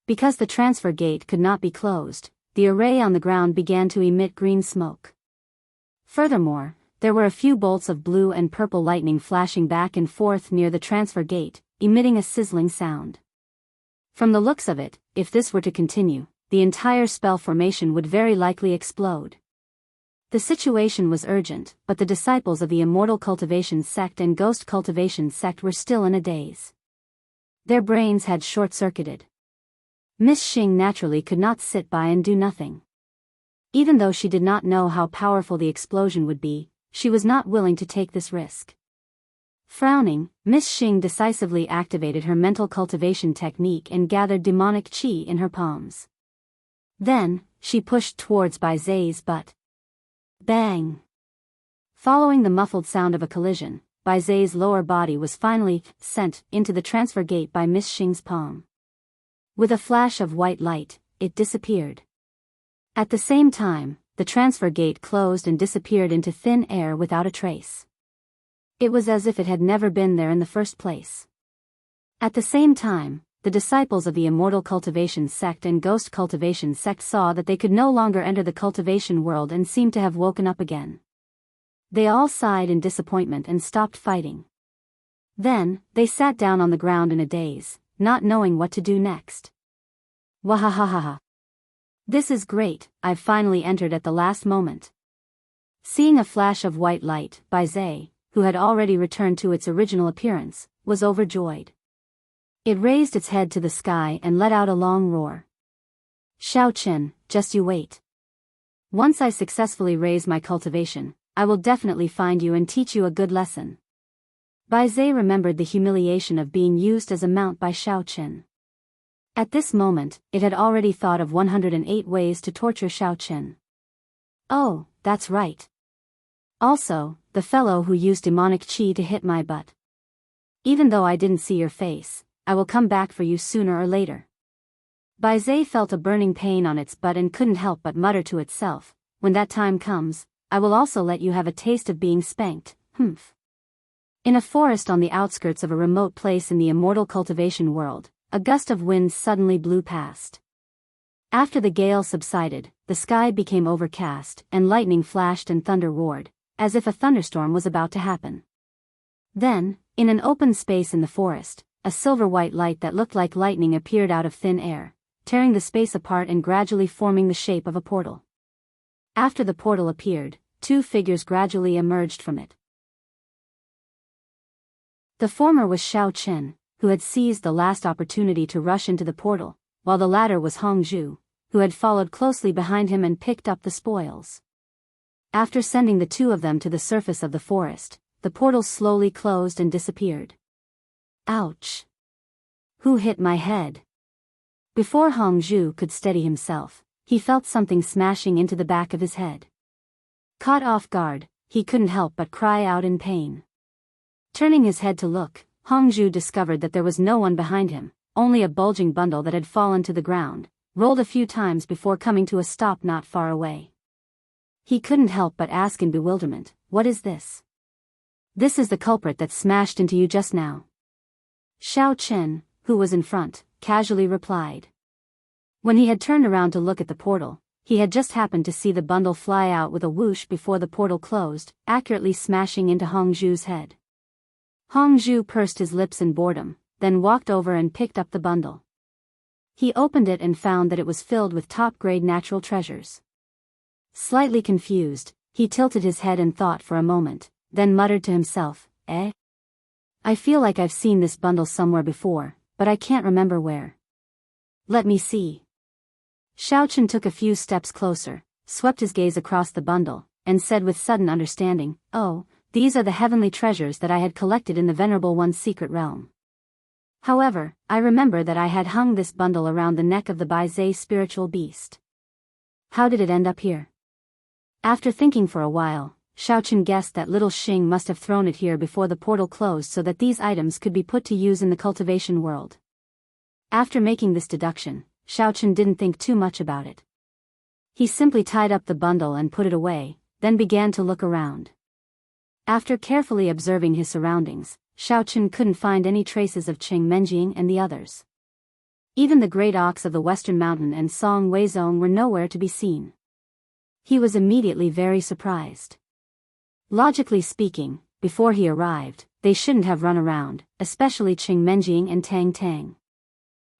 Because the transfer gate could not be closed, the array on the ground began to emit green smoke. Furthermore, there were a few bolts of blue and purple lightning flashing back and forth near the transfer gate, emitting a sizzling sound. From the looks of it, if this were to continue, the entire spell formation would very likely explode. The situation was urgent, but the disciples of the Immortal Cultivation Sect and Ghost Cultivation Sect were still in a daze. Their brains had short-circuited. Miss Xing naturally could not sit by and do nothing. Even though she did not know how powerful the explosion would be, she was not willing to take this risk. Frowning, Miss Xing decisively activated her mental cultivation technique and gathered demonic qi in her palms. Then, she pushed towards Zai's butt. Bang! Following the muffled sound of a collision, Zai's lower body was finally sent into the transfer gate by Miss Xing's palm. With a flash of white light, it disappeared. At the same time, the transfer gate closed and disappeared into thin air without a trace. It was as if it had never been there in the first place. At the same time, the disciples of the Immortal Cultivation Sect and Ghost Cultivation Sect saw that they could no longer enter the cultivation world and seemed to have woken up again. They all sighed in disappointment and stopped fighting. Then, they sat down on the ground in a daze, not knowing what to do next. Wahahaha. This is great, I've finally entered at the last moment. Seeing a flash of white light, Zai, who had already returned to its original appearance, was overjoyed. It raised its head to the sky and let out a long roar. Xiao Chen, just you wait. Once I successfully raise my cultivation, I will definitely find you and teach you a good lesson. Zai remembered the humiliation of being used as a mount by Xiao Chen. At this moment, it had already thought of 108 ways to torture Xiao Chen. Oh, that's right. Also, the fellow who used demonic qi to hit my butt. Even though I didn't see your face, I will come back for you sooner or later. Zai felt a burning pain on its butt and couldn't help but mutter to itself, when that time comes, I will also let you have a taste of being spanked, humph. In a forest on the outskirts of a remote place in the immortal cultivation world, a gust of wind suddenly blew past. After the gale subsided, the sky became overcast and lightning flashed and thunder roared, as if a thunderstorm was about to happen. Then, in an open space in the forest, a silver-white light that looked like lightning appeared out of thin air, tearing the space apart and gradually forming the shape of a portal. After the portal appeared, two figures gradually emerged from it. The former was Xiao Chen, who had seized the last opportunity to rush into the portal, while the latter was Hong Zhu, who had followed closely behind him and picked up the spoils. After sending the two of them to the surface of the forest, the portal slowly closed and disappeared. Ouch! Who hit my head? Before Hong Zhu could steady himself, he felt something smashing into the back of his head. Caught off guard, he couldn't help but cry out in pain. Turning his head to look, Hong Zhu discovered that there was no one behind him, only a bulging bundle that had fallen to the ground, rolled a few times before coming to a stop not far away. He couldn't help but ask in bewilderment, "What is this?" "This is the culprit that smashed into you just now," Xiao Chen, who was in front, casually replied. When he had turned around to look at the portal, he had just happened to see the bundle fly out with a whoosh before the portal closed, accurately smashing into Hong Zhu's head. Hong Zhu pursed his lips in boredom, then walked over and picked up the bundle. He opened it and found that it was filled with top-grade natural treasures. Slightly confused, he tilted his head and thought for a moment, then muttered to himself, "Eh? I feel like I've seen this bundle somewhere before, but I can't remember where. Let me see." Xiao Chen took a few steps closer, swept his gaze across the bundle, and said with sudden understanding, "Oh, these are the heavenly treasures that I had collected in the Venerable One's secret realm. However, I remember that I had hung this bundle around the neck of the Baizé spiritual beast. How did it end up here?" After thinking for a while, Xiao Chen guessed that little Xing must have thrown it here before the portal closed so that these items could be put to use in the cultivation world. After making this deduction, Xiao Chen didn't think too much about it. He simply tied up the bundle and put it away, then began to look around. After carefully observing his surroundings, Xiao Chen couldn't find any traces of Qing Menjing and the others. Even the great ox of the Western Mountain and Song Weizong were nowhere to be seen. He was immediately very surprised. Logically speaking, before he arrived, they shouldn't have run around, especially Qing Menjing and Tang Tang.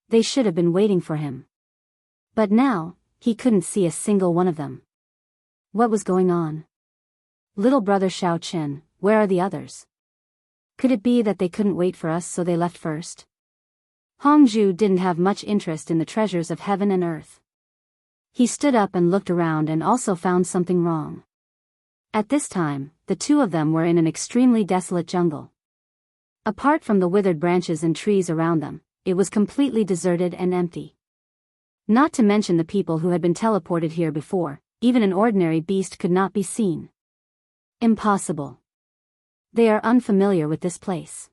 They should have been waiting for him. But now, he couldn't see a single one of them. What was going on? "Little brother Xiao Chen, where are the others? Could it be that they couldn't wait for us so they left first?" Hong Zhu didn't have much interest in the treasures of heaven and earth. He stood up and looked around and also found something wrong. At this time, the two of them were in an extremely desolate jungle. Apart from the withered branches and trees around them, it was completely deserted and empty. Not to mention the people who had been teleported here before, even an ordinary beast could not be seen. Impossible. They are unfamiliar with this place.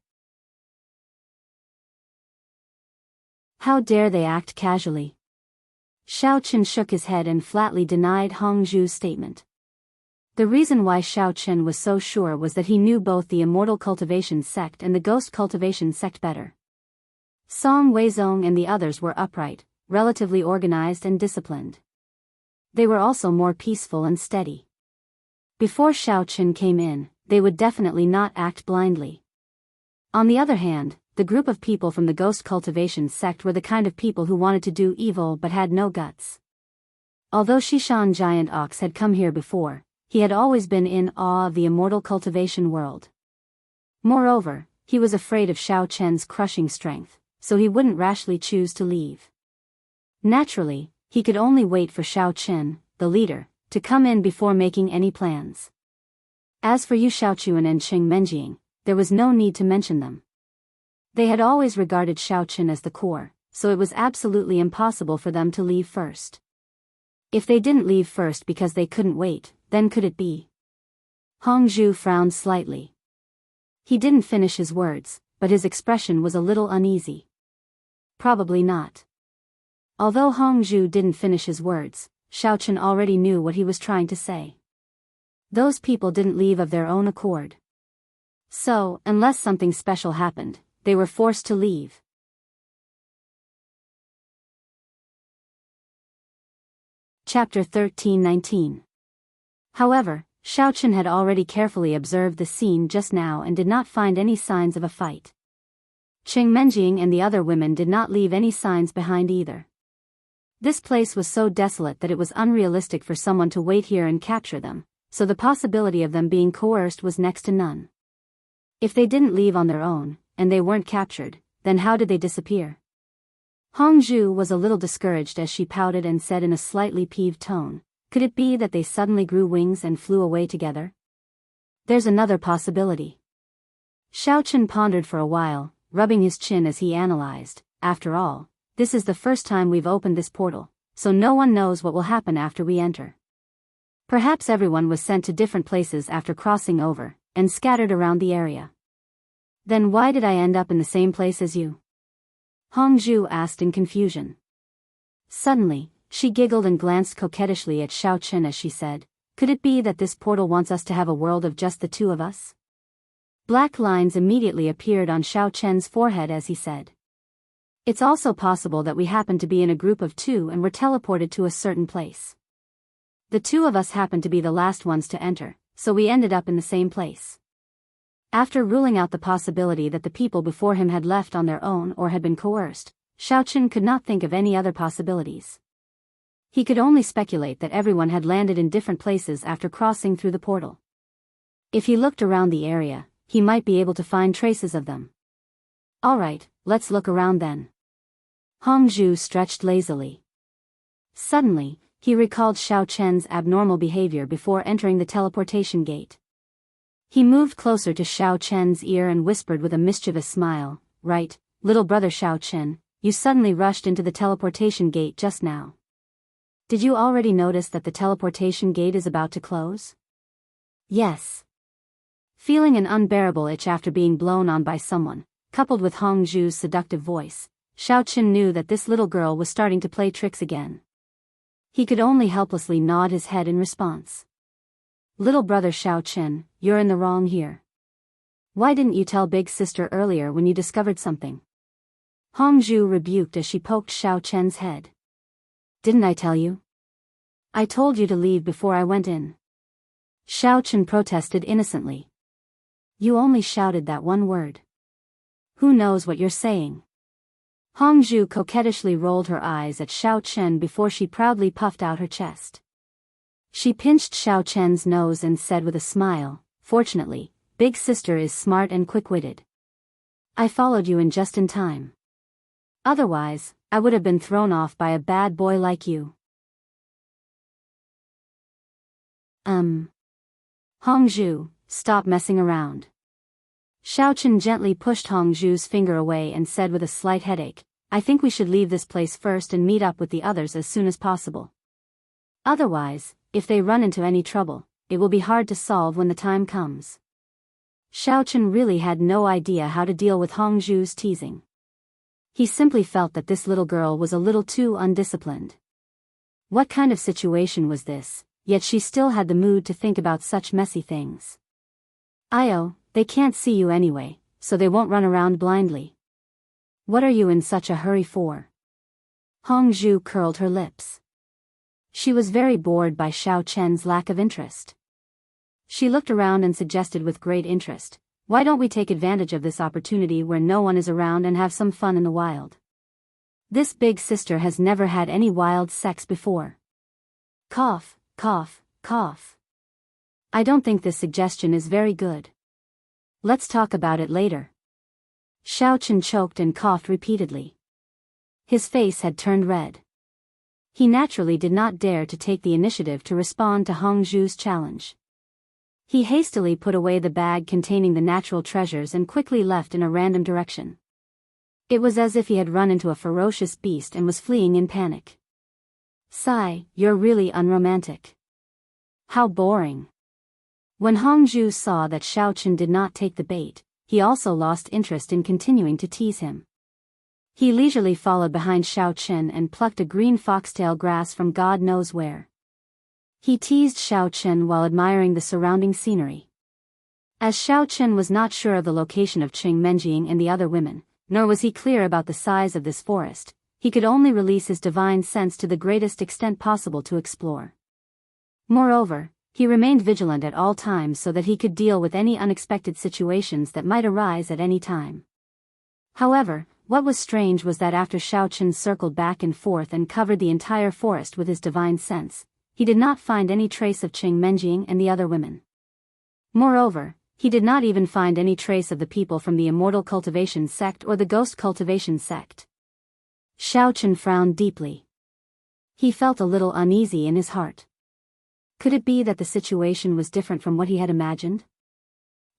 How dare they act casually? Xiao Chen shook his head and flatly denied Hong Zhu's statement. The reason why Xiao Chen was so sure was that he knew both the Immortal Cultivation Sect and the Ghost Cultivation Sect better. Song Weizong and the others were upright, relatively organized and disciplined. They were also more peaceful and steady. Before Xiao Chen came in, they would definitely not act blindly. On the other hand, the group of people from the Ghost Cultivation Sect were the kind of people who wanted to do evil but had no guts. Although Shishan Giant Ox had come here before, he had always been in awe of the immortal cultivation world. Moreover, he was afraid of Xiao Chen's crushing strength, so he wouldn't rashly choose to leave. Naturally, he could only wait for Xiao Chen, the leader, to come in before making any plans. As for Yu Xiaochuan and Qing Menjing, there was no need to mention them. They had always regarded Xiao Chen as the core, so it was absolutely impossible for them to leave first. If they didn't leave first because they couldn't wait, then could it be? Hong Zhu frowned slightly. He didn't finish his words, but his expression was a little uneasy. Probably not. Although Hong Zhu didn't finish his words, Xiao Chen already knew what he was trying to say. Those people didn't leave of their own accord. So, unless something special happened, they were forced to leave. Chapter 13-19. However, Xiao Chen had already carefully observed the scene just now and did not find any signs of a fight. Qing Menjing and the other women did not leave any signs behind either. This place was so desolate that it was unrealistic for someone to wait here and capture them, so the possibility of them being coerced was next to none. If they didn't leave on their own, and they weren't captured, then how did they disappear? Hongzhu was a little discouraged as she pouted and said in a slightly peeved tone, could it be that they suddenly grew wings and flew away together? There's another possibility. Xiaochen pondered for a while, rubbing his chin as he analyzed. After all, this is the first time we've opened this portal, so no one knows what will happen after we enter. Perhaps everyone was sent to different places after crossing over, and scattered around the area. Then why did I end up in the same place as you? Hongzhu asked in confusion. Suddenly, she giggled and glanced coquettishly at Xiaochen as she said, could it be that this portal wants us to have a world of just the two of us? Black lines immediately appeared on Xiaochen's forehead as he said. It's also possible that we happened to be in a group of two and were teleported to a certain place. The two of us happened to be the last ones to enter, so we ended up in the same place. After ruling out the possibility that the people before him had left on their own or had been coerced, Xiaochen could not think of any other possibilities. He could only speculate that everyone had landed in different places after crossing through the portal. If he looked around the area, he might be able to find traces of them. Alright, let's look around then. Hongzhu stretched lazily. Suddenly, he recalled Xiaochen's abnormal behavior before entering the teleportation gate. He moved closer to Xiaochen's ear and whispered with a mischievous smile, right, little brother Xiaochen, you suddenly rushed into the teleportation gate just now. Did you already notice that the teleportation gate is about to close? Yes. Feeling an unbearable itch after being blown on by someone, coupled with Hongzhu's seductive voice, Xiaochen knew that this little girl was starting to play tricks again. He could only helplessly nod his head in response. Little brother Xiaochen, you're in the wrong here. Why didn't you tell big sister earlier when you discovered something? Hongzhu rebuked as she poked Xiaochen's head. Didn't I tell you? I told you to leave before I went in. Xiaochen protested innocently. You only shouted that one word. Who knows what you're saying? Hongzhu coquettishly rolled her eyes at Xiaochen before she proudly puffed out her chest. She pinched Xiaochen's nose and said with a smile, fortunately, big sister is smart and quick-witted. I followed you in just in time. Otherwise, I would have been thrown off by a bad boy like you. Hongzhu, stop messing around. Xiaochen gently pushed Hongzhu's finger away and said with a slight headache, I think we should leave this place first and meet up with the others as soon as possible. Otherwise, if they run into any trouble, it will be hard to solve when the time comes. Xiaochen really had no idea how to deal with Hongzhu's teasing. He simply felt that this little girl was a little too undisciplined. What kind of situation was this, yet she still had the mood to think about such messy things. Io, they can't see you anyway, so they won't run around blindly. What are you in such a hurry for? Hongzhu curled her lips. She was very bored by Xiaochen's lack of interest. She looked around and suggested with great interest, why don't we take advantage of this opportunity where no one is around and have some fun in the wild? This big sister has never had any wild sex before. Cough, cough, cough. I don't think this suggestion is very good. Let's talk about it later. Xiaochen choked and coughed repeatedly. His face had turned red. He naturally did not dare to take the initiative to respond to Hongzhu's challenge. He hastily put away the bag containing the natural treasures and quickly left in a random direction. It was as if he had run into a ferocious beast and was fleeing in panic. Sigh, you're really unromantic. How boring. When Hongzhu saw that Xiaochen did not take the bait, he also lost interest in continuing to tease him. He leisurely followed behind Xiaochen and plucked a green foxtail grass from God knows where. He teased Xiaochen while admiring the surrounding scenery. As Xiaochen was not sure of the location of Qing Menjing and the other women, nor was he clear about the size of this forest, he could only release his divine sense to the greatest extent possible to explore. Moreover, he remained vigilant at all times so that he could deal with any unexpected situations that might arise at any time. However, what was strange was that after Xiaochen circled back and forth and covered the entire forest with his divine sense, he did not find any trace of Qing Menjing and the other women. Moreover, He did not even find any trace of the people from the immortal cultivation sect or the ghost cultivation sect. Xiaochen frowned deeply. He felt a little uneasy in his heart. Could it be that the situation was different from what he had imagined?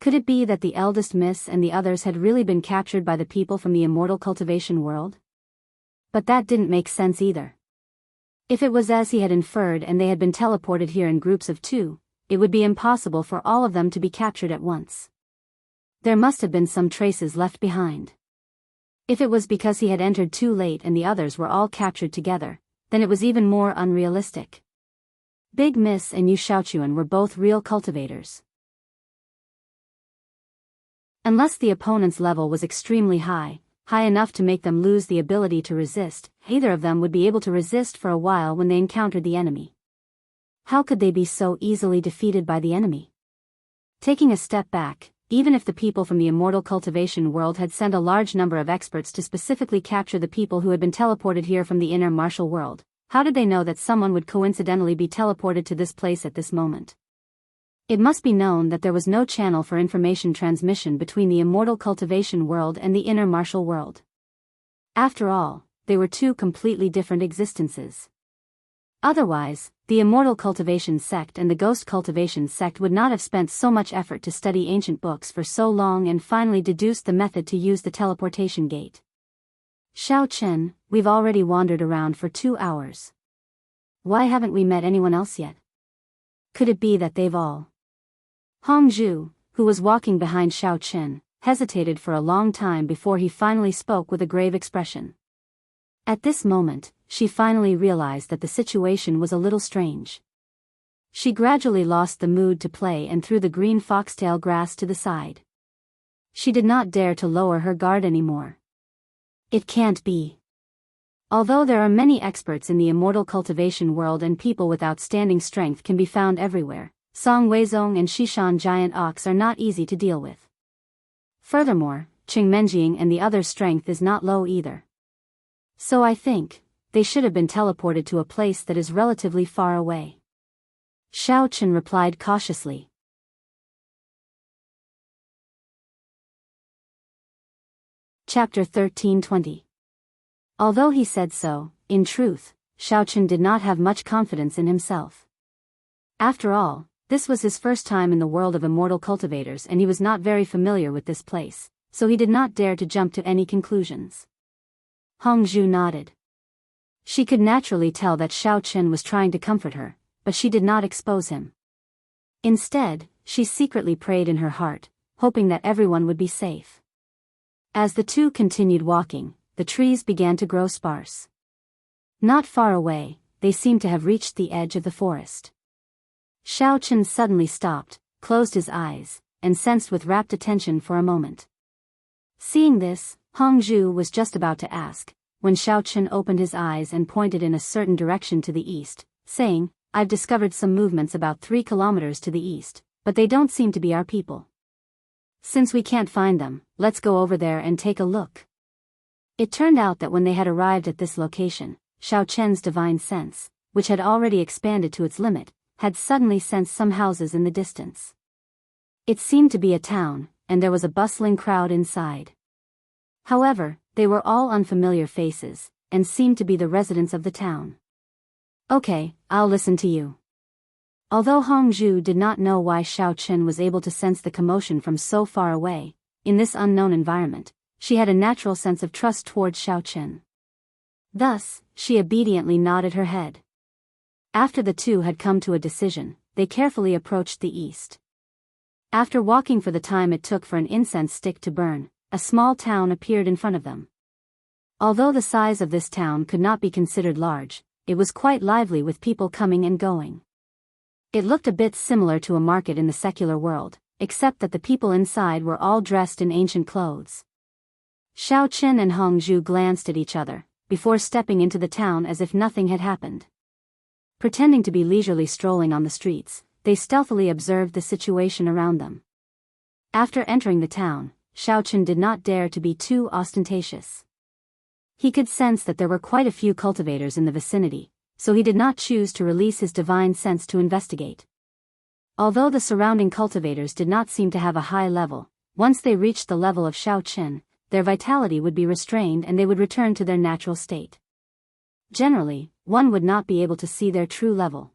Could it be that the eldest miss and the others had really been captured by the people from the immortal cultivation world? But that didn't make sense either. If it was as he had inferred and they had been teleported here in groups of 2, it would be impossible for all of them to be captured at once. There must have been some traces left behind. If it was because he had entered too late and the others were all captured together, then it was even more unrealistic. Big Miss and Yu Xiaochuan were both real cultivators. Unless the opponent's level was extremely high enough to make them lose the ability to resist, either of them would be able to resist for a while when they encountered the enemy. How could they be so easily defeated by the enemy? Taking a step back, even if the people from the immortal cultivation world had sent a large number of experts to specifically capture the people who had been teleported here from the inner martial world, how did they know that someone would coincidentally be teleported to this place at this moment? It must be known that there was no channel for information transmission between the immortal cultivation world and the inner martial world. After all, they were 2 completely different existences. Otherwise, the immortal cultivation sect and the ghost cultivation sect would not have spent so much effort to study ancient books for so long and finally deduced the method to use the teleportation gate. Xiaochen, we've already wandered around for 2 hours. Why haven't we met anyone else yet? Could it be that they've all... Hongzhu, who was walking behind Xiaochen, hesitated for a long time before he finally spoke with a grave expression. At this moment, she finally realized that the situation was a little strange. She gradually lost the mood to play and threw the green foxtail grass to the side. She did not dare to lower her guard anymore. It can't be. Although there are many experts in the immortal cultivation world and people with outstanding strength can be found everywhere, Song Weizong and Shishan Giant Ox are not easy to deal with. Furthermore, Qing Menjing and the other's strength is not low either. So I think they should have been teleported to a place that is relatively far away. Xiaochen replied cautiously. Chapter 13:20. Although he said so, in truth, Xiaochen did not have much confidence in himself. After all, this was his first time in the world of immortal cultivators and he was not very familiar with this place, so he did not dare to jump to any conclusions. Hongzhu nodded. She could naturally tell that Xiaochen was trying to comfort her, but she did not expose him. Instead, she secretly prayed in her heart, hoping that everyone would be safe. As the 2 continued walking, the trees began to grow sparse. Not far away, they seemed to have reached the edge of the forest. Xiaochen suddenly stopped, closed his eyes, and sensed with rapt attention for a moment. Seeing this, Hongzhu was just about to ask, when Xiaochen opened his eyes and pointed in a certain direction to the east, saying, "I've discovered some movements about 3 kilometers to the east, but they don't seem to be our people. Since we can't find them, let's go over there and take a look." It turned out that when they had arrived at this location, Xiaochen's divine sense, which had already expanded to its limit, had suddenly sensed some houses in the distance. It seemed to be a town, and there was a bustling crowd inside. However, they were all unfamiliar faces, and seemed to be the residents of the town. "Okay, I'll listen to you." Although Hongzhu did not know why Xiaochen was able to sense the commotion from so far away, in this unknown environment, she had a natural sense of trust towards Xiaochen. Thus, she obediently nodded her head. After the 2 had come to a decision, they carefully approached the east. After walking for the time it took for an incense stick to burn, a small town appeared in front of them. Although the size of this town could not be considered large, it was quite lively with people coming and going. It looked a bit similar to a market in the secular world, except that the people inside were all dressed in ancient clothes. Xiaochen and Hongzhu glanced at each other, before stepping into the town as if nothing had happened. Pretending to be leisurely strolling on the streets, they stealthily observed the situation around them. After entering the town, Xiaochen did not dare to be too ostentatious. He could sense that there were quite a few cultivators in the vicinity, so he did not choose to release his divine sense to investigate. Although the surrounding cultivators did not seem to have a high level, once they reached the level of Xiaochen, their vitality would be restrained and they would return to their natural state. Generally, one would not be able to see their true level.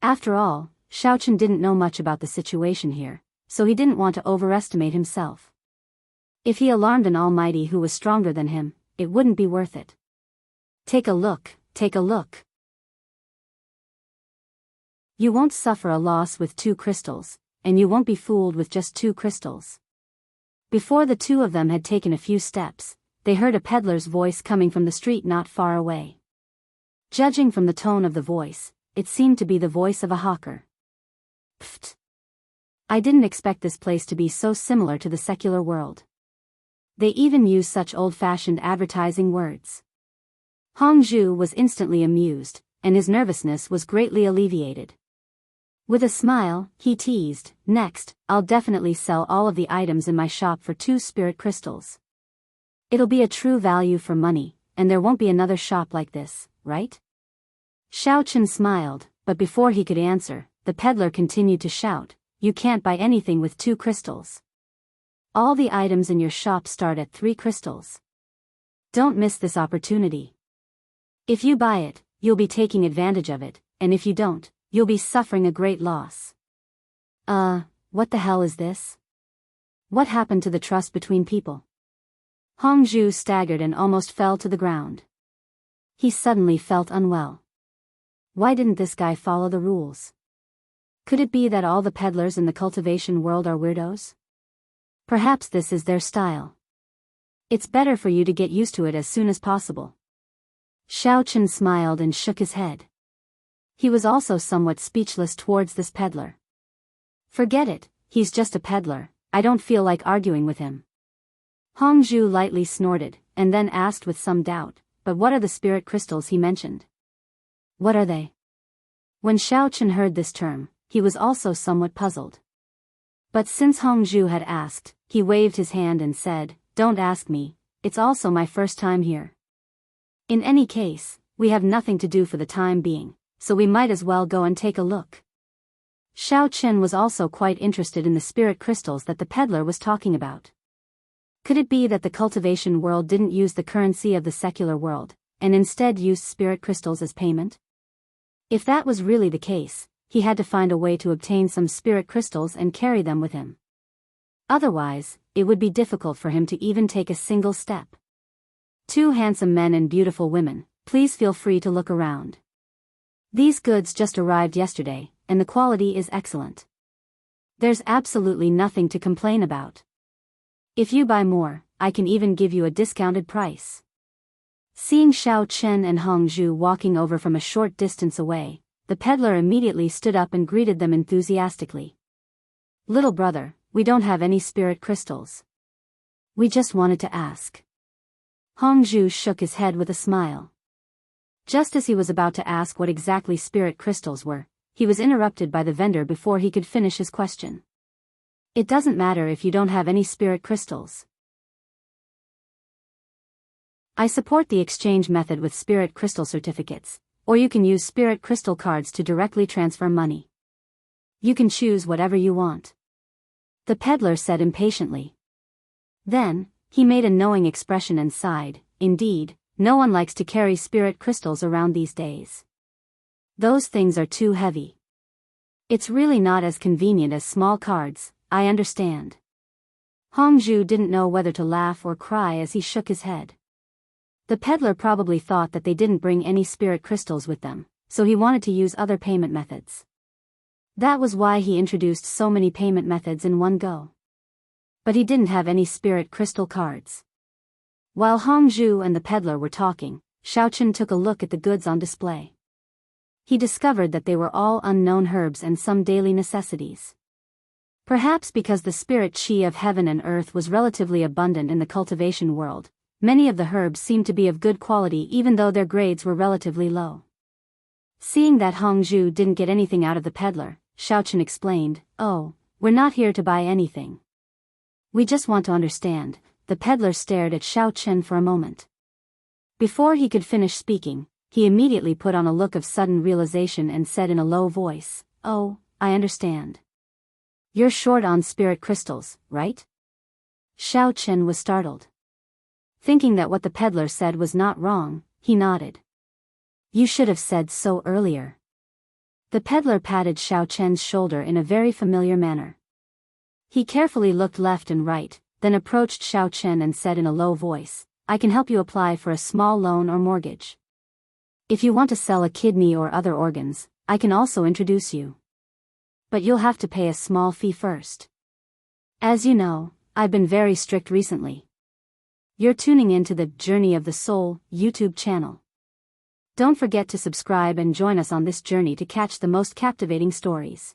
After all, Xiaochen didn't know much about the situation here, so he didn't want to overestimate himself. If he alarmed an almighty who was stronger than him, it wouldn't be worth it. Take a look, take a look. You won't suffer a loss with 2 crystals, and you won't be fooled with just 2 crystals. Before the two of them had taken a few steps, they heard a peddler's voice coming from the street not far away. Judging from the tone of the voice, it seemed to be the voice of a hawker. Pfft! I didn't expect this place to be so similar to the secular world. They even use such old-fashioned advertising words. Hongzhu was instantly amused, and his nervousness was greatly alleviated. With a smile, he teased, "Next, I'll definitely sell all of the items in my shop for 2 spirit crystals. It'll be a true value for money, and there won't be another shop like this, right?" Xiaochen smiled, but before he could answer, the peddler continued to shout, "You can't buy anything with 2 crystals. All the items in your shop start at 3 crystals. Don't miss this opportunity. If you buy it, you'll be taking advantage of it, and if you don't, you'll be suffering a great loss." What the hell is this? What happened to the trust between people? Hongzhu staggered and almost fell to the ground. He suddenly felt unwell. Why didn't this guy follow the rules? Could it be that all the peddlers in the cultivation world are weirdos? Perhaps this is their style. It's better for you to get used to it as soon as possible. Xiaochen smiled and shook his head. He was also somewhat speechless towards this peddler. "Forget it, he's just a peddler, I don't feel like arguing with him." Hongzhu lightly snorted, and then asked with some doubt, "But what are the spirit crystals he mentioned? What are they?" When Xiaochen heard this term, he was also somewhat puzzled. But since Hongzhu had asked, he waved his hand and said, "Don't ask me, it's also my first time here. In any case, we have nothing to do for the time being, so we might as well go and take a look." Xiaochen was also quite interested in the spirit crystals that the peddler was talking about. Could it be that the cultivation world didn't use the currency of the secular world, and instead used spirit crystals as payment? If that was really the case, he had to find a way to obtain some spirit crystals and carry them with him. Otherwise, it would be difficult for him to even take a single step. "2 handsome men and beautiful women, please feel free to look around. These goods just arrived yesterday, and the quality is excellent. There's absolutely nothing to complain about. If you buy more, I can even give you a discounted price." Seeing Xiaochen and Hongzhu walking over from a short distance away, the peddler immediately stood up and greeted them enthusiastically. "Little brother, we don't have any spirit crystals. We just wanted to ask." Hongzhu shook his head with a smile. Just as he was about to ask what exactly spirit crystals were, he was interrupted by the vendor before he could finish his question. "It doesn't matter if you don't have any spirit crystals. I support the exchange method with spirit crystal certificates, or you can use spirit crystal cards to directly transfer money. You can choose whatever you want," the peddler said impatiently. Then, he made a knowing expression and sighed, "Indeed, no one likes to carry spirit crystals around these days. Those things are too heavy. It's really not as convenient as small cards, I understand." Hongzhu didn't know whether to laugh or cry as he shook his head. The peddler probably thought that they didn't bring any spirit crystals with them, so he wanted to use other payment methods. That was why he introduced so many payment methods in one go. But he didn't have any spirit crystal cards. While Hongzhu and the peddler were talking, Xiaochen took a look at the goods on display. He discovered that they were all unknown herbs and some daily necessities. Perhaps because the spirit chi of heaven and earth was relatively abundant in the cultivation world, many of the herbs seemed to be of good quality even though their grades were relatively low. Seeing that Hongzhu didn't get anything out of the peddler, Xiaochen explained, "Oh, we're not here to buy anything. We just want to understand." The peddler stared at Xiaochen for a moment. Before he could finish speaking, he immediately put on a look of sudden realization and said in a low voice, "Oh, I understand. You're short on spirit crystals, right? Xiao Chen was startled. Thinking that what the peddler said was not wrong, he nodded. You should have said so earlier. The peddler patted Xiao Chen's shoulder in a very familiar manner. He carefully looked left and right, then approached Xiao Chen and said in a low voice, I can help you apply for a small loan or mortgage. If you want to sell a kidney or other organs, I can also introduce you. But you'll have to pay a small fee first. As you know, I've been very strict recently. You're tuning into the Journey of the Soul YouTube channel. Don't forget to subscribe and join us on this journey to catch the most captivating stories.